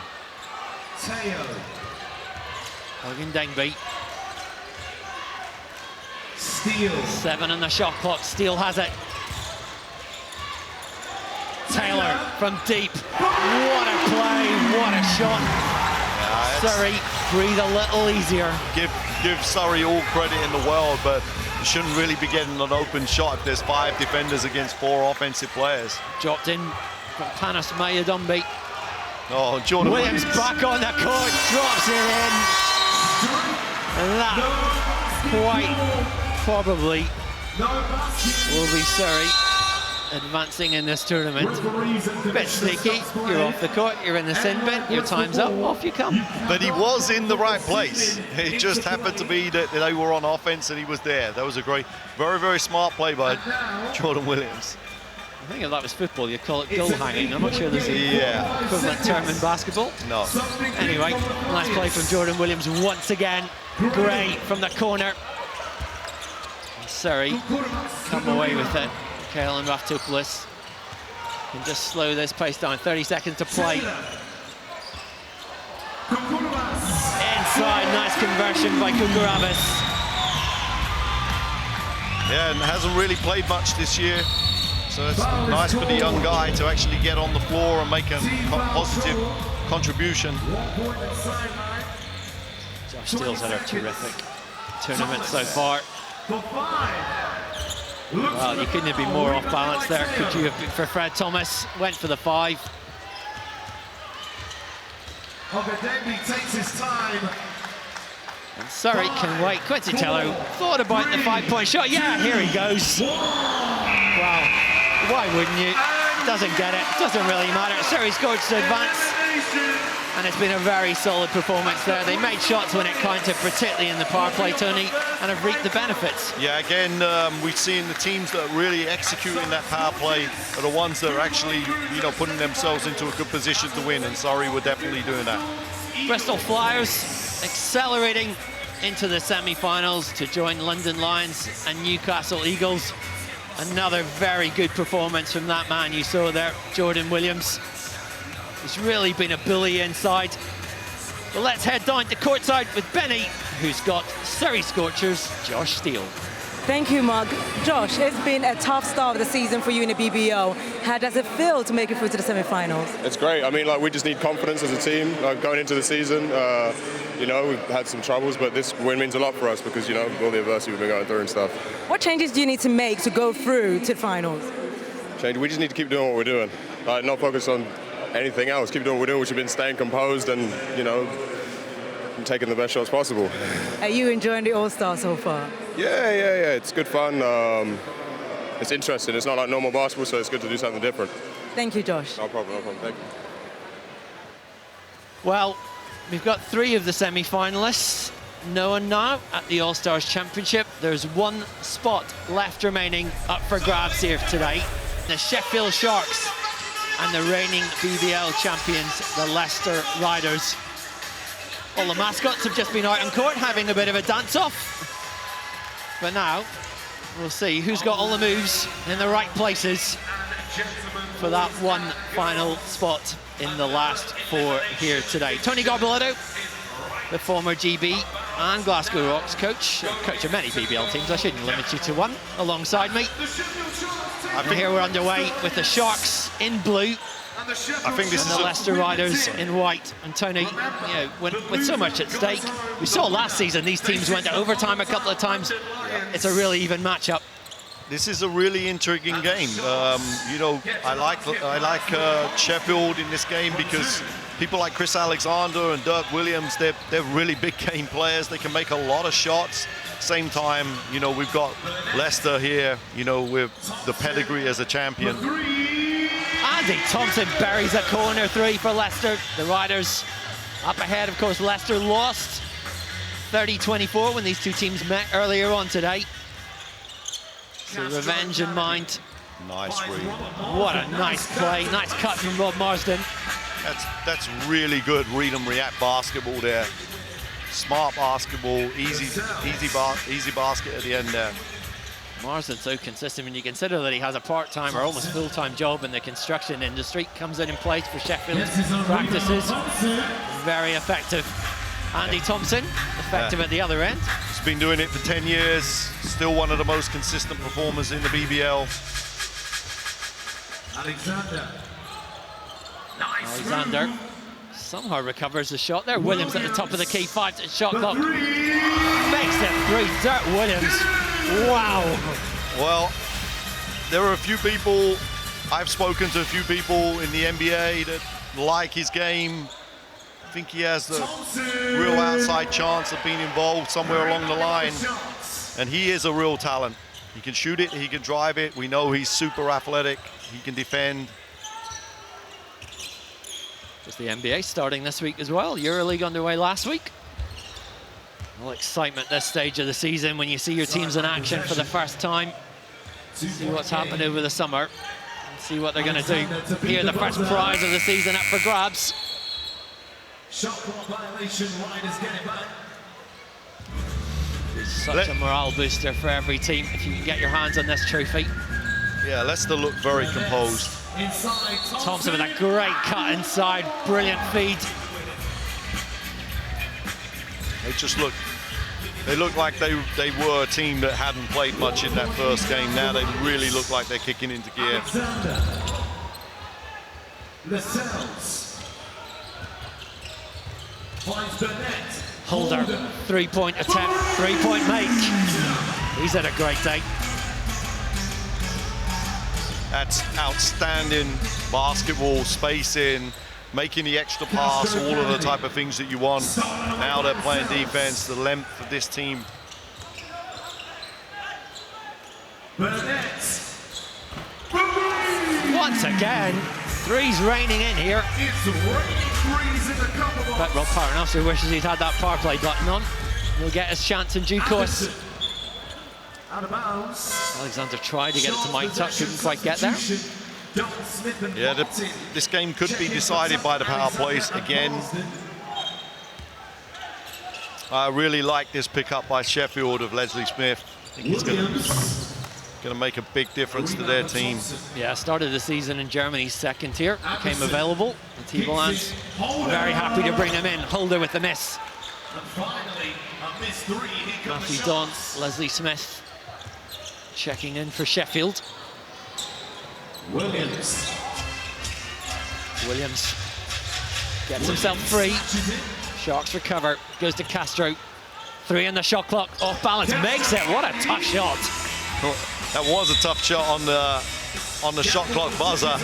Hogan Denby. Steele. 7 on the shot clock. Steele has it. Taylor from deep. What a play, what a shot. Surrey breathe a little easier. Give Surrey all credit in the world, but you shouldn't really be getting an open shot if there's 5 defenders against 4 offensive players. Dropped in from Panos Mayadumbi. Oh, Jordan Williams back on the court, drops it in. And that quite probably will be Surrey advancing in this tournament. Bit sneaky, you're off the court, you're in the sin bin, your time's up, off you come. But he was in the right place. It just happened to be that they were on offense and he was there. That was a great, very, very smart play by Jordan Williams. I think if that was football, you'd call it goal hanging. I'm not sure there's an equivalent term in basketball. No. Anyway, nice play from Jordan Williams once again. Gray from the corner. And Surrey come away with it. Kaelan Raftopoulos can just slow this pace down. 30 seconds to play. Inside, nice conversion by Kukurabis. Yeah, and hasn't really played much this year. So it's nice for the young guy to actually get on the floor and make a positive contribution. Josh Steele's had a terrific tournament so far. Well, you couldn't have been more off balance there, could you have been? For Fred Thomas, went for the 5. Ogadembe takes his time. And Surrey can wait. Quincy Taylor thought about the 5-point shot. Yeah, here he goes. Wow, why wouldn't you? Doesn't get it, doesn't really matter. Surrey scored to advance. And it's been a very solid performance there. They made shots when it counted, particularly in the power play, Tony, and have reaped the benefits. Yeah, again, we've seen the teams that are really executing that power play are the ones that are actually, you know, putting themselves into a good position to win, and Surrey were definitely doing that. Bristol Flyers accelerating into the semi-finals to join London Lions and Newcastle Eagles. Another very good performance from that man you saw there, Jordan Williams. He's really been a bully inside. Well, let's head down to courtside with Benny, who's got Surrey Scorchers, Josh Steele. Thank you, Mark. Josh, it's been a tough start of the season for you in the BBO. How does it feel to make it through to the semi-finals? It's great. I mean, like, we just need confidence as a team, like, going into the season. You know, we've had some troubles, but this win means a lot for us because, you know, all the adversity we've been going through and stuff. What changes do you need to make to go through to the finals? We just need to keep doing what we're doing. Like, not focus on anything else. Keep doing what we're doing, which has been staying composed and, you know, taking the best shots possible. Are you enjoying the All-Star so far? Yeah. It's good fun. It's interesting. It's not like normal basketball, so it's good to do something different. Thank you, Josh. No problem. Thank you. Well, we've got 3 of the semi-finalists known now at the All-Stars Championship. There's 1 spot left remaining up for grabs here today. The Sheffield Sharks and the reigning BBL champions, the Leicester Riders. All the mascots have just been out on court having a bit of a dance-off. But now, we'll see who's got all the moves in the right places for that 1 final spot in the last 4 here today. Tony Garboletto, the former GB and Glasgow Rocks coach of many BBL teams, I shouldn't limit you to 1, alongside me. And here we're underway with the Sharks in blue, I think this and the Leicester Riders in white. And Tony, you know, with so much at stake, we saw last season these teams went to overtime a couple of times. It's a really even matchup. This is a really intriguing game. You know, I like Sheffield in this game because people like Chris Alexander and Dirk Williams, they're really big game players. They can make a lot of shots. Same time, you know, we've got Leicester here, you know, with the pedigree as a champion. Andy Thompson buries a corner 3 for Leicester. The Riders up ahead, of course. Leicester lost 30-24 when these 2 teams met earlier on today. So revenge in mind. Nice read. What a nice play. Nice cut from Rob Marsden. That's really good read and react basketball there. Smart basketball, easy basket at the end there. Marsden's so consistent when you consider that he has a part-time or almost full-time job in the construction industry. Comes in place for Sheffield practices. Very effective. Andy Thompson, effective at the other end. He's been doing it for 10 years. Still one of the most consistent performers in the BBL. Alexander somehow recovers the shot there. Williams at the top of the key, 5 to shot clock. Makes it 3. Dirk Williams. Wow. Well, there are a few people, I've spoken to a few people in the NBA that like his game. I think he has the real outside chance of being involved somewhere along the line. And he is a real talent. He can shoot it, he can drive it. We know he's super athletic, he can defend. Just the NBA starting this week as well. EuroLeague underway last week. All excitement this stage of the season when you see your teams in action for the first time. See what's happened over the summer. And see what they're going to do. Here, the first prize of the season up for grabs. Shot clock violation, Riders get it back. Such a morale booster for every team if you can get your hands on this trophy. Yeah, Leicester look very composed. Thompson with a great cut inside, brilliant feed. They look like they were a team that hadn't played much in that first game. Now they really look like they're kicking into gear. Holder, 3-point attempt, 3-point make. He's had a great day. That's outstanding basketball, spacing, making the extra pass, all of the type of things that you want. Now they're playing defense, the length of this team. Once again, 3's raining in here. But Rob Paternoster wishes he'd had that power play button on. He'll get his chance in due course. Alexander tried to get it to Mike Tuck, couldn't quite get there. Yeah, this game could be decided by the power plays again. I really like this pickup by Sheffield of Leslie Smith. I think he's going to make a big difference to their team. Yeah, started the season in Germany's second tier, became available. And T-Balance very happy to bring him in. Holder with the miss. Matthew Don, Leslie Smith checking in for Sheffield. Williams gets himself free. Sharks recover, goes to Castro. 3 in the shot clock, off balance, makes it. What a tough shot. That was a tough shot on the shot clock buzzer.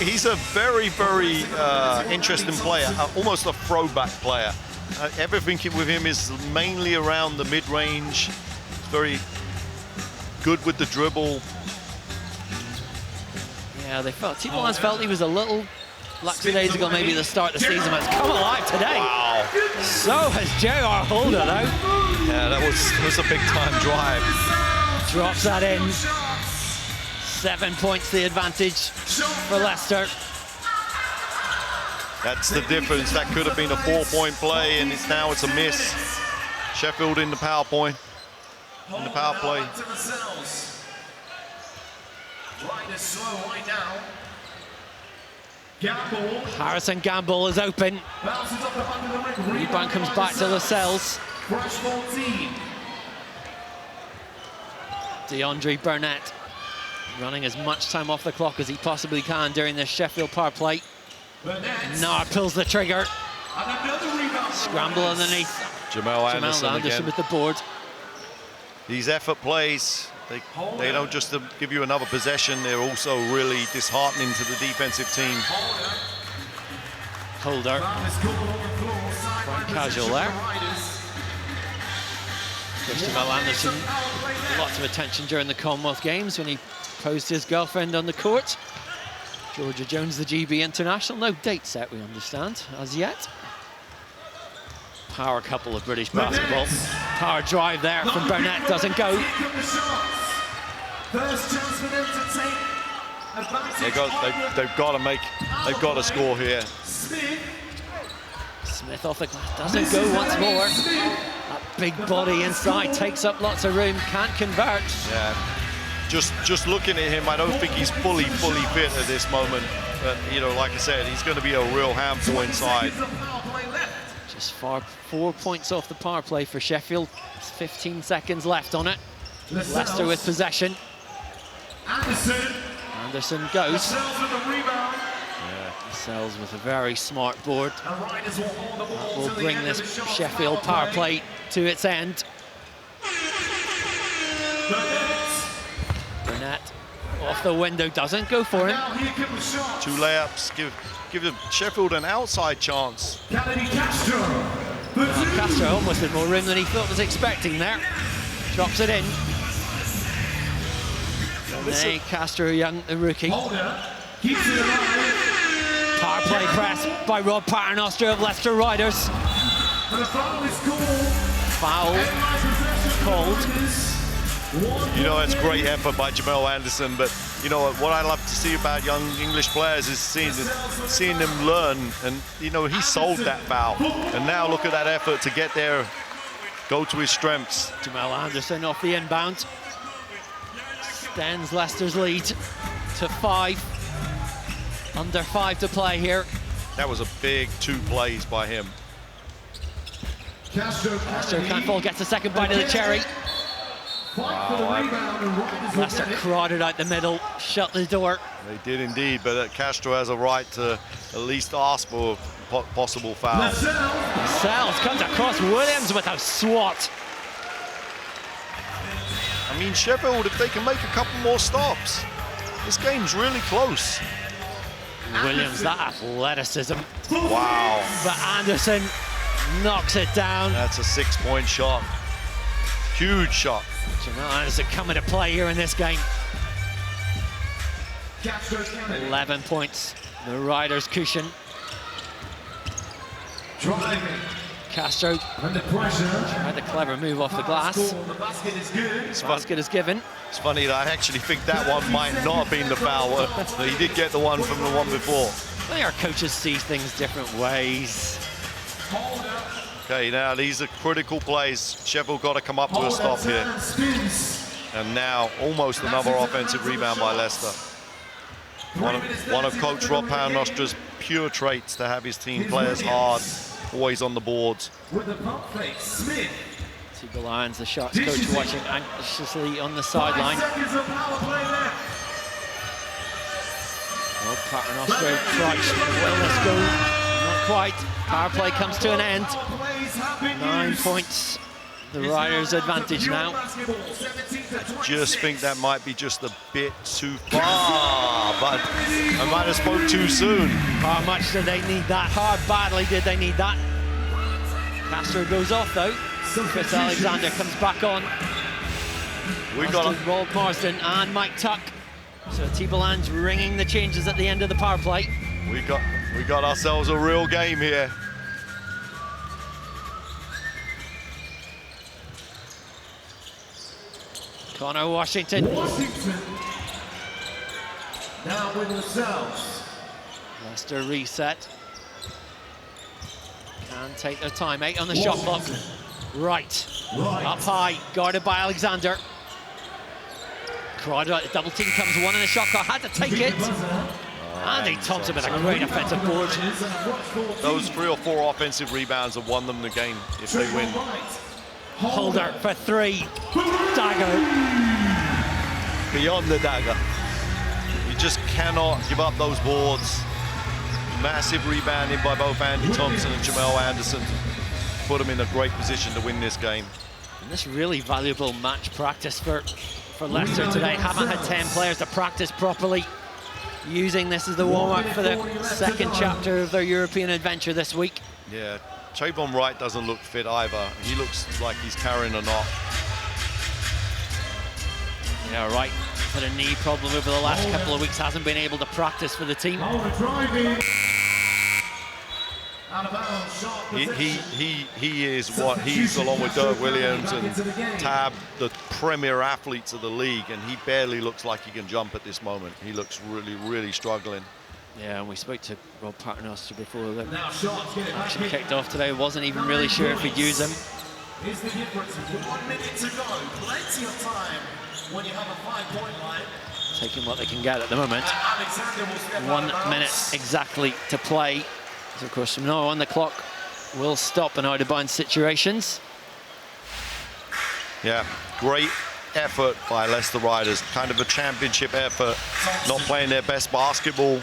He's a very, very interesting player, almost a throwback player. Everything with him is mainly around the mid-range, very good with the dribble. Yeah, they felt, Timo Lammens felt he was a little lackadaisical maybe at the start of the season, but it's come alive today. Wow. So has J.R. Holder, though. Yeah, that was a big-time drive. Drops that in. 7 points the advantage for Leicester. That's the difference. That could have been a 4-point play, and now it's a miss. Sheffield in the power play. Harrison Gamble is open. Rebound comes back to Lascelles. DeAndre Burnett running as much time off the clock as he possibly can during this Sheffield power play. Now pulls the trigger. Scramble underneath. Jamal Anderson again with the board. These effort plays, they don't just give you another possession, they're also really disheartening to the defensive team. Holder. Quite casual there. Jamal Anderson, lots of attention during the Commonwealth Games when he posed his girlfriend on the court. Georgia Jones, the GB international. No date set, we understand, as yet. Power couple of British basketball. Power drive there from Burnett, doesn't go. They've got to score here. Smith off the glass, doesn't go once more. That big body inside takes up lots of room, can't convert. Yeah. Just looking at him, I don't think he's fully fit at this moment. But, you know, like I said, he's going to be a real handful inside. Just 4 points off the power play for Sheffield. There's 15 seconds left on it. Leicester with possession. Anderson goes. Lascelles with a very smart board. That will bring this Sheffield power play to its end. Burnett off the window, doesn't go for him. 2 layups, give them Sheffield an outside chance. Castro almost had more room than he thought was expecting there. Drops it in. Nay, Castro, young, the rookie. Power play press by Rob Paternoster of Leicester Riders. Foul called. You know, it's great effort by Jamal Anderson, but you know what I love to see about young English players is seeing them learn, and you know, he sold that foul, and now look at that effort to get there, go to his strengths. Jamal Anderson off the inbound. Extends Leicester's lead to 5. Under 5 to play here. That was a big 2 plays by him. Castro can't fall, gets a second bite of the cherry. Wow. Leicester crowded out the middle, shut the door. They did indeed, but Castro has a right to at least ask for a possible foul. Lascelles comes across Williams with a swat. I mean, Sheffield, if they can make a couple more stops, this game's really close. Williams, that athleticism. Wow. But Anderson knocks it down. That's a 6-point shot. Huge shot. Jamal Anderson coming to play here in this game. 11 points. The Riders cushion. Castro tried the clever move off the glass. The basket is given. It's funny that I actually think that one might not have been the foul, but he did get the one from the one before. I think our coaches see things different ways. Okay, now these are critical plays. Sheffield got to come up to a stop here. And now almost another offensive rebound by Leicester. One of Coach Rob Paternoster's pure traits to have his team play as hard, always on the boards. Tibble Irons, the Sharks coach, watching anxiously on the sideline. Rob Paternoster tries, well, let's go. Not quite. Power play comes to an end. 9 points. The Riders' advantage now. I just think that might be just a bit too far, but I might have spoke too soon. How much did they need that? How badly did they need that? Castro goes off though. Chris Alexander comes back on. We got Rob Marsden and Mike Tuck. So Tibeland's ringing the changes at the end of the power play. We got ourselves a real game here. Connor Washington. Now with themselves. Leicester reset. Can take their time. 8 on the shot clock. Right. Up high, guarded by Alexander. Crowd, the double team comes, 1 in the shot clock, had to take it. Andy Thompson with a great offensive board. Those 3 or 4 offensive rebounds have won them the game if they win. Holder for 3. Dagger. Beyond the dagger. You just cannot give up those boards. Massive rebounding by both Andy Thompson and Jamel Anderson. Put them in a great position to win this game. And this really valuable match practice for Leicester today. Haven't had 10 players to practice properly. Using this as the warm-up for the second chapter of their European adventure this week. Yeah, Trayvon Wright doesn't look fit either. He looks like he's carrying a knot. Yeah, Wright had a knee problem over the last couple of weeks. Hasn't been able to practice for the team. He is what he's, along with Dirk Williams and Tab, the premier athletes of the league, and he barely looks like he can jump at this moment. He looks really, really struggling. Yeah, and we spoke to Rob Paternoster before the action kicked off today. Wasn't even really sure if he'd use him. Here's the difference with 1 minute to go. Plenty of time when you have a 5-point line. Taking what they can get at the moment. 1 minute exactly to play. So of course from now on the clock will stop in out-of-bounds situations. Yeah, great effort by Leicester Riders. Kind of a championship effort. Not playing their best basketball.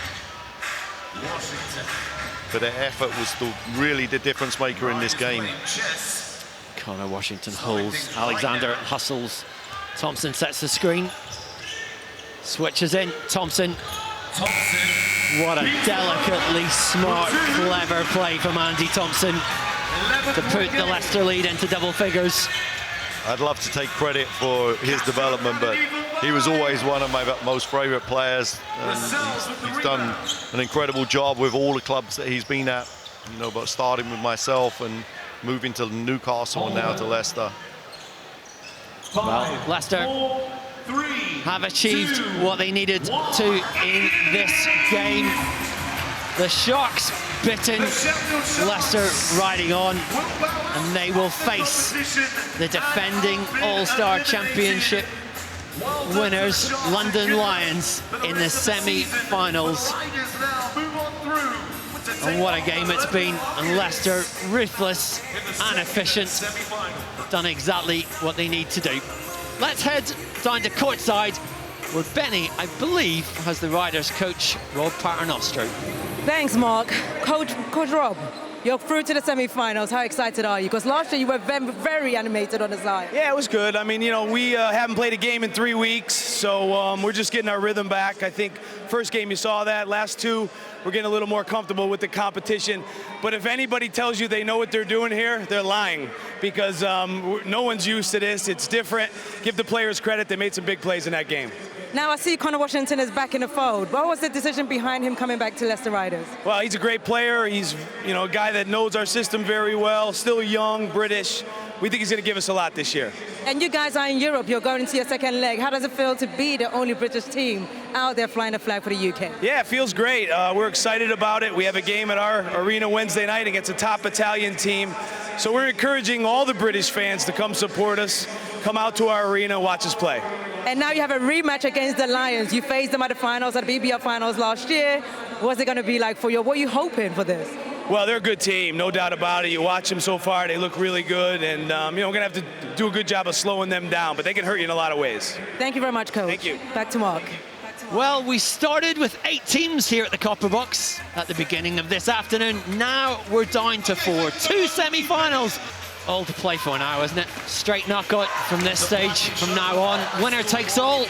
But their effort was really the difference maker in this game. Connor Washington holds. Alexander hustles. Thompson sets the screen. Switches in. Thompson. What a delicately smart, clever play from Andy Thompson to put the Leicester lead into double figures. I'd love to take credit for his development, but he was always one of my most favourite players. And he's done an incredible job with all the clubs that he's been at, you know, but starting with myself and moving to Newcastle and now to Leicester. Well, Leicester have achieved what they needed to in this game. The Sharks bitten, Leicester riding on, and they will face the defending All-Star Championship winners, London Lions, in the semi-finals. And what a game it's been, and Leicester, ruthless and efficient, have done exactly what they need to do. Let's head down to courtside, where Benny, I believe, has the Riders coach, Rob Paternoster. Thanks, Mark. Coach Rob, you're through to the semi-finals. How excited are you? Because last year you were very animated on the side. Yeah, it was good. I mean, you know, we haven't played a game in 3 weeks, so we're just getting our rhythm back. I think first game you saw that. Last 2, we're getting a little more comfortable with the competition. But if anybody tells you they know what they're doing here, they're lying, because no one's used to this. It's different. Give the players credit. They made some big plays in that game. Now I see Connor Washington is back in the fold. What was the decision behind him coming back to Leicester Riders? Well, he's a great player. He's, you know, a guy that knows our system very well, still young, British. We think he's going to give us a lot this year. And you guys are in Europe. You're going into your second leg. How does it feel to be the only British team out there flying the flag for the UK? Yeah, it feels great. We're excited about it. We have a game at our arena Wednesday night against a top Italian team. So we're encouraging all the British fans to come support us, come out to our arena, watch us play. And now you have a rematch against the Lions. You faced them at the finals, at the BBL finals last year. What's it going to be like for you? What are you hoping for this? Well, they're a good team, no doubt about it. You watch them so far, they look really good. And, you know, we're going to have to do a good job of slowing them down, but they can hurt you in a lot of ways. Thank you very much, Coach. Thank you. Back to Mark. Well, we started with 8 teams here at the Copper Box at the beginning of this afternoon. Now we're down to 4. 2 semi-finals. All to play for now, isn't it? Straight knockout from this stage from now on. Winner takes all.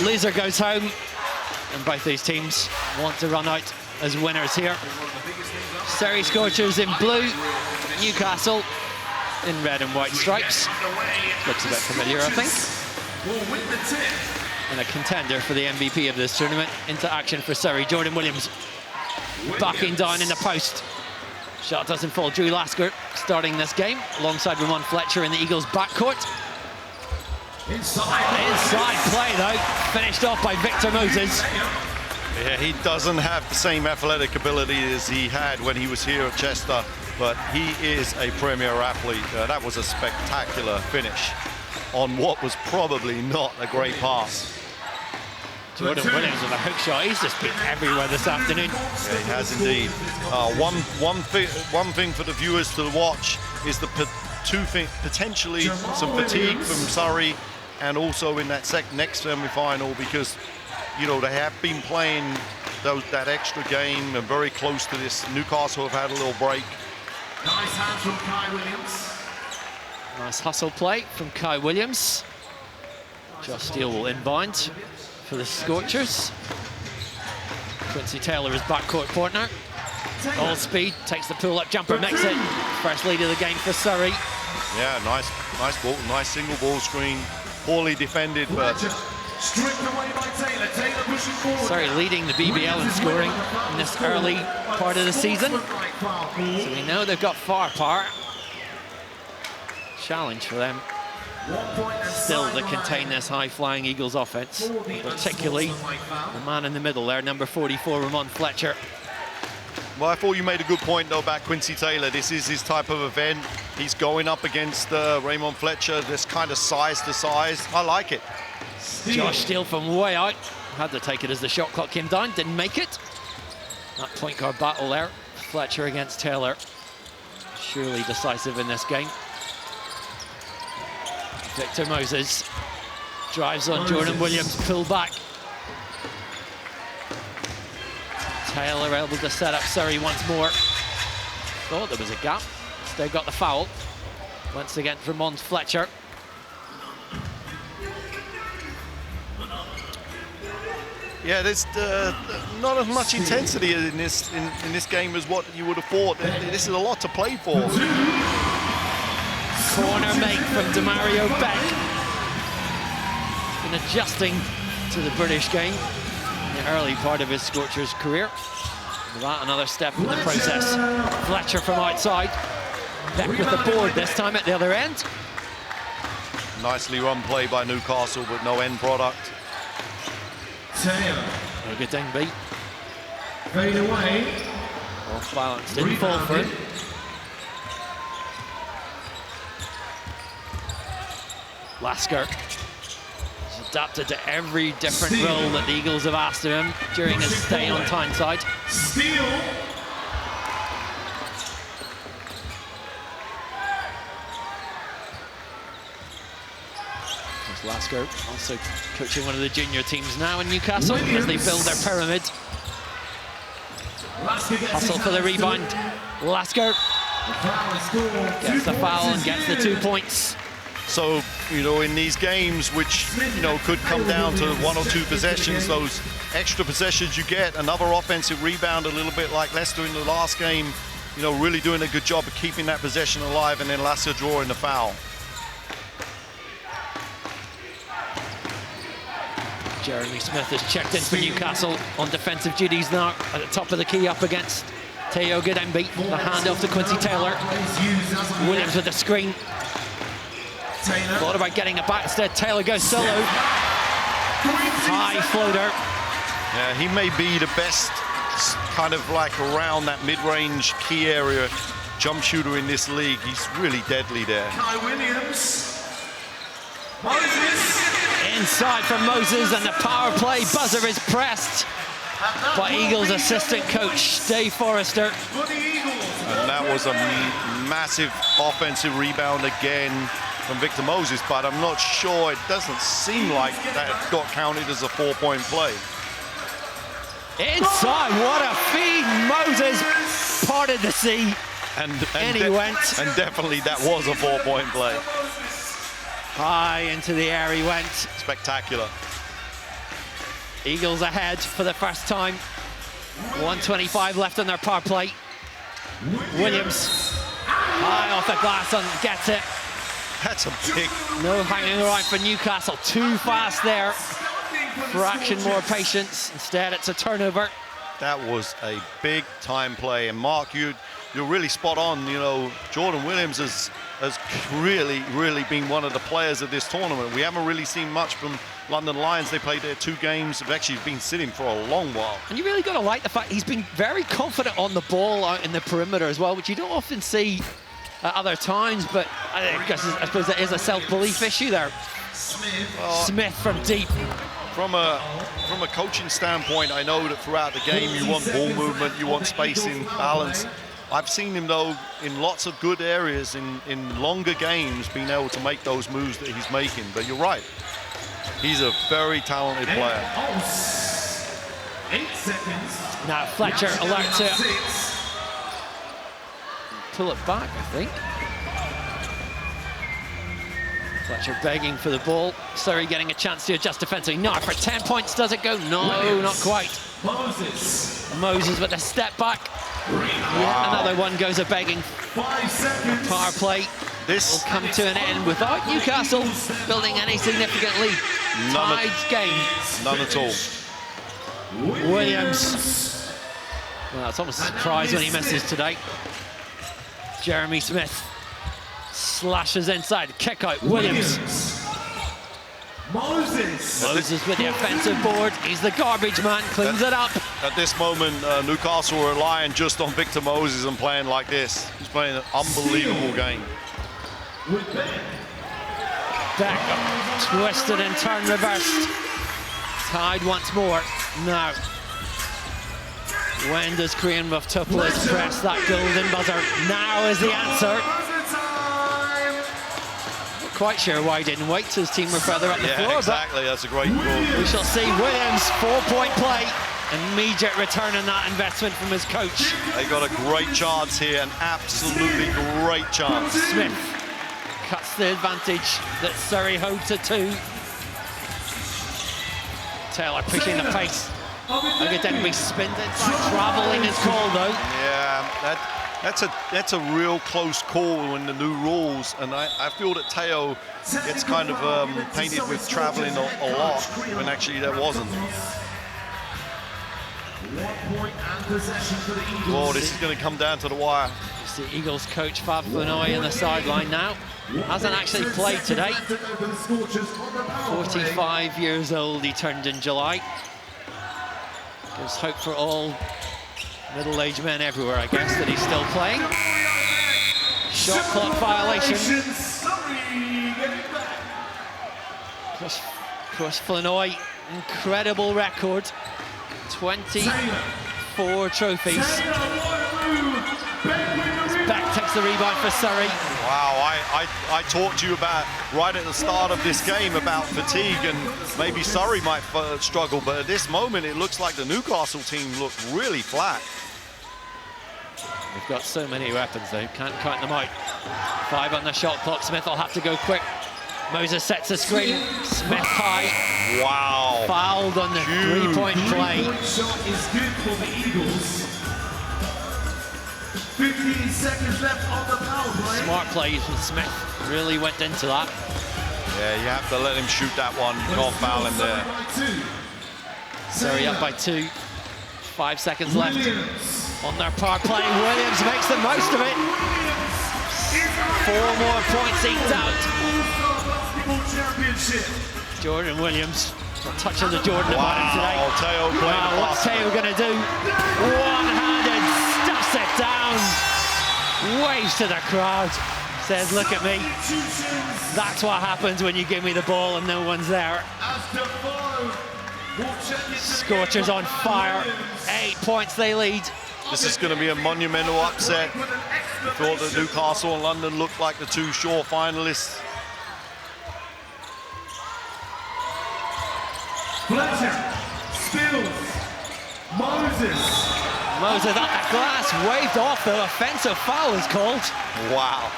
Loser goes home. And both these teams want to run out as winners here. Surrey Scorchers in blue. Newcastle in red and white stripes. Looks a bit familiar, I think. will win the tip. And a contender for the MVP of this tournament. Into action for Surrey. Jordan Williams backing down in the post. Shot doesn't fall. Drew Lasker starting this game alongside Ramon Fletcher in the Eagles' backcourt. Inside play though, finished off by Victor Moses. Yeah, he doesn't have the same athletic ability as he had when he was here at Chester, but he is a premier athlete. That was a spectacular finish on what was probably not a great pass. Jordan Williams with a hook shot. He's just been everywhere this afternoon. Yeah, he has indeed. One thing for the viewers to watch is the potentially some fatigue from Surrey, and also in that next semi-final, because you know they have been playing that extra game and very close to this. Newcastle have had a little break. Nice hands from Kai Williams. Nice hustle play from Kai Williams. Josh Steele will inbound for the Scorchers. Quincy Taylor is backcourt partner. All speed, takes the pull-up jumper, makes it. First lead of the game for Surrey. Yeah, nice ball, nice single ball screen. Poorly defended, but stripped away by Taylor. Taylor pushing forward. Surrey leading the BBL in scoring in this early part of the season. So we know they've got firepower. Challenge for them still to contain this high-flying Eagles offense, particularly the man in the middle there, number 44, Ramon Fletcher. Well, I thought you made a good point, though, about Quincy Taylor. This is his type of event. He's going up against Ramon Fletcher, this kind of size to size. I like it. Josh Steele from way out. Had to take it as the shot clock came down, didn't make it. That point guard battle there. Fletcher against Taylor. Surely decisive in this game. Victor Moses drives on Jordan Williams, pull back. Taylor able to set up Surrey once more. Thought there was a gap. Still got the foul. Once again, Ramon Fletcher. Yeah, there's not as much intensity in this game as what you would have thought. This is a lot to play for. Corner make from Demario Beck. Been adjusting to the British game in the early part of his Scorchers career. Without another step in the process. Fletcher from outside. Beck with the board this time at the other end. Nicely run play by Newcastle, but no end product. Taylor. A good thing, beat. Fade away. Off balance, didn't fall for him. Lasker has adapted to every different role that the Eagles have asked of him during his stay on Tyneside. Steele. Lasker also coaching one of the junior teams now in Newcastle as they build their pyramid. Hustle for the rebound. Lasker gets the foul and gets the 2 points. So, you know, in these games, which, you know, could come down to 1 or 2 possessions, those extra possessions you get, another offensive rebound, a little bit like Leicester in the last game, you know, really doing a good job of keeping that possession alive, and then Lasker drawing the foul. Jeremy Smith has checked in for Newcastle on defensive duties now at the top of the key up against Teo Gadembi. The handoff to Quincy Taylor. Williams with the screen. Thought about getting it back, instead Taylor goes solo. High floater. Yeah, he may be the best kind of like around that mid-range key area jump shooter in this league. He's really deadly there. Kai Williams. Moses. Inside from Moses, and the power play buzzer is pressed by Eagles assistant coach Dave Forrester. And that was a massive offensive rebound again from Victor Moses, but I'm not sure, it doesn't seem like that got counted as a 4-point play. Inside, what a feed! Moses parted the sea, and he went. And definitely that was a 4-point play. High into the air he went. Spectacular. Eagles ahead for the first time. 1:25 left on their power play. Williams high off the glass and gets it. That's a big... No hanging around for Newcastle. Too fast there. Fraction more patience. Instead, it's a turnover. That was a big time play. And Mark, you're really spot on. You know, Jordan Williams has really been one of the players of this tournament. We haven't really seen much from London Lions. They played their 2 games. They've actually been sitting for a long while. And you really got to like the fact he's been very confident on the ball out in the perimeter as well, which you don't often see at other times, but I suppose there is a self-belief issue there. Smith from deep. From a coaching standpoint, I know that throughout the game you want ball movement, you want spacing, balance. I've seen him though in lots of good areas in longer games being able to make those moves that he's making. But you're right, he's a very talented player. 8 seconds. Now Fletcher alert to pull it back, I think. Fletcher begging for the ball. Surrey getting a chance to adjust defensively. Now for 10 points, does it go? No, not quite. Moses with a step back. Yet another one goes a begging. 5 seconds. Power play. This will come to an end without Newcastle building any significant lead. Tied game. None at all. Williams. Well, it's almost a surprise when he misses today. Jeremy Smith slashes inside, kick out, Williams. Moses with the offensive board. He's the garbage man, cleans it up. At this moment, Newcastle are relying just on Victor Moses and playing like this. He's playing an unbelievable game. Back, twisted and turn reversed. Tied once more. Now, when does Korean Muftopoulos press that golden buzzer? Now is the answer. Not quite sure why he didn't wait till his team were further up the floor. Exactly, that's a great call. We shall see Williams, 4-point play. Immediate return on that investment from his coach. They got a great chance here, an absolutely great chance. Smith cuts the advantage that Surrey hold to 2. Taylor pushing the pace. Agadenby spins inside. Travelling is called though. Yeah, that's a real close call in the new rules, and I feel that Teo gets kind of painted with travelling a lot when actually there wasn't. 1 point and possession for the Eagles. Oh, this is going to come down to the wire. It's the Eagles coach Fab Flanoy on the sideline now. Hasn't actually played today. 45 years old he turned in July. Gives hope for all middle-aged men everywhere, I guess, that he's still playing. Shot clock violation. Chris Flanoy, incredible record. 24 trophies. Back takes the rebound for Surrey. Wow, I talked to you about right at the start of this game about fatigue and maybe Surrey might struggle, but at this moment it looks like the Newcastle team look really flat. They've got so many weapons though, can't count them out. 5 on the shot clock, Smith will have to go quick. Moses sets the screen, Smith high. Wow. Fouled on the 3-point play. Shot is good for the Eagles. 15 seconds left on the power play. Smart play from Smith, really went into that. Yeah, you have to let him shoot that one, you can't foul him there. Surrey up by 2, 5 seconds left on their power play. Williams makes the most of it. 4 more points eked out. Jordan Williams, touching the Jordan about him today. Teo wow, what's Teo going to do? One-handed, stuffs it down. Waves to the crowd, says, look at me. That's what happens when you give me the ball and no one's there. Scorchers on fire, 8 points they lead. This is going to be a monumental upset. We thought that Newcastle and London looked like the 2 sure finalists. Fletcher, Spills, Moses at the glass, waved off, the offensive foul is called. Wow.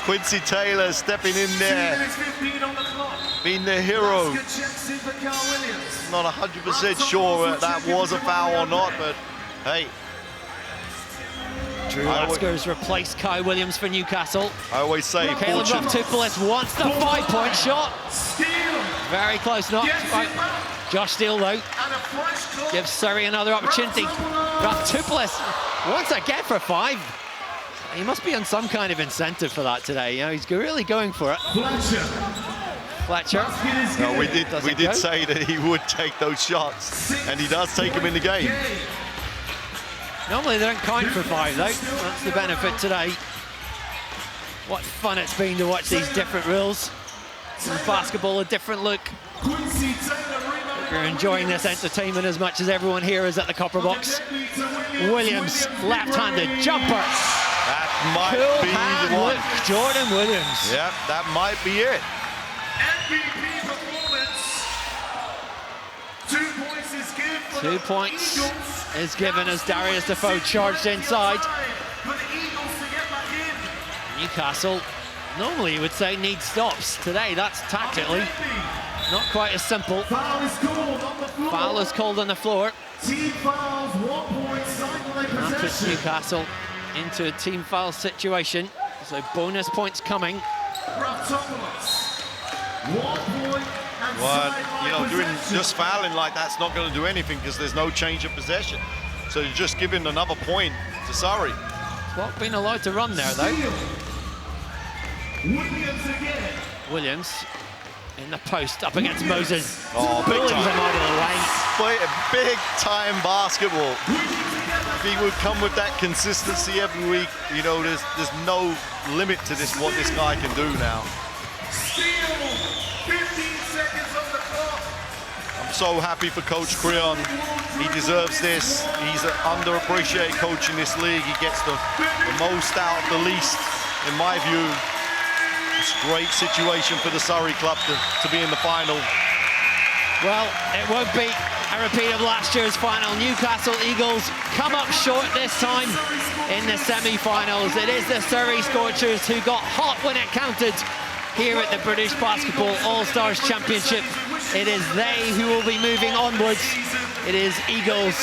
Quincy Taylor stepping in there, being the hero. Not 100% sure that was a foul or not, but hey. Drew Lasker's replaced Kai Williams for Newcastle. I always say, Caleb Raftopoulos wants the 5-point shot. Very close, not quite. Josh Steele, though, gives Surrey another opportunity. Raftopoulos once again for 5. He must be on some kind of incentive for that today. You know, he's really going for it. Fletcher. No, we did say that he would take those shots, and he does take them in the game. Normally they don't count for 5, though. That's the benefit today. What fun it's been to watch these different rules. Basketball, a different look. Quincy Taylor, You're enjoying this entertainment as much as everyone here is at the Copper Box. Williams, left-handed jumper. That might Cool be hand the one. look, Jordan Williams. Yep, that might be it. MVP performance. 2 points is given. 2 points is given as Darius Defoe charged inside. Newcastle, normally you would say needs stops. Today, that's tactically not quite as simple. Foul is called on the floor. Team fouls, 1 point, sideline That puts possession. Newcastle into a team foul situation. So bonus points coming. Raftopoulos, 1 point and But, sideline you know, doing possession. just fouling like that's not going to do anything because there's no change of possession. So you're just giving another point to Surrey. Not been allowed to run there, though. Williams again. Williams in the post up against Moses. Oh, big Pulling time. him out of the way. Big time basketball. If he would come with that consistency every week, you know, there's no limit to this, what this guy can do now. Steal, 15 seconds on the clock. I'm so happy for Coach Creon. He deserves this. He's an underappreciated coach in this league. He gets the most out of the least, in my view. It's a great situation for the Surrey club to be in the final. Well, it won't be a repeat of last year's final. Newcastle Eagles come up short this time in the semi-finals. It is the Surrey Scorchers who got hot when it counted here at the British Basketball All-Stars Championship. It is they who will be moving onwards. It is Eagles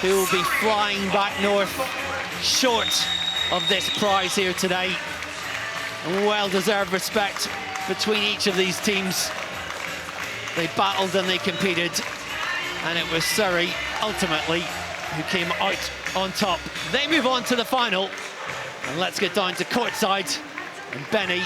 who will be flying back north short of this prize here today. And well-deserved respect between each of these teams. They battled and they competed, and it was Surrey ultimately who came out on top. They move on to the final, and let's get down to courtside. And Benny,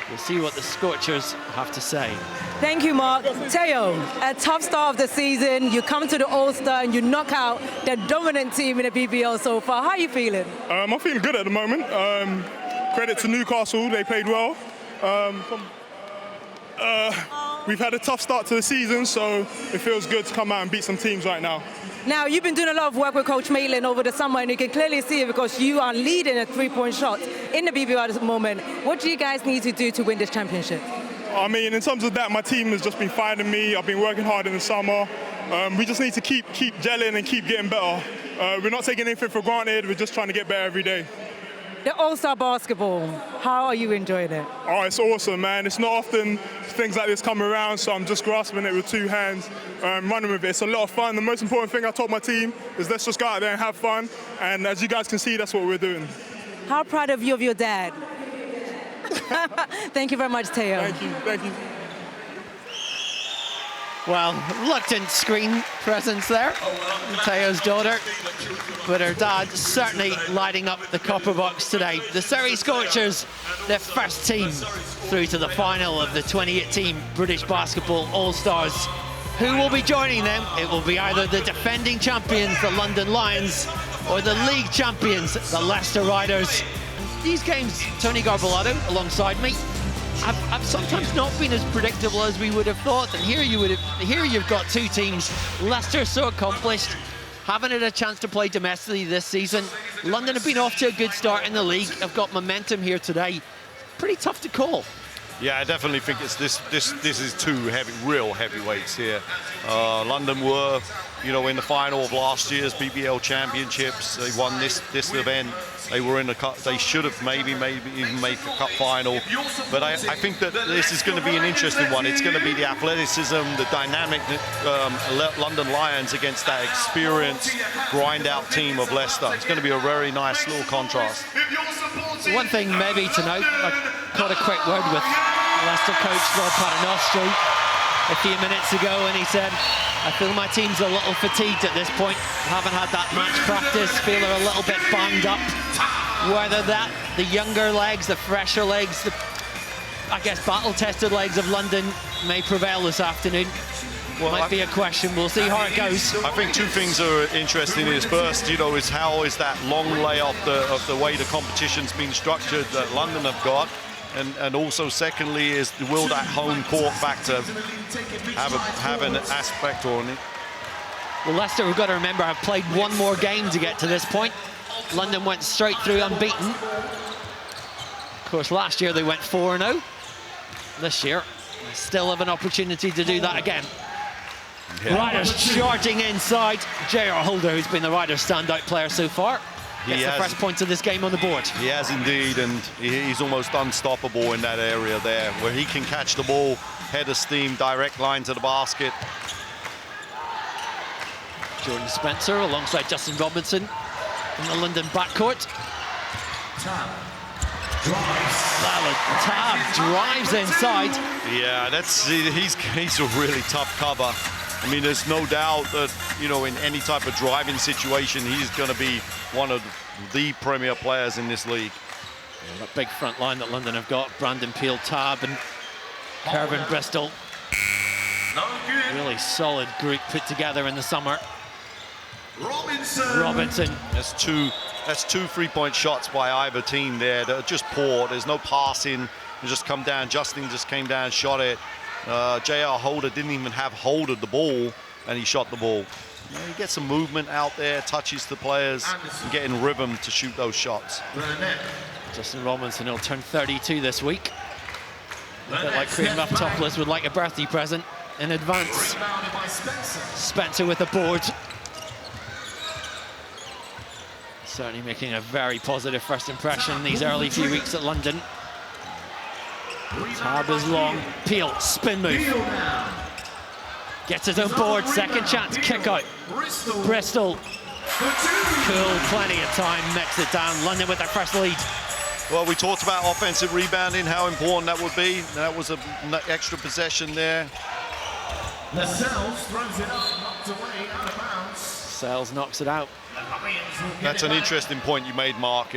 we'll see what the Scorchers have to say. Thank you, Mark. Teo, a tough start of the season. You come to the All-Star and you knock out the dominant team in the BBL so far. How are you feeling? I'm feeling good at the moment. Credit to Newcastle, they played well. We've had a tough start to the season, so it feels good to come out and beat some teams right now. Now, you've been doing a lot of work with Coach Maitland over the summer, and you can clearly see it because you are leading a 3-point shot in the BBL at the moment. What do you guys need to do to win this championship? I mean, in terms of that, my team has just been finding me. I've been working hard in the summer. We just need to keep gelling and keep getting better. We're not taking anything for granted. We're just trying to get better every day. The All-Star basketball, how are you enjoying it? Oh, it's awesome, man. It's not often things like this come around, so I'm just grasping it with 2 hands, running with it. It's a lot of fun. The most important thing I told my team is let's just go out there and have fun. And as you guys can see, that's what we're doing. How proud of you of your dad? Thank you very much, Teo. Thank you, thank you. Well, reluctant screen presence there, Teo's daughter, but her dad certainly lighting up the Copper Box today. The Surrey Scorchers, their first team through to the final of the 2018 British Basketball All-Stars. Who will be joining them? It will be either the defending champions, the London Lions, or the league champions, the Leicester Riders. These games, Tony Garbolato alongside me, have sometimes not been as predictable as we would have thought. And here you've got 2 teams. Leicester so accomplished, haven't had a chance to play domestically this season. London have been off to a good start in the league, have got momentum here today. Pretty tough to call. Yeah, I definitely think it's this is two real heavyweights here. London were, you know, in the final of last year's BBL Championships. They won this event. They were in the cup. They should have maybe even made the cup final. But I think that this is going to be an interesting one. It's going to be the athleticism, the dynamic London Lions against that experienced, grind-out team of Leicester. It's going to be a very nice little contrast. One thing maybe to note, I caught a quick word with Leicester coach Rob Paternostro a few minutes ago, and he said, I feel my team's a little fatigued at this point. Haven't had that match practice, feel they're a little bit banged up. Whether that, the younger legs, the fresher legs, the, I guess, battle-tested legs of London may prevail this afternoon. Well, might be a question. We'll see how it goes. I think two things are interesting. Is first, you know, is how is that long layoff of the way the competition's been structured that London have got, and also secondly is will that home court factor have an aspect on it? Well, Leicester, we've got to remember, have played one more game to get to this point. London went straight through unbeaten. Of course, last year they went 4-0. This year, they still have an opportunity to do that again. Yeah. Riders charging inside. J.R. Holder, who's been the Riders' standout player so far, gets the first points of this game on the board. He has indeed, and he's almost unstoppable in that area there, where he can catch the ball, head of steam, direct line to the basket. Jordan Spencer alongside Justin Robertson in the London backcourt. Tab drives inside. Yeah, he's a really tough cover. I mean, there's no doubt that, you know, in any type of driving situation, he's going to be one of the premier players in this league. Yeah, that big front line that London have got, Brandon Peel, Tab, and Kervin Bristol. Really solid group put together in the summer. Robinson. That's two three-point shots by either team there that are just poor. There's no passing. They just come down. Justin just came down, shot it. J.R. Holder didn't even have hold of the ball, and he shot the ball. You know, he gets some movement out there, touches the players, and getting rhythm to shoot those shots. Justin Robinson, he'll turn 32 this week. A bit like Cream Muff Topless would like a birthday present in advance. Spencer with the board. Certainly making a very positive first impression in these early few weeks at London. Tab is long. Peel, spin move. Gets his own board, second chance, kick out. Bristol. Cool, plenty of time, makes it down. London with their first lead. Well, we talked about offensive rebounding, how important that would be. That was an extra possession there. Lascelles throws it up, knocked away, out of bounds. Sells knocks it out. That's an interesting point you made, Mark.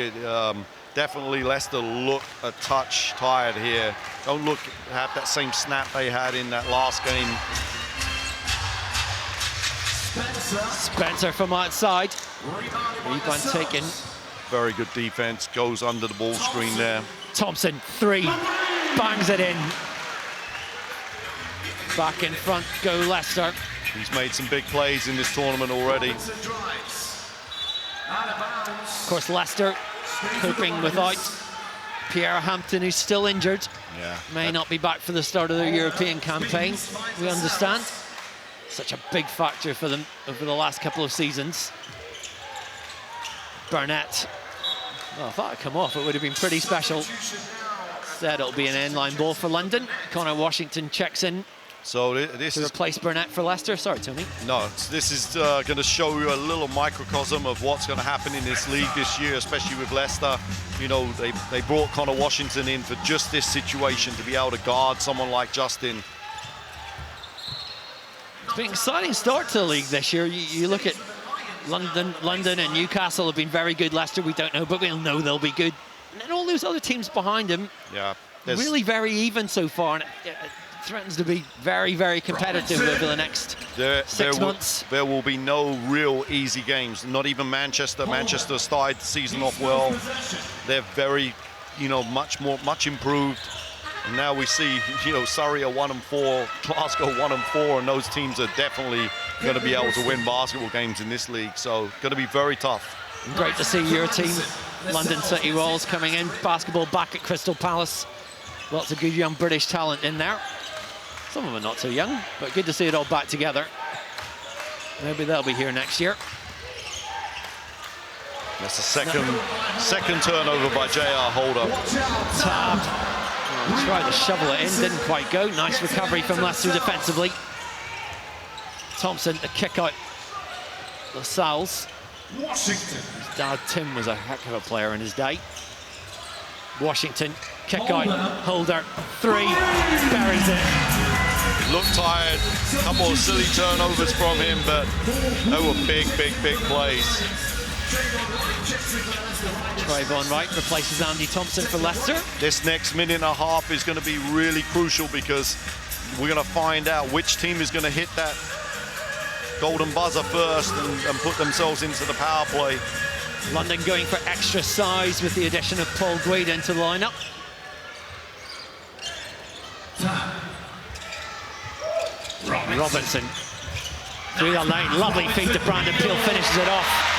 Definitely Leicester look a touch tired here. Don't have that same snap they had in that last game. Spencer from outside. Rebound taken. Very good defense. Goes under the ball screen there. Thompson, three. Bangs it in. Back in front, go Leicester. He's made some big plays in this tournament already. Of course, Leicester coping without Pierre Hampton, who's still injured. Yeah. May not be back for the start of their European campaign, we understand. Such a big factor for them over the last couple of seasons. Burnett. Well, I thought it'd come off. It would have been pretty special. Instead, it'll be an end-line ball for London. Connor Washington checks in. So this is replace Burnett for Leicester. Sorry, Tony. No, this is going to show you a little microcosm of what's going to happen in this league this year, especially with Leicester. You know, they brought Connor Washington in for just this situation, to be able to guard someone like Justin. It's been an exciting start to the league this year. You look at London and Newcastle have been very good. Leicester, we don't know, but we'll know they'll be good. And then all those other teams behind them, really very even so far. And it threatens to be very, very competitive over the next 6 months. There will be no real easy games. Not even Manchester. Manchester started the season off well. They're very, you know, much improved. And now we see, you know, Surrey are 1-4, Glasgow 1-4, and those teams are definitely going to be able to win basketball games in this league. So going to be very tough. Great to see your team, London City Royals, coming in. Basketball back at Crystal Palace Lots of good young British talent in there. Some of them are not too young, but good to see it all back together. Maybe they'll be here next year. That's the second turnover by J.R. Holder. Tabbed. Oh, tried to shovel it in, didn't quite go. Nice recovery from Leicester defensively. Thompson, the kick out. Lascelles. Washington. His dad, Tim, was a heck of a player in his day. Washington, kick out. Holder, three, buries it. Looked tired. A couple of silly turnovers from him, but they were big plays. Trayvon Wright replaces Andy Thompson for Leicester. This next minute and a half is going to be really crucial because we're going to find out which team is going to hit that golden buzzer first and put themselves into the power play. London going for extra size with the addition of Paul Guida into the lineup. Robertson through the lane, lovely feed to Brandon Peel, finishes it off.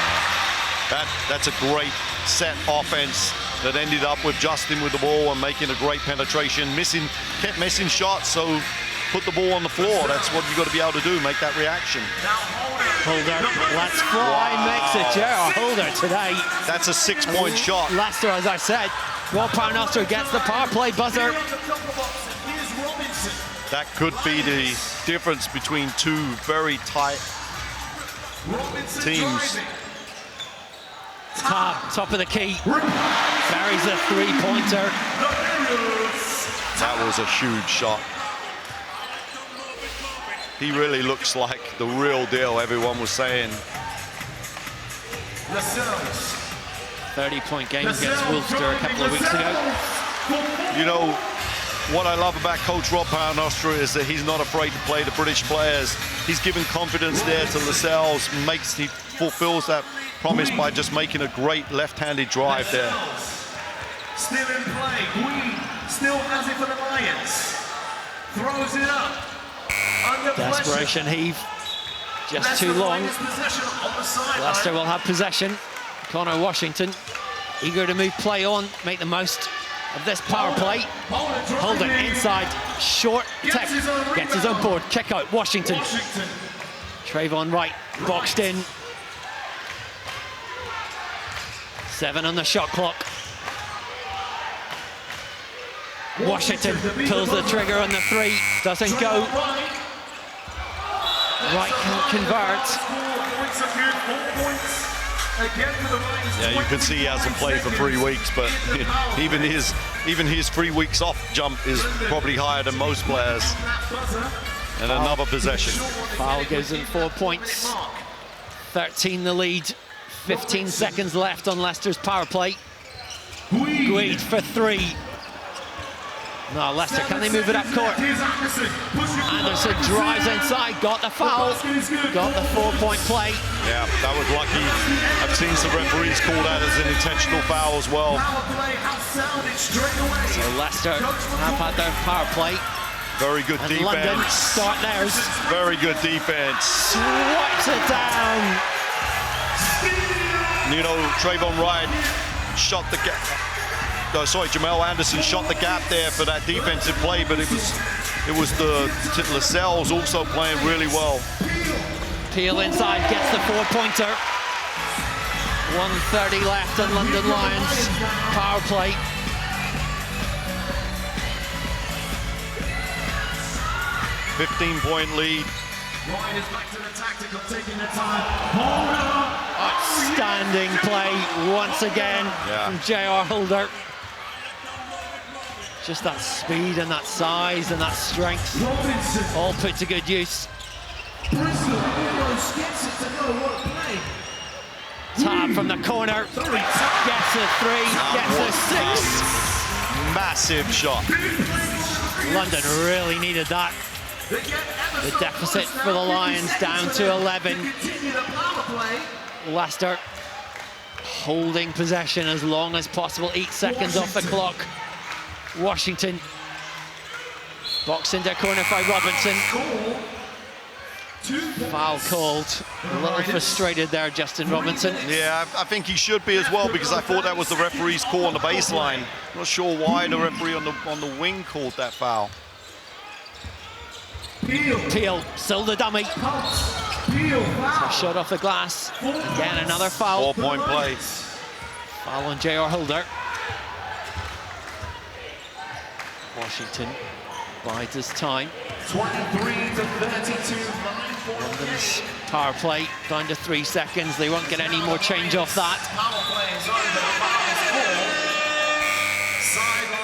That's a great set offense that ended up with Justin with the ball and making a great penetration. Kept missing shots, so put the ball on the floor. That's what you've got to be able to do, make that reaction. Holder, let's fly, makes it J.R. Holder today. That's a 6-point shot. Leicester, as I said, Rob Paternoster gets the power play buzzer. That could be the difference between two very tight teams. Top of the key, buries a three-pointer. That was a huge shot. He really looks like the real deal, everyone was saying. 30-point game against Wolfster a couple of weeks ago. You know, what I love about Coach Rob Paternoster is that he's not afraid to play the British players. He's given confidence there to Lascelles, he fulfills that promise by just making a great left-handed drive there. Still in play, Queen still has it for the Lions. Throws it up. Desperation heave, just too long. Leicester will have possession. Connor Washington, eager to move play on, make the most of this power play. Holden inside, short tech, gets his own board, kick out, Washington. Trayvon Wright, boxed in. 7 on the shot clock. Washington pulls the trigger on the three, doesn't go. Wright can't convert. Yeah, you can see he hasn't played for 3 weeks, but even his 3 weeks off jump is probably higher than most players. And another possession. Foul gives him 4 points. 13 the lead. 15 seconds left on Leicester's power play. Guide for 3. No, Leicester, can they move it up court? Anderson drives inside, got the foul, got the 4-point play. Yeah, that was lucky. I've seen some referees call that as an intentional foul as well. So Leicester have had their power play. Very good and defense. London start theirs. Very good defense. Swipes it down. You know, Trayvon Wright shot the gap. Jamal Anderson shot the gap there for that defensive play, but it was the Lascelles also playing really well. Peel inside, gets the 4-pointer. 1:30 left on London Lions power play. $15-point lead. Outstanding play once again from J.R. Holder. Just that speed and that size and that strength, all put to good use. Tab from the corner, gets a 3, gets a 6. Massive shot. London really needed that. The deficit for the Lions down to 11. Leicester holding possession as long as possible, 8 seconds off the clock. Washington boxed into a corner by Robertson. Foul called. A little frustrated there, Justin Robertson. Yeah, I think he should be as well, because I thought that was the referee's call on the baseline. Not sure why the referee on the wing called that foul. Peel, still the dummy. So shot off the glass. Again, another foul. 4-point play. Foul on J.R. Holder. Washington bides his time. 23-32. London's power play down to 3 seconds. They won't get any more change off that.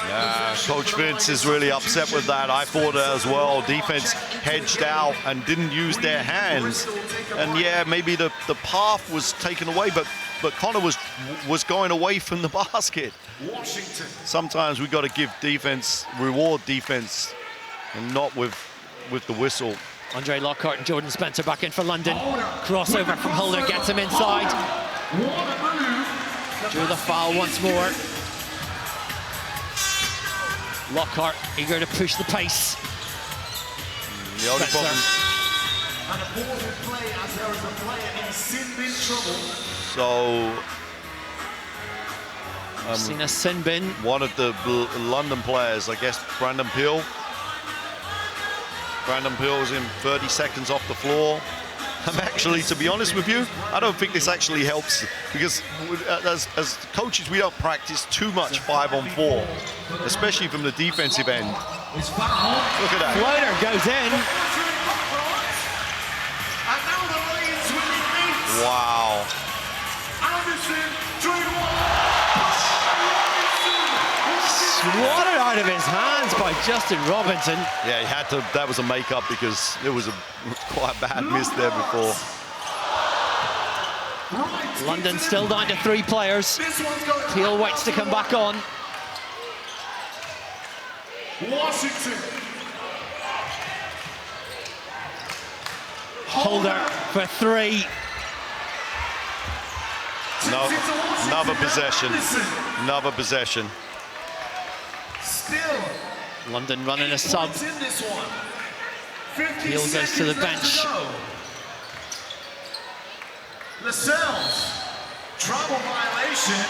Yeah, Coach Vince is really upset with that. I thought as well. Defense hedged out and didn't use their hands. And yeah, maybe the path was taken away, but Connor was going away from the basket. Sometimes we got to give defense, reward defense, and not with the whistle. Andre Lockhart and Jordan Spencer back in for London. Crossover from Holder gets him inside. Drew the foul once more. Lockhart eager to push the pace. The only problem. So I've seen a sin bin. One of the London players, I guess, Brandon Peel. Brandon Peel was in 30 seconds off the floor. Actually, to be honest with you, I don't think this actually helps, because as coaches, we don't practice too much 5-on-4, especially from the defensive end. Look at that. Floater goes in. Wow. Swatted out of his hands by Justin Robertson. Yeah, he had to. That was a make-up, because it was a quite bad miss there before. London still down to 3 players. Peel waits to come back on. Washington. Holder for 3. No, another possession. Another possession. Still. London running a sub. Peel goes to the bench. Lascelles. Travel violation.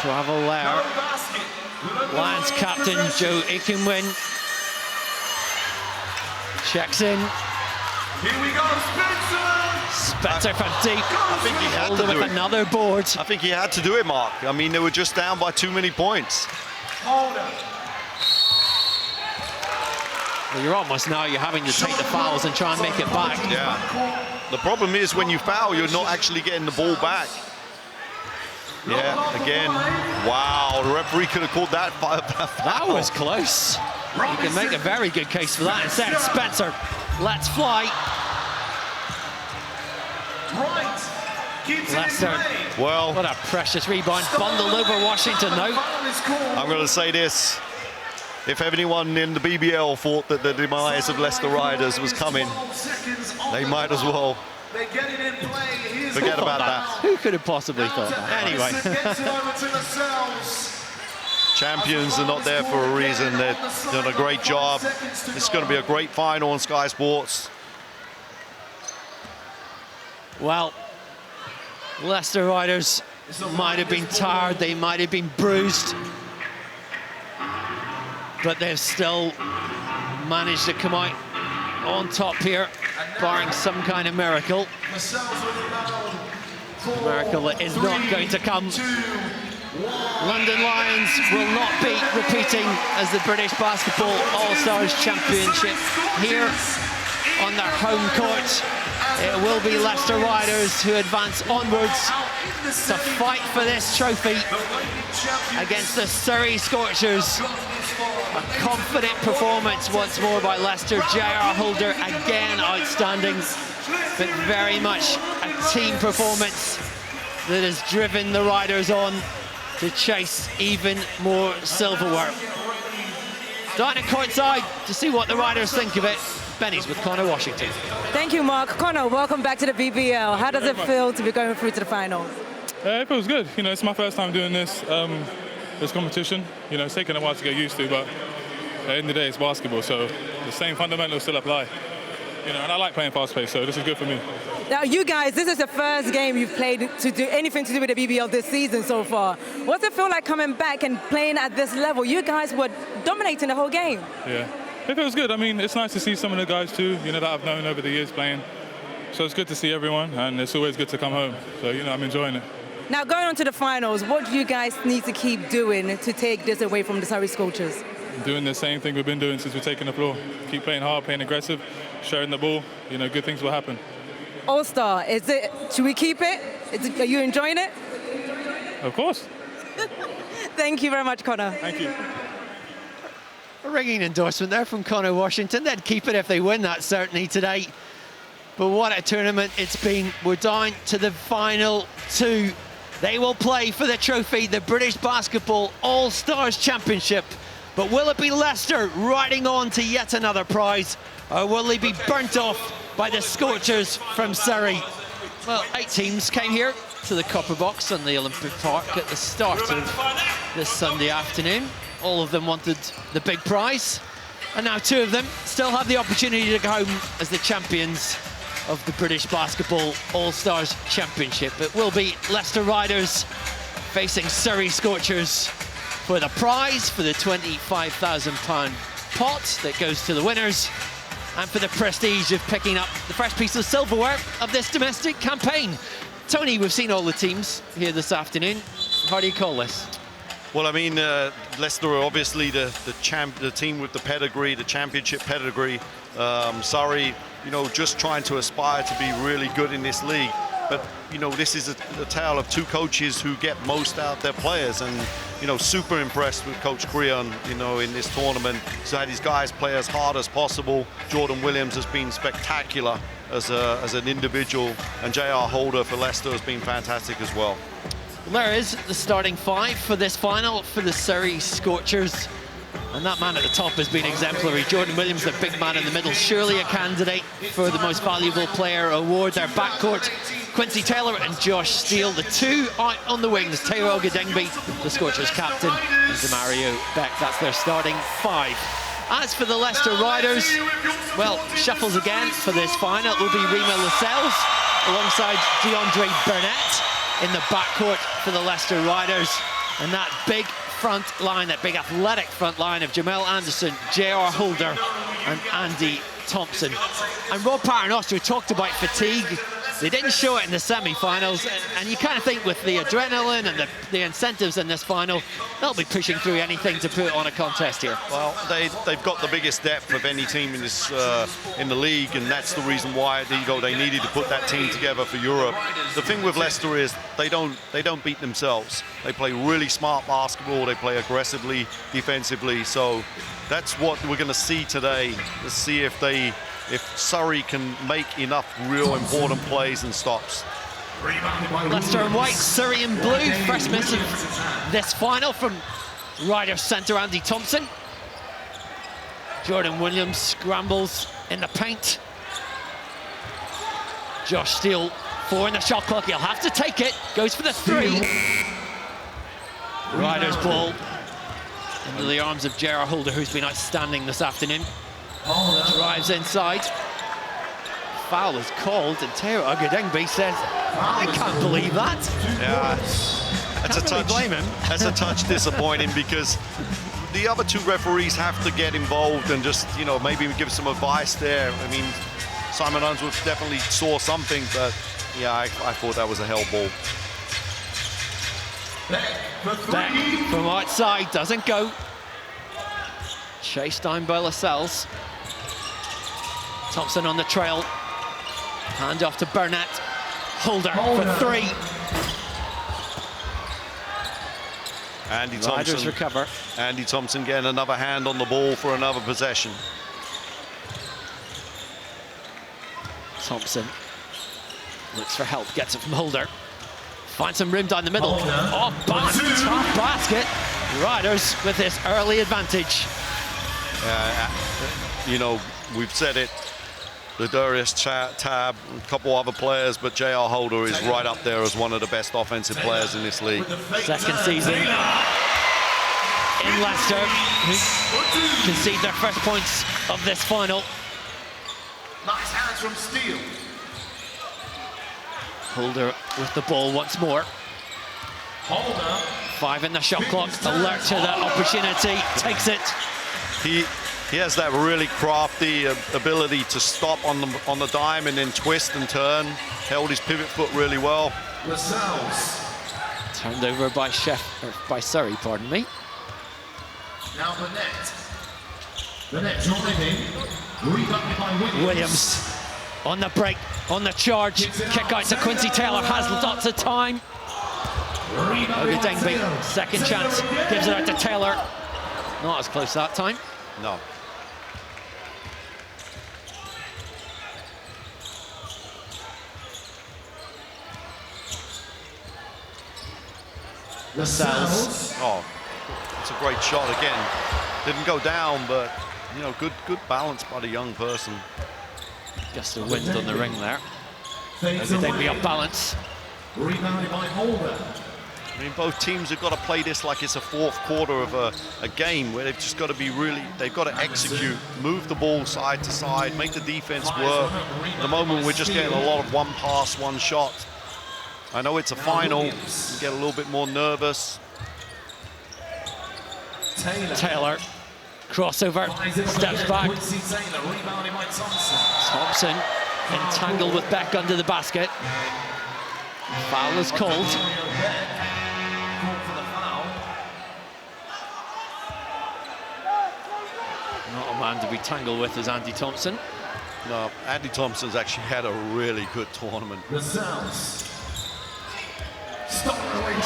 Travel there. Lions captain Joe Akinwin checks in. Here we go, Spencer from deep. I think he had to do with it. Another board. I think he had to do it, Mark. I mean, they were just down by too many points. Well, you're almost now, you're having to take the fouls and try and make it back. Yeah. The problem is when you foul, you're not actually getting the ball back. Yeah, again. Wow, the referee could have called that foul. That was close. You can make a very good case for that. Instead, Spencer lets fly. Leicester. Well, what a precious rebound. Bundled over Washington now. I'm going to say this. If anyone in the BBL thought that the demise of Leicester Riders was coming, they might as well forget about that. Who could have possibly thought that? Anyway. Champions are not there for a reason. They've done a great job. It's going to be a great final on Sky Sports. Well, Leicester Riders might have been tired, they might have been bruised, but they've still managed to come out on top here, barring some kind of miracle. A miracle that is not going to come. London Lions will not be repeating as the British Basketball All-Stars Championship here on their home court. It will be Leicester Riders who advance onwards to fight for this trophy against the Surrey Scorchers. A confident performance once more by Leicester. J.R. Holder again outstanding, but very much a team performance that has driven the Riders on to chase even more silverware. Down at courtside to see what the Riders think of it. Benny's with Connor Washington. Thank you, Mark. Connor, welcome back to the BBL. How does it feel to be going through to the final? It feels good. You know, it's my first time doing this competition. You know, it's taken a while to get used to, but at the end of the day, it's basketball, so the same fundamentals still apply. You know, and I like playing fast pace, so this is good for me. Now, you guys, this is the first game you've played to do anything to do with the BBL this season so far. What's it feel like coming back and playing at this level? You guys were dominating the whole game. Yeah, it feels good. I mean, it's nice to see some of the guys too, you know, that I've known over the years playing. So it's good to see everyone, and it's always good to come home. So, you know, I'm enjoying it. Now, going on to the finals, what do you guys need to keep doing to take this away from the Surrey Scorchers? Doing the same thing we've been doing since we've taken the floor. Keep playing hard, playing aggressive, sharing the ball. You know, good things will happen. All-Star, should we keep it? Are you enjoying it? Of course. Thank you very much, Connor. Thank you. A ringing endorsement there from Connor Washington. They'd keep it if they win that, certainly, today. But what a tournament it's been. We're down to the final two. They will play for the trophy, the British Basketball All-Stars Championship. But will it be Leicester riding on to yet another prize, or will they be burnt off by the Scorchers from Surrey? Well, 8 teams came here to the Copper Box on the Olympic Park at the start of this Sunday afternoon. All of them wanted the big prize, and now 2 of them still have the opportunity to go home as the champions of the British Basketball All-Stars Championship. It will be Leicester Riders facing Surrey Scorchers for the prize, for the £25,000 pot that goes to the winners, and for the prestige of picking up the first piece of silverware of this domestic campaign. Tony, we've seen all the teams here this afternoon. How do you call this? Well, I mean, Leicester are obviously the team with the pedigree, the championship pedigree. Surrey, you know, just trying to aspire to be really good in this league. But, you know, this is a tale of 2 coaches who get most out of their players, and, you know, super impressed with Coach Creon, you know, in this tournament. So had his guys play as hard as possible. Jordan Williams has been spectacular as an individual, and J.R. Holder for Leicester has been fantastic as well. There is the starting 5 for this final for the Surrey Scorchers. And that man at the top has been exemplary. Jordan Williams, the big man in the middle, surely a candidate for the Most Valuable Player award. Their backcourt, Quincy Taylor and Josh Steele. The 2 out on the wings, Teo Ogedengbe, the Scorchers captain, and Demario Beck. That's their starting 5. As for the Leicester Riders, well, shuffles again for this final. It will be Rima Lascelles alongside DeAndre Burnett in the backcourt for the Leicester Riders. And that big front line, that big athletic front line of Jamel Anderson, J.R. Holder and Andy Thompson. And Rob Paternoster talked about fatigue. They didn't show it in the semi-finals, and you kind of think with the adrenaline and the incentives in this final, they'll be pushing through anything to put on a contest here. Well, they've got the biggest depth of any team in this in the league, and that's the reason why they needed to put that team together for Europe. The thing with Leicester is they don't beat themselves. They play really smart basketball. They play aggressively, defensively. So that's what we're going to see today. Let's see if Surrey can make enough real important plays and stops. Leicester in white, Surrey in blue. First miss of this final from Riders centre Andy Thompson. Jordan Williams scrambles in the paint. Josh Steele 4 in the shot clock. He'll have to take it. Goes for the 3. Riders ball into the arms of J.R. Holder, who's been outstanding this afternoon. Drives inside. Foul is called, and Teo Ogedengbe says, I can't believe that. Yeah, that's a touch. Blame him. That's a touch disappointing, because the other 2 referees have to get involved and just, you know, maybe give some advice there. I mean, Simon Unsworth definitely saw something, but yeah, I thought that was a hell ball. Beck from outside, doesn't go. Chased down by Lascelles. Thompson on the trail. Hand off to Burnett. Holder for 3. Andy Thompson. Riders recover. Andy Thompson getting another hand on the ball for another possession. Thompson looks for help, gets it from Holder. Finds some room down the middle. Oh, top basket. Riders with this early advantage. You know, we've said it. The Darius Tab, a couple other players, but J.R. Holder is right up there as one of the best offensive players in this league. Second season in Leicester, who concede their first points of this final. Nice hands from Steele. Holder with the ball once more. Holder. 5 in the shot clock. Alert to that opportunity. Takes it. He has that really crafty ability to stop on the dime and then twist and turn. Held his pivot foot really well. Lascelles. Turned over by Surrey, pardon me. Now Burnett. Burnett driving. Rebounded by Williams. Williams on the break, on the charge. Kick out to Quincy Taylor. Has lots of time. Ogedengbe, second chance. Gives it out to Taylor. Not as close that time. No. Lascelles. Oh, it's a great shot again. Didn't go down, but you know, good balance by the young person. Just a wind on the ring there. Ogedengbe off balance. Rebounded by Holder. I mean, both teams have got to play this like it's a fourth quarter of a game where they've just got to be they've got to execute, move the ball side to side, make the defense work. At the moment, we're just getting a lot of one pass, one shot. I know it's a final, you get a little bit more nervous. Taylor, crossover, steps back. Thompson entangled with Beck under the basket. Foul is called. Not a man to be tangled with is Andy Thompson. No, Andy Thompson's actually had a really good tournament. He's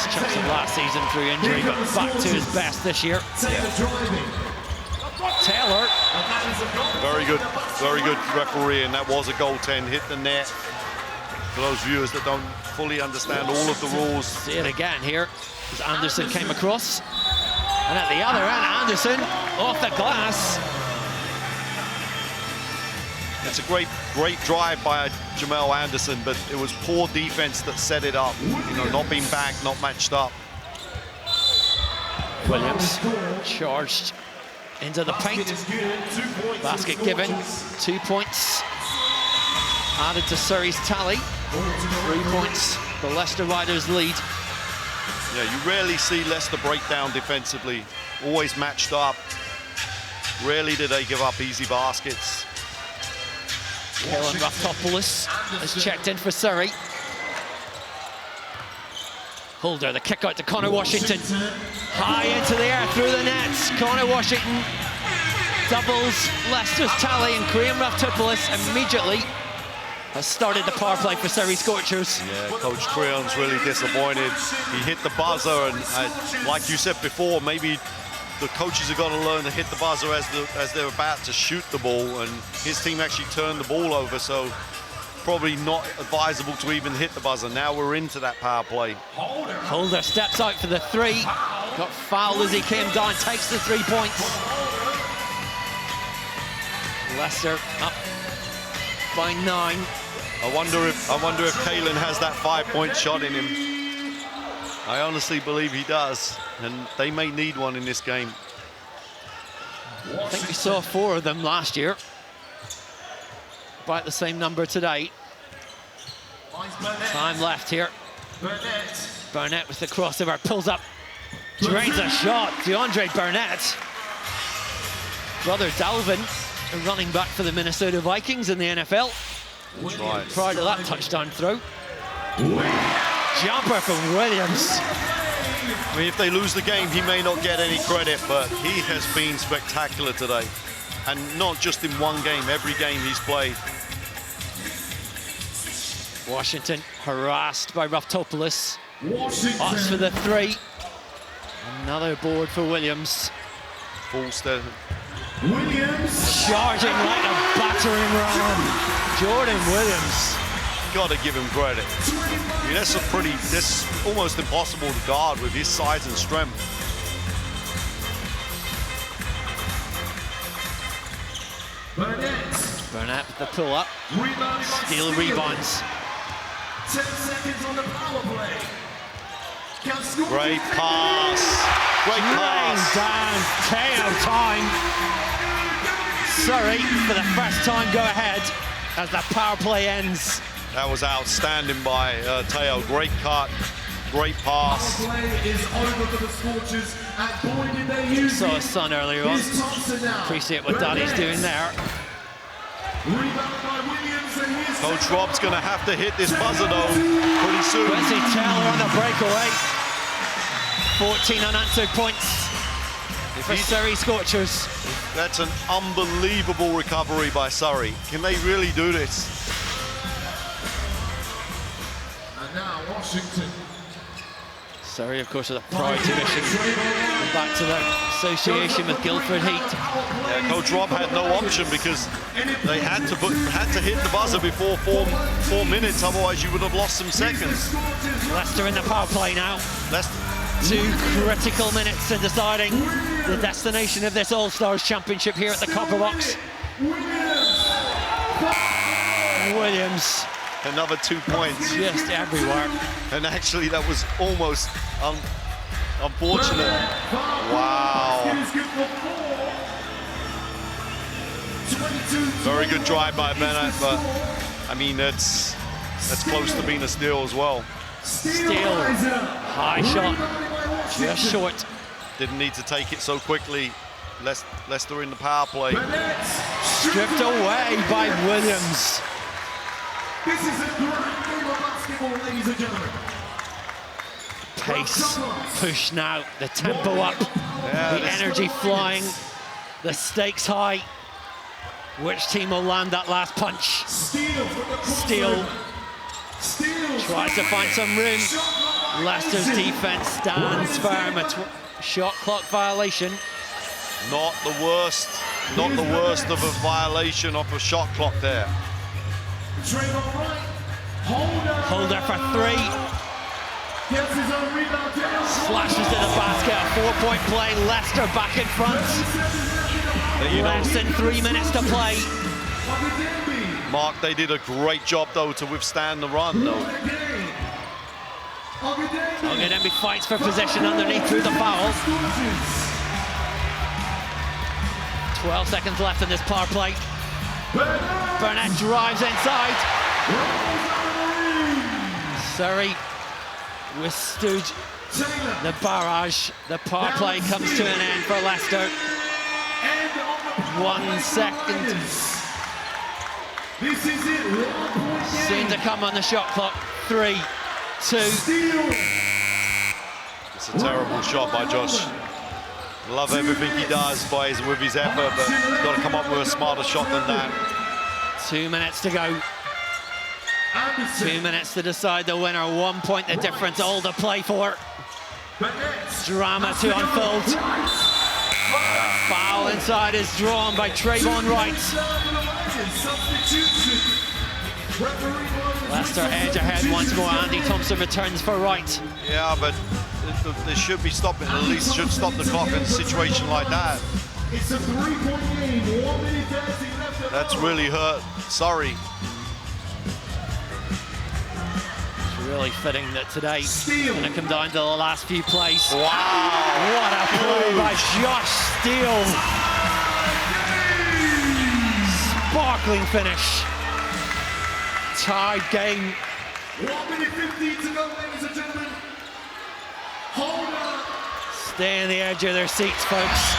chipped some last season through injury, but back to his best this year. Taylor. Very good referee, and that was a goaltend, hit the net. For those viewers that don't fully understand all of the rules. See it again here, as Anderson came across. And at the other end, Anderson off the glass. It's a great drive by Jamel Anderson, but it was poor defense that set it up. You know, not being back, not matched up. Williams charged into the paint. Basket given, 2 points. Added to Surrey's tally. 3 points, the Leicester Riders lead. Yeah, you rarely see Leicester break down defensively. Always matched up. Rarely do they give up easy baskets. Kellen Raftopoulos has checked in for Surrey. Holder, the kick out to Connor Washington. High into the air, through the nets. Connor Washington doubles Leicester's tally, and Graham Raftopoulos immediately has started the power play for Surrey Scorchers. Yeah, Coach Creon's really disappointed. He hit the buzzer, and like you said before, maybe the coaches have got to learn to hit the buzzer as they're about to shoot the ball, and his team actually turned the ball over, so probably not advisable to even hit the buzzer. Now we're into that power play. Holder steps out for the three. Got fouled as he came down, takes the 3 points. Leicester up by 9. I wonder if Kalen has that 5-point shot in him. I honestly believe he does, and they may need one in this game. I think we saw 4 of them last year. About the same number today. Time left here. Burnett with the crossover, pulls up, drains a shot. DeAndre Burnett. Brother Dalvin, a running back for the Minnesota Vikings in the NFL. Right. Prior to that touchdown throw. Jumper from Williams. I mean, if they lose the game, he may not get any credit, but he has been spectacular today. And not just in one game, every game he's played. Washington harassed by Raftopoulos. Ots for the 3. Another board for Williams. Full step. Williams charging like a battering ram. Jordan Williams. Got to give him credit. I mean, that's almost impossible to guard with his size and strength. Burnett with the pull up. Steele rebounds. 10 seconds on the power play. Great pass. Great pass. Down. KO time. Surrey, for the first time, go ahead. as that power play ends. That was outstanding by Taylor. Great cut, great pass. Power play is over for the Scorchers, and boy did they use Saw it. his son earlier on. Here's Thompson now. Appreciate what Daddy's doing there. Rebound by Williams, and here's Coach Rob's going to have to hit this buzzer though pretty soon. Quincy Taylor on the breakaway. 14 unanswered points for Surrey Scorchers. That's an unbelievable recovery by Surrey. Can they really do this? And now Washington. Surrey, of course, with a pride tradition. And back to their association with Guildford Heat. Yeah, Coach Rob had no option because they had to hit the buzzer before four minutes, otherwise you would have lost some seconds. Leicester in the power play now. 2 critical minutes in deciding the destination of this All-Stars Championship here at the Copper Box. Williams. Another 2 points. Just everywhere. And actually that was almost unfortunate. Wow. Very good drive by Bennett, but I mean that's close to being a steal as well. Steal. High shot. Just short. Didn't need to take it so quickly. Leicester in the power play. Stripped away by Williams. This is a great game of basketball, ladies and gentlemen. Pace, push now, the tempo up, the energy flying, the stakes high. Which team will land that last punch? Steele. Tries to find some room. Leicester's defense stands firm. A shot clock violation. Not the worst of a violation of a shot clock there. Holder for 3. Slashes to the basket. A 4-point play. Leicester back in front. Less than 3 minutes to play. Mark, they did a great job though to withstand the run though. Ogedembe fights for possession underneath through the foul. 12 seconds left in this power play. Burnett drives inside. Surrey withstood the barrage. The power play comes to an end for Leicester. 1 second. Soon to come on the shot clock. 3, 2. It's a terrible shot by Josh. Love everything he does with his effort, but he's got to come up with a smarter shot than that. 2 minutes to go. 2 minutes to decide the winner. 1 point the difference. All to play for. Drama to unfold. Foul inside is drawn by Trayvon Wright. Leicester edge ahead once more. Andy Thompson returns for Wright. Yeah, but they should be stopping. At least should stop the clock in a situation like that. It's a 3-point game. 1 minute 30 left. That's really hurt. Sorry. Really fitting that today going to come down to the last few plays. Wow! What a play by Josh Steele. Sparkling finish. Tied game. 1 minute 15 to go, ladies and gentlemen. Hold on. Stay on the edge of their seats, folks.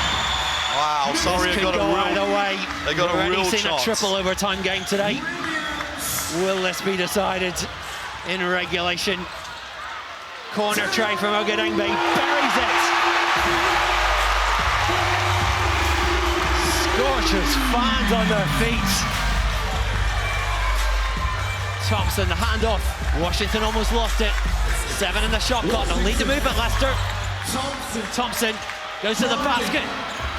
Wow, sorry, This they got could go either a way. real, they got We've a already real seen chance. a triple overtime game today. Will this be decided in regulation? Corner try from Ogedembe, buries it. Scorchers fans on their feet. Thompson, the handoff. Washington almost lost it. 7 in the shot clock. They'll lead the movement, Leicester. Thompson goes to the basket.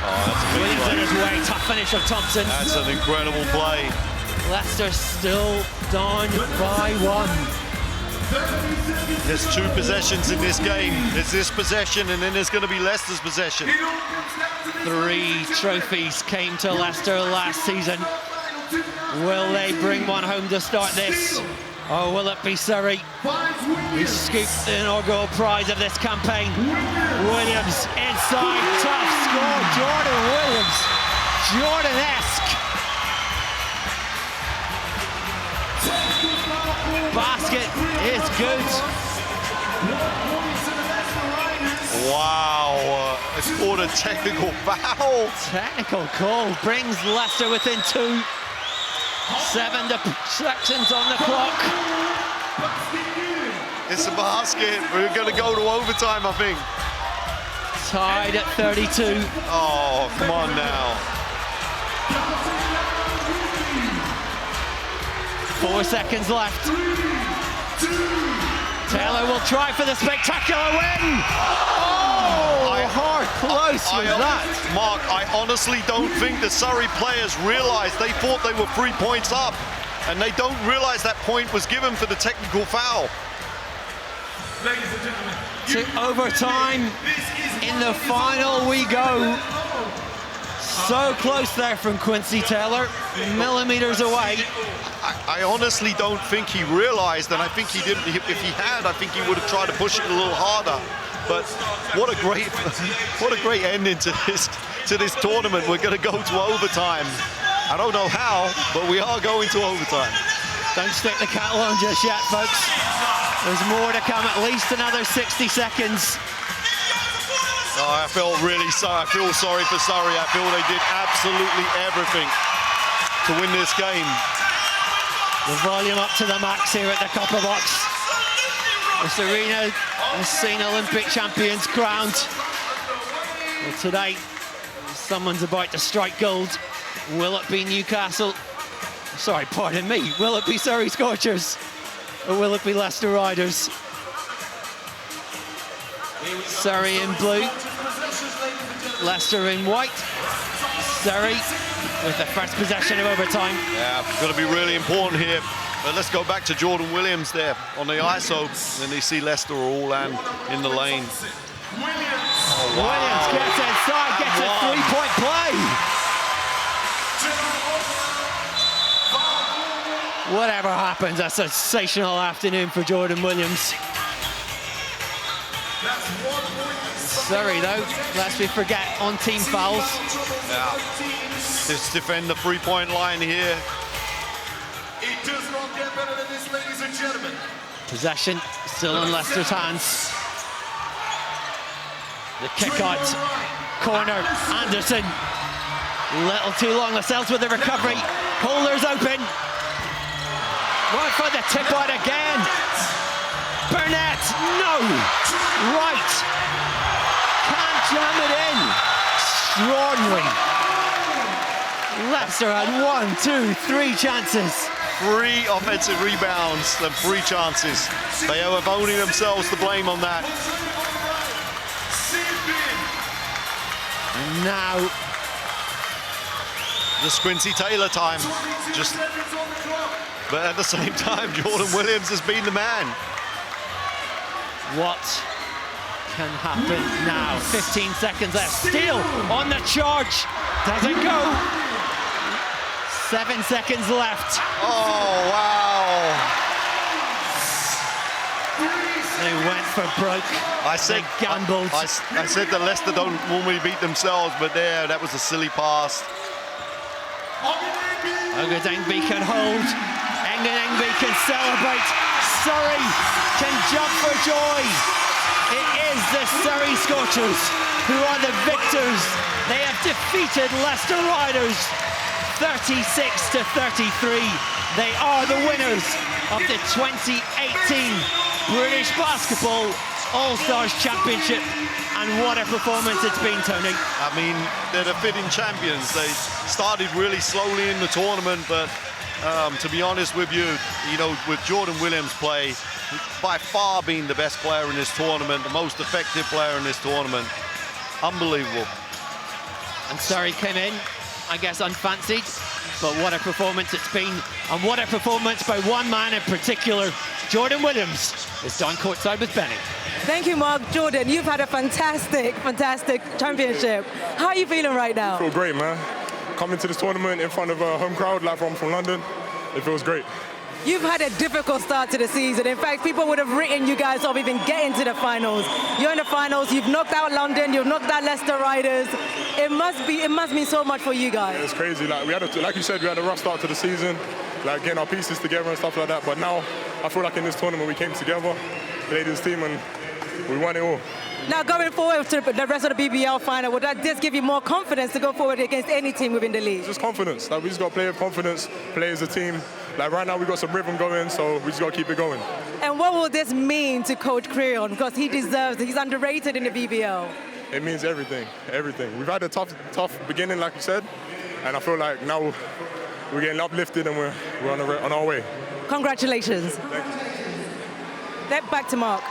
Oh, that's a big Williams play. in his way. Tough finish of Thompson. That's an incredible play. Leicester still down by 1. There's 2 possessions in this game. There's this possession and then there's going to be Leicester's possession. 3 trophies came to Leicester last season. Will they bring one home to start this? Or will it be Surrey who scooped the inaugural prize of this campaign? Williams inside, tough score. Jordan Williams, Jordan-esque. good. Wow, it's called a technical foul. Technical call brings Leicester within 2. 7 seconds on the clock. It's a basket. We're going to go to overtime, I think. Tied at 32. Oh, come on now. 4 seconds left. Taylor will try for the spectacular win. Oh, how close was that? Mark, I honestly don't think the Surrey players realized. They thought they were 3 points up, and they don't realize that point was given for the technical foul. Ladies and gentlemen, To overtime. In the final we go. So close there from Quincy Taylor, millimeters away. I honestly don't think he realized, and I think he didn't. If he had, I think he would have tried to push it a little harder. But what a great ending to this tournament. We're going to go to overtime. I don't know how, but we are going to overtime. Don't stick the kettle on just yet, folks. There's more to come, at least another 60 seconds. Oh, I feel really sorry. I feel sorry for Surrey. I feel they did absolutely everything to win this game. The volume up to the max here at the Copper Box. This arena has seen Olympic champions crowned. Well, today, someone's about to strike gold. Will it be Newcastle? Sorry, pardon me. Will it be Surrey Scorchers? Or will it be Leicester Riders? Surrey in blue, Leicester in white. Surrey with the first possession of overtime. Yeah, going to be really important here. But let's go back to Jordan Williams there on the ISO, and you see Leicester all in the lane. Oh, wow. Williams gets inside, gets a three-point play. Whatever happens, a sensational afternoon for Jordan Williams. Surrey, though, lest we forget, on team fouls. Yeah. Just defend the three-point line here. It does not get better than this, ladies and gentlemen. Possession still in Leicester's hands. The kick out, corner, Anderson. Little too long, Lascelles with the recovery. Holders open. Right for the tip out again. Burnett, no. Right. Can't jam it in. Extraordinary. Leicester had 1, 2, 3 chances. 3 offensive rebounds and 3 chances. They have only themselves to blame on that. And now, just Quincy Taylor time. But at the same time, Jordan Williams has been the man. What can happen now? 15 seconds left. Steele on the charge. Doesn't go. 7 seconds left. Oh, wow. They went for broke. They gambled. I said that Leicester don't normally beat themselves, but there, that was a silly pass. Ogedengbe can hold. Engby can celebrate. Surrey can jump for joy. It is the Surrey Scorchers who are the victors. They have defeated Leicester Riders 36-33. They are the winners of the 2018 British Basketball All-Stars Championship. And what a performance it's been, Tony. I mean, they're the fitting champions. They started really slowly in the tournament, but to be honest with you, with Jordan Williams' play, by far being the best player in this tournament, the most effective player in this tournament. Unbelievable. And Surrey came in, I guess, unfancied, but what a performance it's been, and what a performance by one man in particular. Jordan Williams is down courtside with Benny. Thank you, Mark. Jordan, you've had a fantastic championship. How are you feeling right now? I feel great, man. Coming to this tournament in front of a home crowd like from London, it feels great. You've had a difficult start to the season. In fact, people would have written you guys off even getting to the finals. You're in the finals, you've knocked out London, you've knocked out Leicester Riders. It must mean so much for you guys. Yeah, it's crazy. Like you said, we had a rough start to the season, like getting our pieces together and stuff like that. But now I feel like in this tournament we came together, played as a team, and we won it all. Now going forward to the rest of the BBL final, would that just give you more confidence to go forward against any team within the league? Just confidence. Like, we just got to play with confidence, play as a team. Like right now we got some rhythm going, so we just got to keep it going. And what will this mean to Coach Creon? Because he deserves it. He's underrated in the BBL. It means everything, everything. We've had a tough beginning, like you said, and I feel like now we're getting uplifted and we're on our way. Congratulations. Thank you. Back to Mark.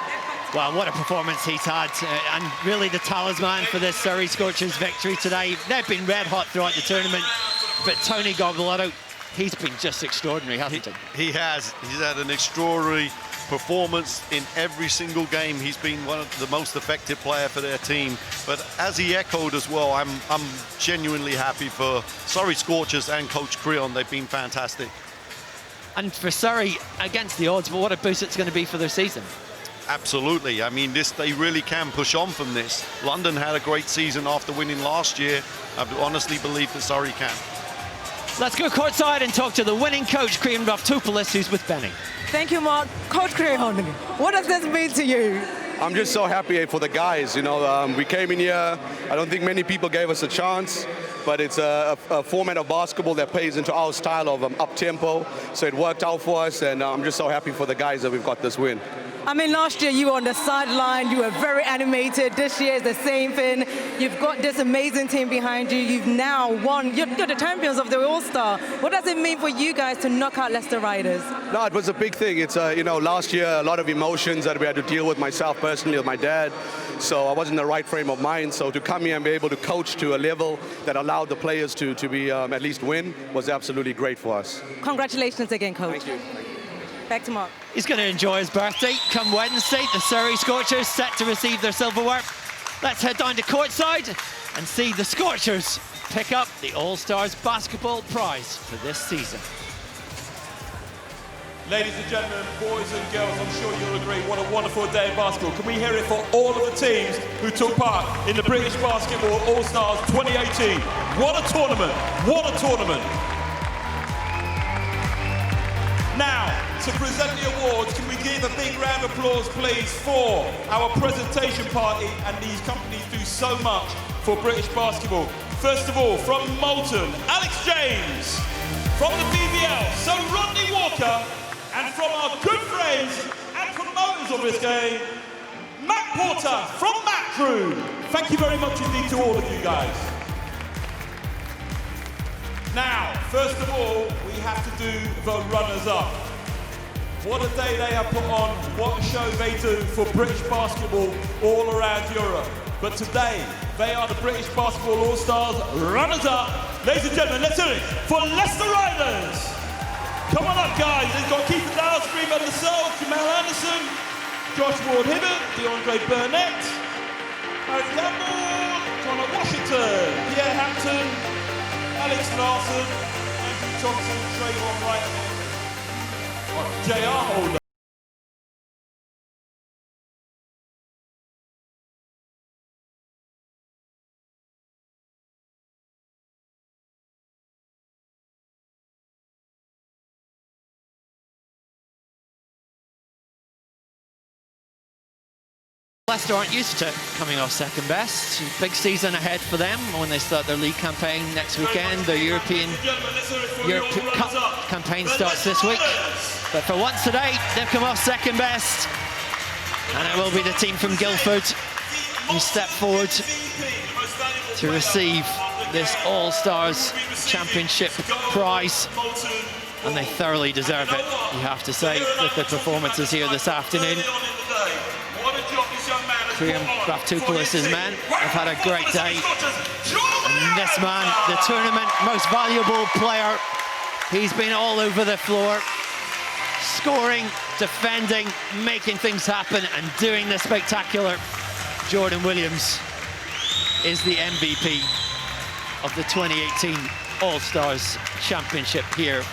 Well, what a performance he's had, and really the talisman for this Surrey Scorchers victory today. They've been red hot throughout the tournament, but Tony Gobblotto, he's been just extraordinary, hasn't he? He has. He's had an extraordinary performance in every single game. He's been one of the most effective player for their team. But as he echoed as well, I'm genuinely happy for Surrey Scorchers and Coach Creon. They've been fantastic. And for Surrey, against the odds, but what a boost it's going to be for their season. Absolutely. I mean, they really can push on from this. London had a great season after winning last year. I honestly believe that Surrey can. Let's go courtside and talk to the winning coach, Creon Raftopoulos, who's with Benny. Thank you, Mark. Coach Creon, what does this mean to you? I'm just so happy for the guys. You know, we came in here, I don't think many people gave us a chance, but it's a format of basketball that plays into our style of up-tempo, so it worked out for us, and I'm just so happy for the guys that we've got this win. I mean, last year you were on the sideline, you were very animated. This year is the same thing. You've got this amazing team behind you. You've now won. You're the champions of the All-Star. What does it mean for you guys to knock out Leicester Riders? No, it was a big thing. It's, you know, last year a lot of emotions that we had to deal with, myself personally, with my dad. So I wasn't in the right frame of mind. So to come here and be able to coach to a level that allowed the players to be at least win was absolutely great for us. Congratulations again, Coach. Thank you. Back to Mark. He's going to enjoy his birthday. Come Wednesday, the Surrey Scorchers set to receive their silverware. Let's head down to courtside and see the Scorchers pick up the All-Stars basketball prize for this season. Ladies and gentlemen, boys and girls, I'm sure you'll agree, what a wonderful day of basketball. Can we hear it for all of the teams who took part in the British Basketball All-Stars 2018? What a tournament, what a tournament. Now, to present the awards, can we give a big round of applause, please, for our presentation party, and these companies do so much for British basketball. First of all, from Moulton, Alex James. From the BBL, Sir Rodney Walker. And from our good friends and promoters of this game, Matt Porter from Matt Crew. Thank you very much indeed to all of you guys. Now, first of all, we have to do the runners-up. What a day they have put on, what a show they do for British basketball all around Europe. But today, they are the British Basketball All-Stars runners-up. Ladies and gentlemen, let's hear it for Leicester Riders. Come on up, guys. They've got Keith Dow, Screamer Lassalle, Jamal Anderson, Josh Ward-Hibbert, DeAndre Burnett, Harry Gamble, Connor Washington, Pierre Hampton, Alex Larson, Andrew Thompson, Trayvon Wright, J.R. Holder. Leicester aren't used to coming off second best. Big season ahead for them when they start their league campaign next weekend. Their European Cup campaign starts this week. But for once today, they've come off second best. And it will be the team from Guildford who step forward to receive this All-Stars Championship prize. And they thoroughly deserve it, you have to say, with their performances here this afternoon. Creon Raftopoulos' men have had a great day. And this man, the tournament most valuable player, he's been all over the floor, scoring, defending, making things happen, and doing the spectacular. Jordan Williams is the MVP of the 2018 All-Stars Championship here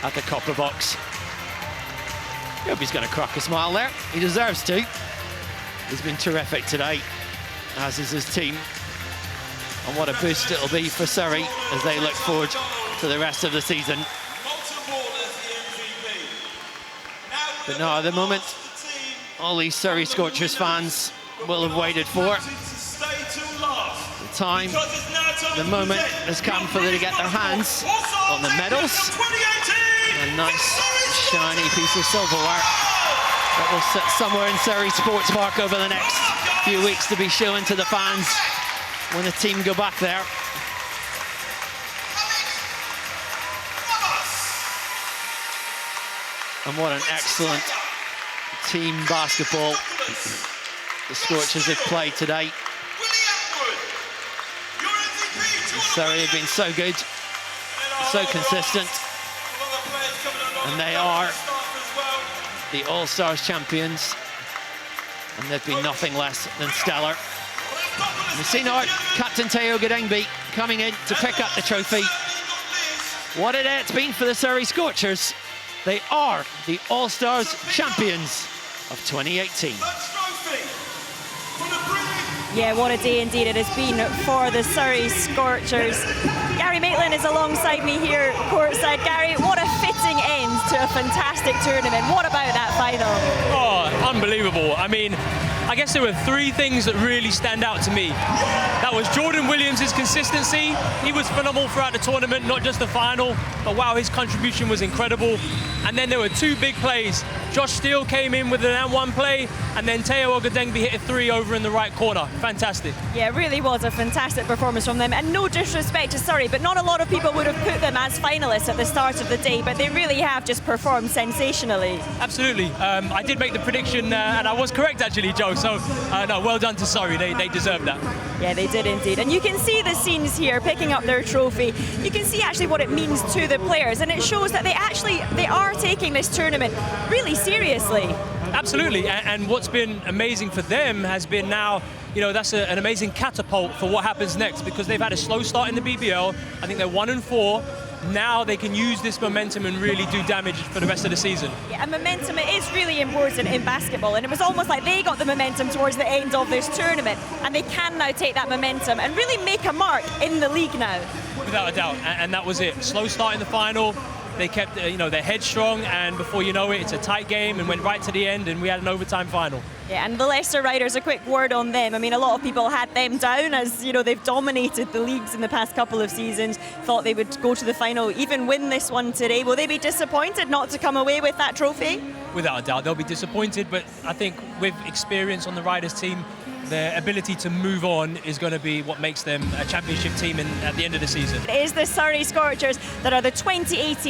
at the Copper Box. I hope he's going to crack a smile there. He deserves to. He's been terrific today, as is his team. And what a boost it'll be for Surrey as they look forward to the rest of the season. Moulton Ball is the MVP. Now But no, at the moment, all these Surrey Scorchers fans will have waited for. The time, the moment has come for them to get their hands on the medals. A nice, shiny piece of silverware that will sit somewhere in Surrey Sports Park over the next few weeks to be shown to the fans when the team go back there. And what an excellent team basketball the Scorchers have played today. Surrey have been so good, so consistent, and they are the All-Stars champions, and they've been nothing less than stellar. We've seen our captain Teo Gadengbi coming in to pick up the trophy. What a day it's been for the Surrey Scorchers. They are the All-Stars champions of 2018. Yeah, what a day indeed it has been for the Surrey Scorchers. Gary Maitland is alongside me here courtside. Gary, what a fitting end to a fantastic tournament. What about that final? Oh, unbelievable. I mean, I guess there were three things that really stand out to me. That was Jordan Williams' consistency. He was phenomenal throughout the tournament, not just the final, but wow, his contribution was incredible. And then there were two big plays. Josh Steele came in with an and-one play, and then Teo Gadengbi hit a three over in the right corner. Fantastic. Yeah, it really was a fantastic performance from them. And no disrespect to Surrey, but not a lot of people would have put them as finalists at the start of the day, but they really have just performed sensationally. Absolutely. I did make the prediction, and I was correct actually, Joe. So, no, well done to Surrey. They deserve that. Yeah, they did indeed. And you can see the scenes here picking up their trophy. You can see actually what it means to the players, and it shows that they are taking this tournament really seriously. Absolutely, and what's been amazing for them has been now, you know, that's an amazing catapult for what happens next, because they've had a slow start in the BBL. I think they're 1-4. Now they can use this momentum and really do damage for the rest of the season. Yeah, and momentum is really important in basketball, and it was almost like they got the momentum towards the end of this tournament, and they can now take that momentum and really make a mark in the league now. Without a doubt, and that was it. Slow start in the final. They kept, their head strong, and before you know it, it's a tight game and went right to the end, and we had an overtime final. Yeah, and the Leicester Riders, a quick word on them. I mean, a lot of people had them down as, they've dominated the leagues in the past couple of seasons, thought they would go to the final, even win this one today. Will they be disappointed not to come away with that trophy? Without a doubt, they'll be disappointed, but I think with experience on the Riders team, their ability to move on is going to be what makes them a championship team at the end of the season. It is the Surrey Scorchers that are the 2018